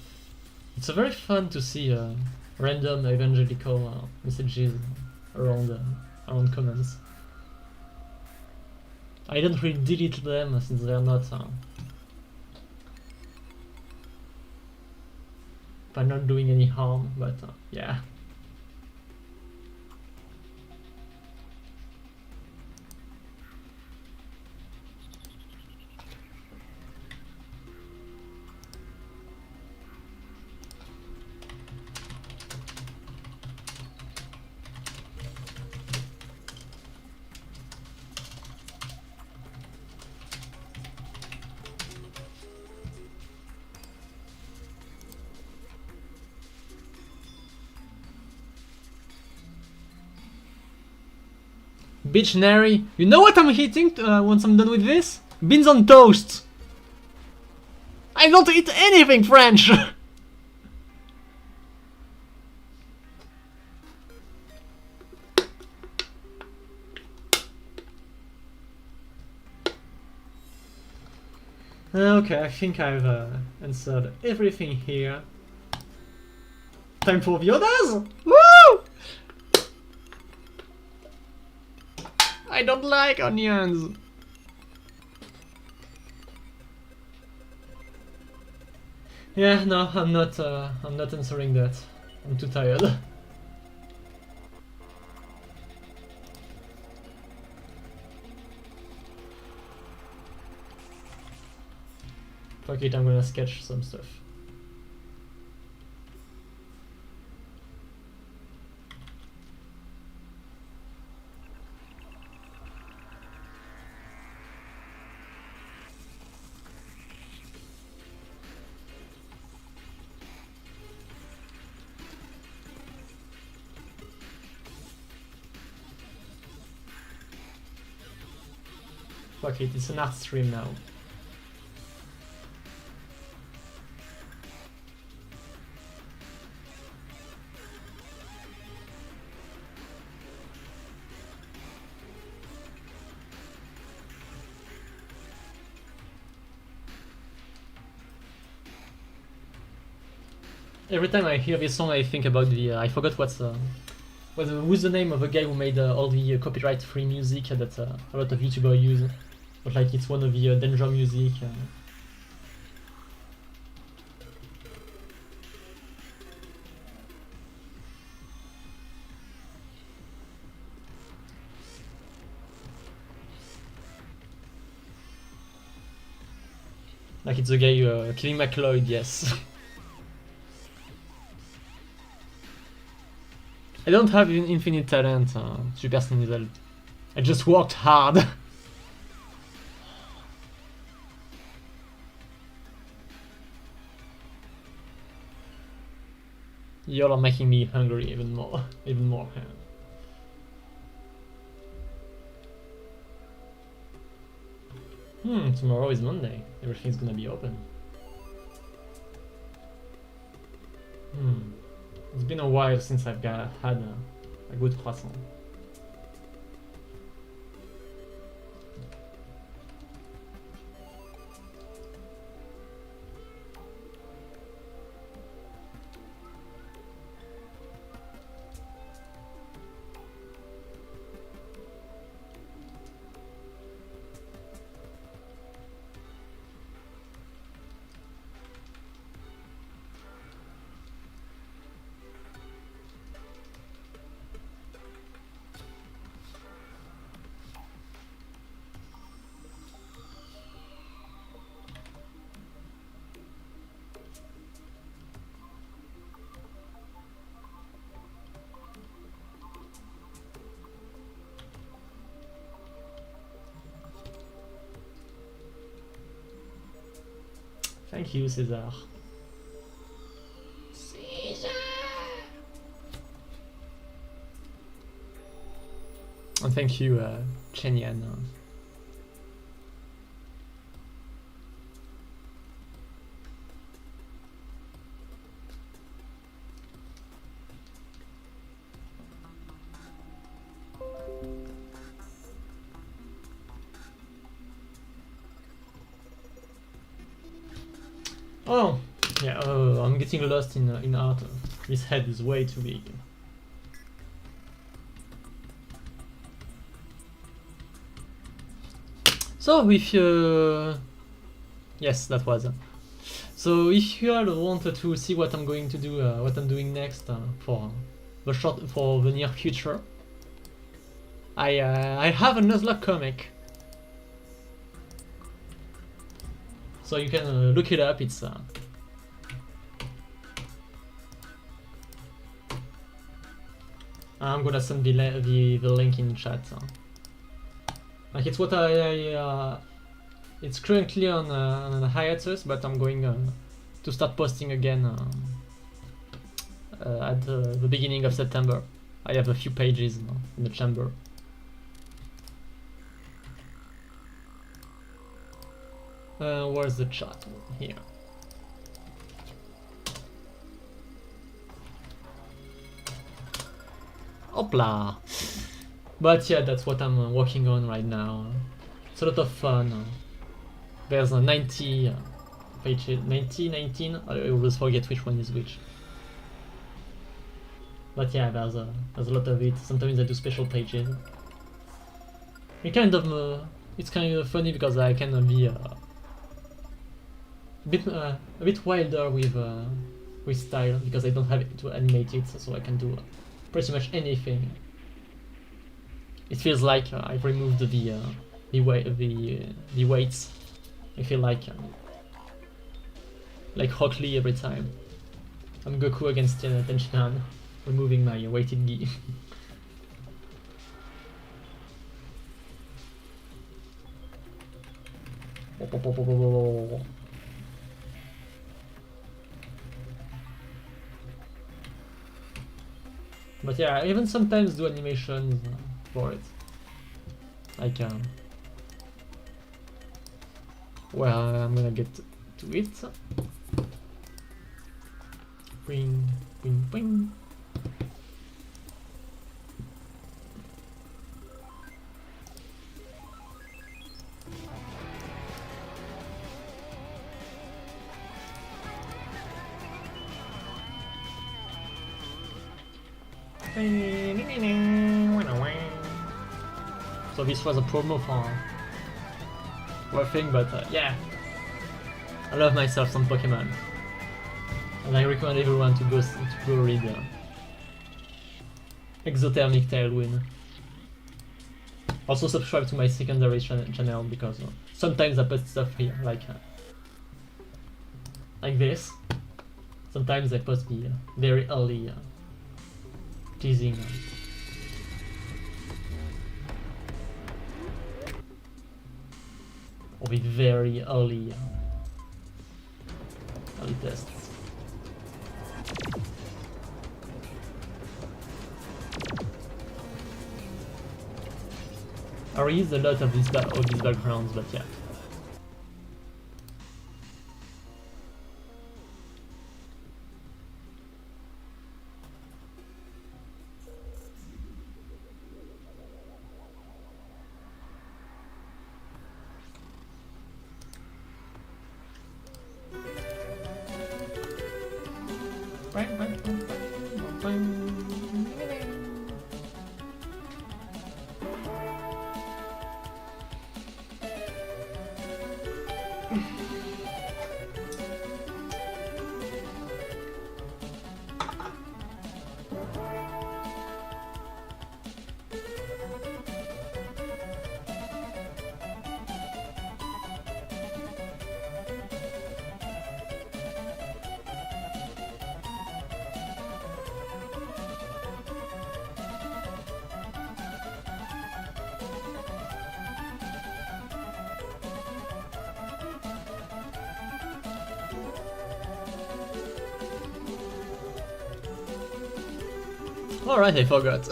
It's very fun to see random evangelical messages around comments. I don't really delete them since they're not by not doing any harm, but yeah. Bitch Nary, you know what I'm eating once I'm done with this? Beans on toast! I don't eat anything French! Okay, I think I've answered everything here. Time for the others! Woo! I don't like onions! Yeah, no, I'm not answering that. I'm too tired. Fuck it, I'm gonna sketch some stuff. Fuck it, it's an art stream now. Every time I hear this song, I think about the I forgot who's the name of the guy who made all the copyright-free music that a lot of YouTubers use. But like it's one of the danger music. Like it's the guy killing McLeod, yes. I don't have infinite talent, Super Sneasel. I just worked hard. Y'all are making me hungry even more. Tomorrow is Monday. Everything's gonna be open. It's been a while since I've had a good croissant. Thank you, César. And thank you, Chen Yan. Oh, yeah, I'm getting lost in art. This head is way too big. So if you... Yes, that was. So if you all wanted to see what I'm going to do, what I'm doing next for the near future, I have a Nuzlocke comic. So you can look it up. It's I'm gonna send the link in chat. Like it's what it's currently on a hiatus, but I'm going to start posting again at the beginning of September. I have a few pages in the chamber. Where's the chat? Here. Hopla! But yeah, that's what I'm working on right now. It's a lot of fun. There's 90 pages, 19. I always forget which one is which. But yeah, there's a lot of it. Sometimes I do special pages. It's kind of funny because I can be a bit wilder with style because I don't have to animate it, so I can do pretty much anything. It feels like I've removed the weights. I feel like Rock Lee every time. I'm Goku against Tenshinhan, removing my weighted gi. But yeah, I even sometimes do animations for it. Like well, I'm gonna get to it. Bing, bing, bing. So this was a promo for a thing, but yeah, I love myself some Pokemon, and I recommend everyone to go read Exothermic Tailwind. Also subscribe to my secondary channel because sometimes I put stuff here like this. Sometimes I post the very early teasing. Or the very early tests. I reused a lot of these backgrounds, but yeah. Alright, I forgot.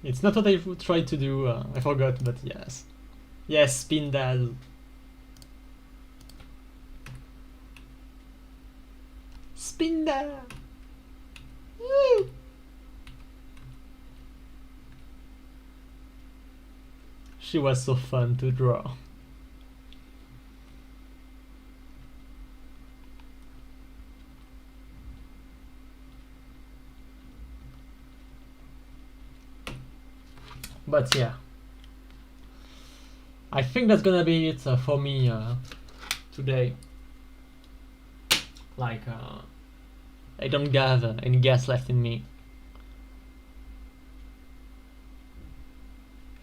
It's not what I tried to do, I forgot, but yes. Yes, Spindal. Spindal! Woo! She was so fun to draw. But yeah, I think that's gonna be it for me today. Like, I don't have any gas left in me.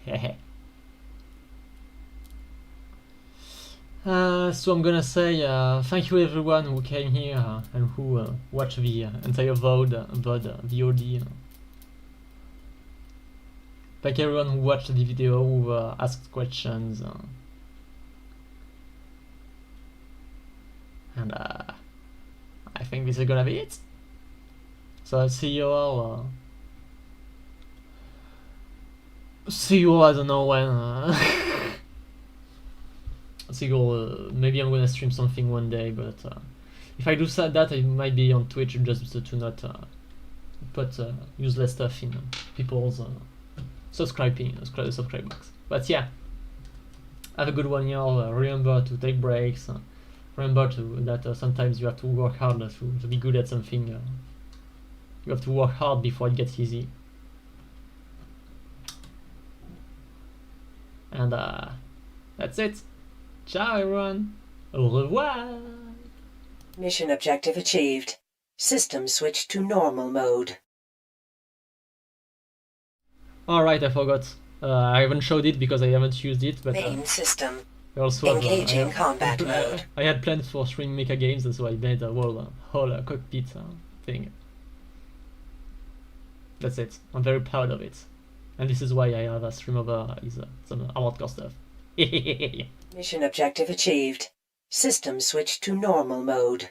Hehe. So I'm gonna say thank you everyone who came here and who watched the entire VOD. Thank everyone who watched the video, who asked questions. And I think this is gonna be it. So I'll see you all. See you all, I don't know when. See you all, maybe I'm gonna stream something one day, but if I do that, I might be on Twitch just to not put useless stuff in people's subscribe box. But yeah, have a good one, y'all. Remember to take breaks. Remember that sometimes you have to work hard to be good at something. You have to work hard before it gets easy. And that's it. Ciao, everyone. Au revoir. Mission objective achieved. System switched to normal mode. Alright, I forgot. I haven't showed it because I haven't used it, but Main system. I also Engaging combat mode. I had plans for streaming mecha games, so I made a whole cockpit thing. That's it. I'm very proud of it. And this is why I have a stream over some Armored Core stuff. Mission objective achieved. System switched to normal mode.